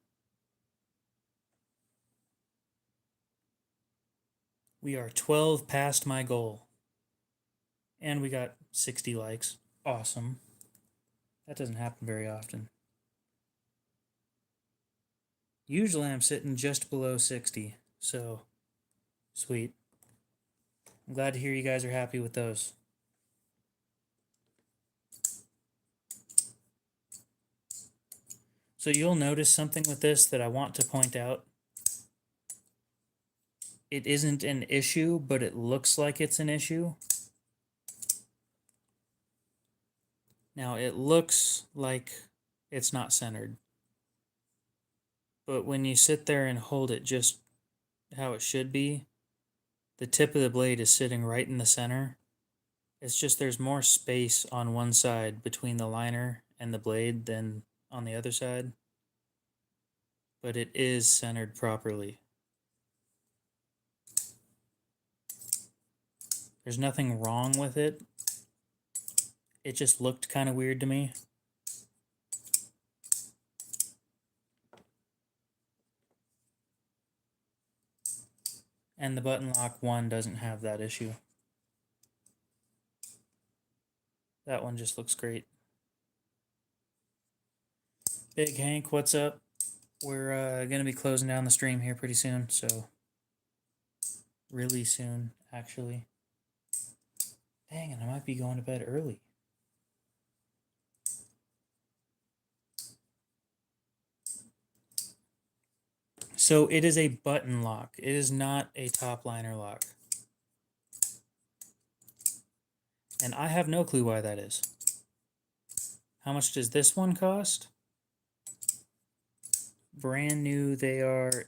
We are 12 past my goal. And we got 60 likes. Awesome. That doesn't happen very often. Usually I'm sitting just below 60, so sweet. I'm glad to hear you guys are happy with those. So you'll notice something with this that I want to point out. It isn't an issue, but it looks like it's an issue. Now it looks like it's not centered. But when you sit there and hold it just how it should be, the tip of the blade is sitting right in the center. It's just there's more space on one side between the liner and the blade than on the other side. But it is centered properly. There's nothing wrong with it. It just looked kind of weird to me. And the button lock one doesn't have that issue. That one just looks great. Big Hank, what's up? We're going to be closing down the stream here pretty soon, so really soon, actually. Dang, and I might be going to bed early. So it is a button lock. It is not a top liner lock. And I have no clue why that is. How much does this one cost? Brand new, they are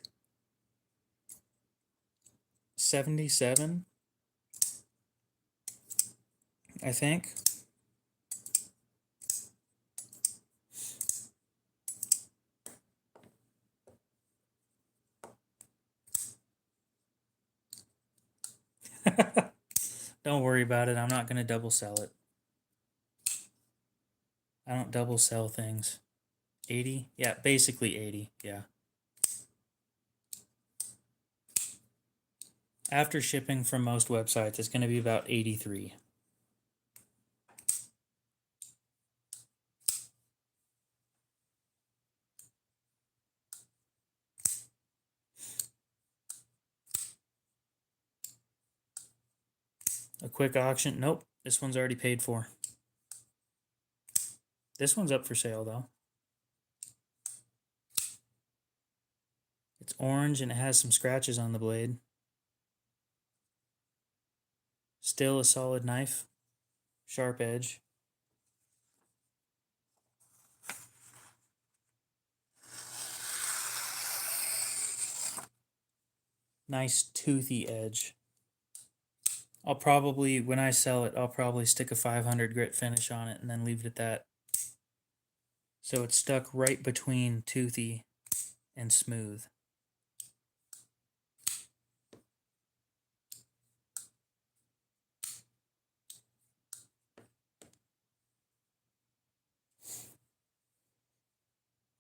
$77, I think. Don't worry about it. I'm not going to double sell it. I don't double sell things. 80? Yeah, basically 80. Yeah. After shipping from most websites, it's going to be about 83. A quick auction. Nope, this one's already paid for. This one's up for sale, though. It's orange and it has some scratches on the blade. Still a solid knife. Sharp edge. Nice toothy edge. I'll probably, when I sell it, I'll probably stick a 500 grit finish on it and then leave it at that. So it's stuck right between toothy and smooth.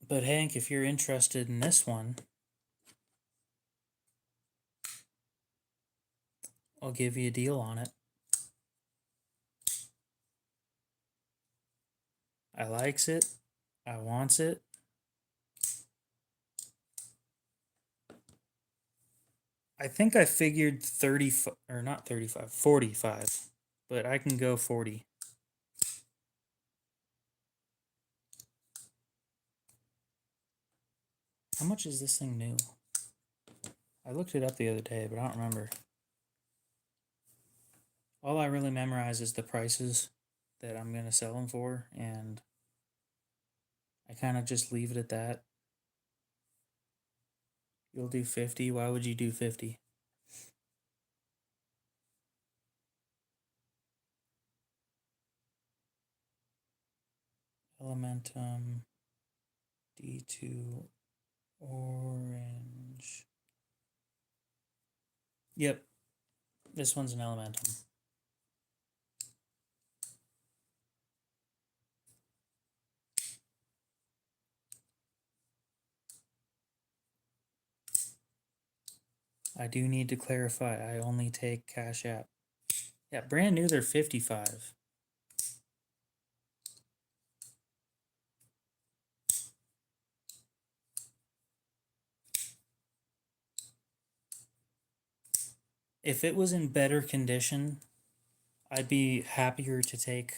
But Hank, if you're interested in this one, I'll give you a deal on it. I likes it. I wants it. I think I figured 30, or not 35, 45, but I can go 40. How much is this thing new? I looked it up the other day, but I don't remember. All I really memorize is the prices that I'm going to sell them for, and I kind of just leave it at that. You'll do 50. Why would you do 50? Elementum D2 orange. Yep, this one's an Elementum. I do need to clarify, I only take Cash App. Yeah, brand new, they're 55. If it was in better condition, I'd be happier to take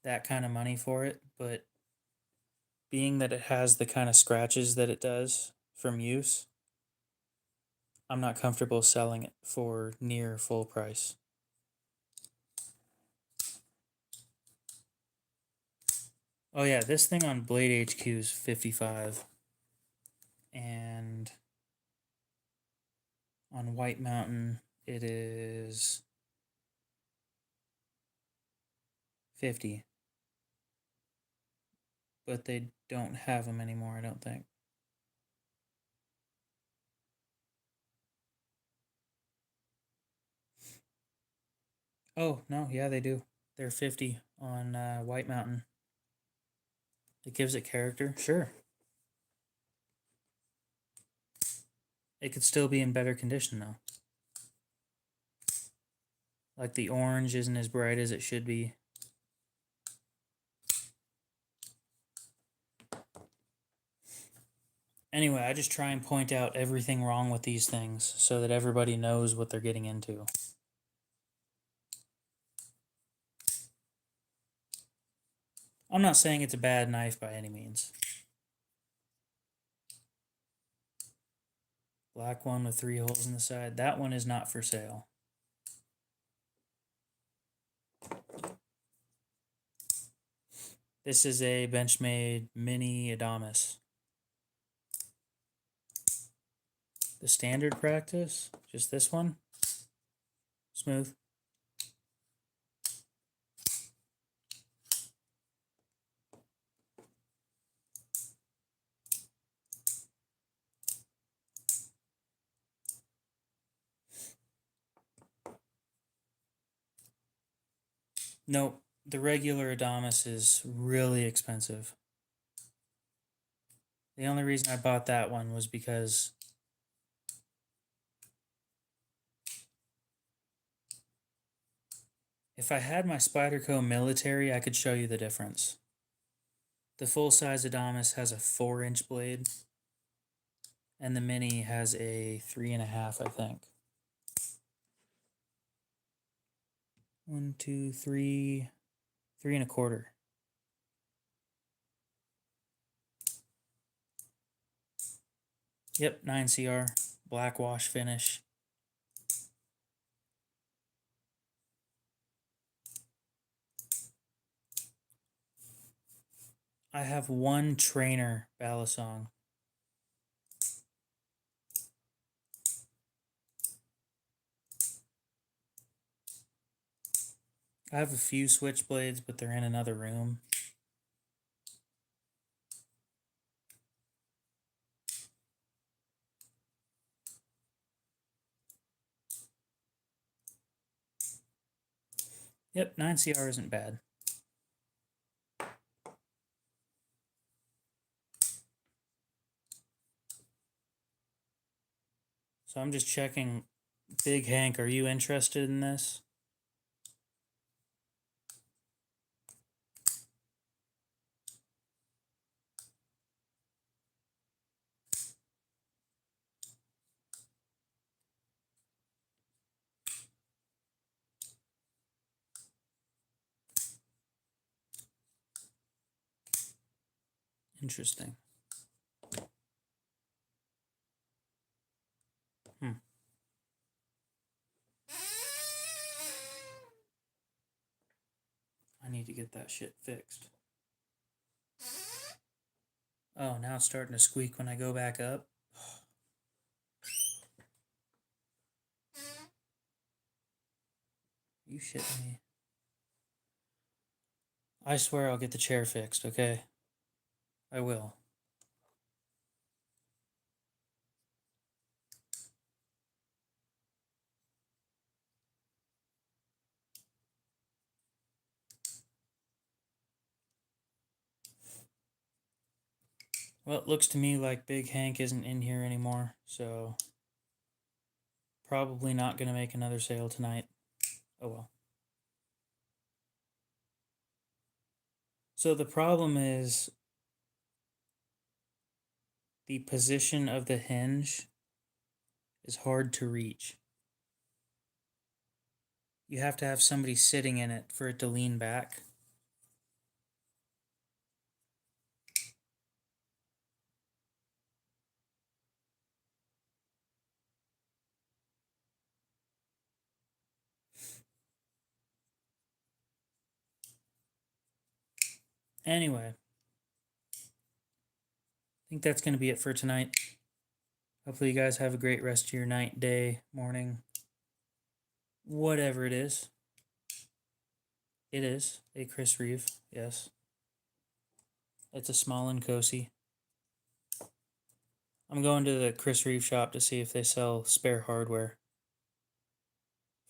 that kind of money for it, but being that it has the kind of scratches that it does from use, I'm not comfortable selling it for near full price. Oh yeah, this thing on Blade HQ is 55. And on White Mountain it is 50. But they don't have them anymore, I don't think. Oh, no, yeah, they do. They're 50 on White Mountain. It gives it character, sure. It could still be in better condition, though. Like the orange isn't as bright as it should be. Anyway, I just try and point out everything wrong with these things so that everybody knows what they're getting into. I'm not saying it's a bad knife by any means. Black one with 3 holes in the side. That one is not for sale. This is a Benchmade Mini Adamas. The standard practice, just this one. Smooth. Nope, the regular Adamas is really expensive. The only reason I bought that one was because if I had my Spyderco military, I could show you the difference. The full-size Adamas has a 4-inch blade, and the Mini has a 3.5, I think. 1, 2, 3, 3.25. Yep, 9CR, black wash finish. I have one trainer Balisong. I have a few switchblades, but they're in another room. Yep, 9CR isn't bad. So I'm just checking. Big Hank, are you interested in this? Interesting. need to get that shit fixed. Oh, now it's starting to squeak when I go back up. You shitting me. I swear I'll get the chair fixed, okay? I will. Well, it looks to me like Big Hank isn't in here anymore, so probably not going to make another sale tonight. Oh well. So the problem is the position of the hinge is hard to reach. You have to have somebody sitting in it for it to lean back. Anyway, I think that's going to be it for tonight. Hopefully you guys have a great rest of your night, day, morning, whatever it is. It is a Chris Reeve, yes. It's a small and cozy. I'm going to the Chris Reeve shop to see if they sell spare hardware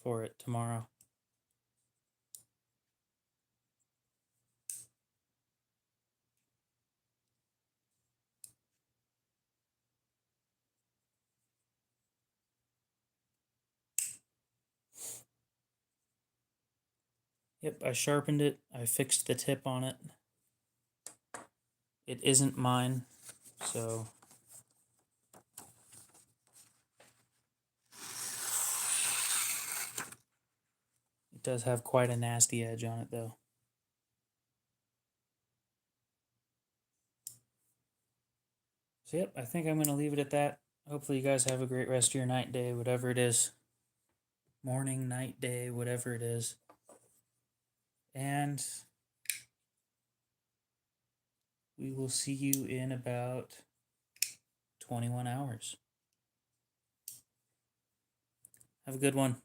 for it tomorrow. Yep, I sharpened it. I fixed the tip on it. It isn't mine, so it does have quite a nasty edge on it, though. So, yep, I think I'm going to leave it at that. Hopefully you guys have a great rest of your night, day, whatever it is. Morning, night, day, whatever it is. And we will see you in about 21 hours. Have a good one.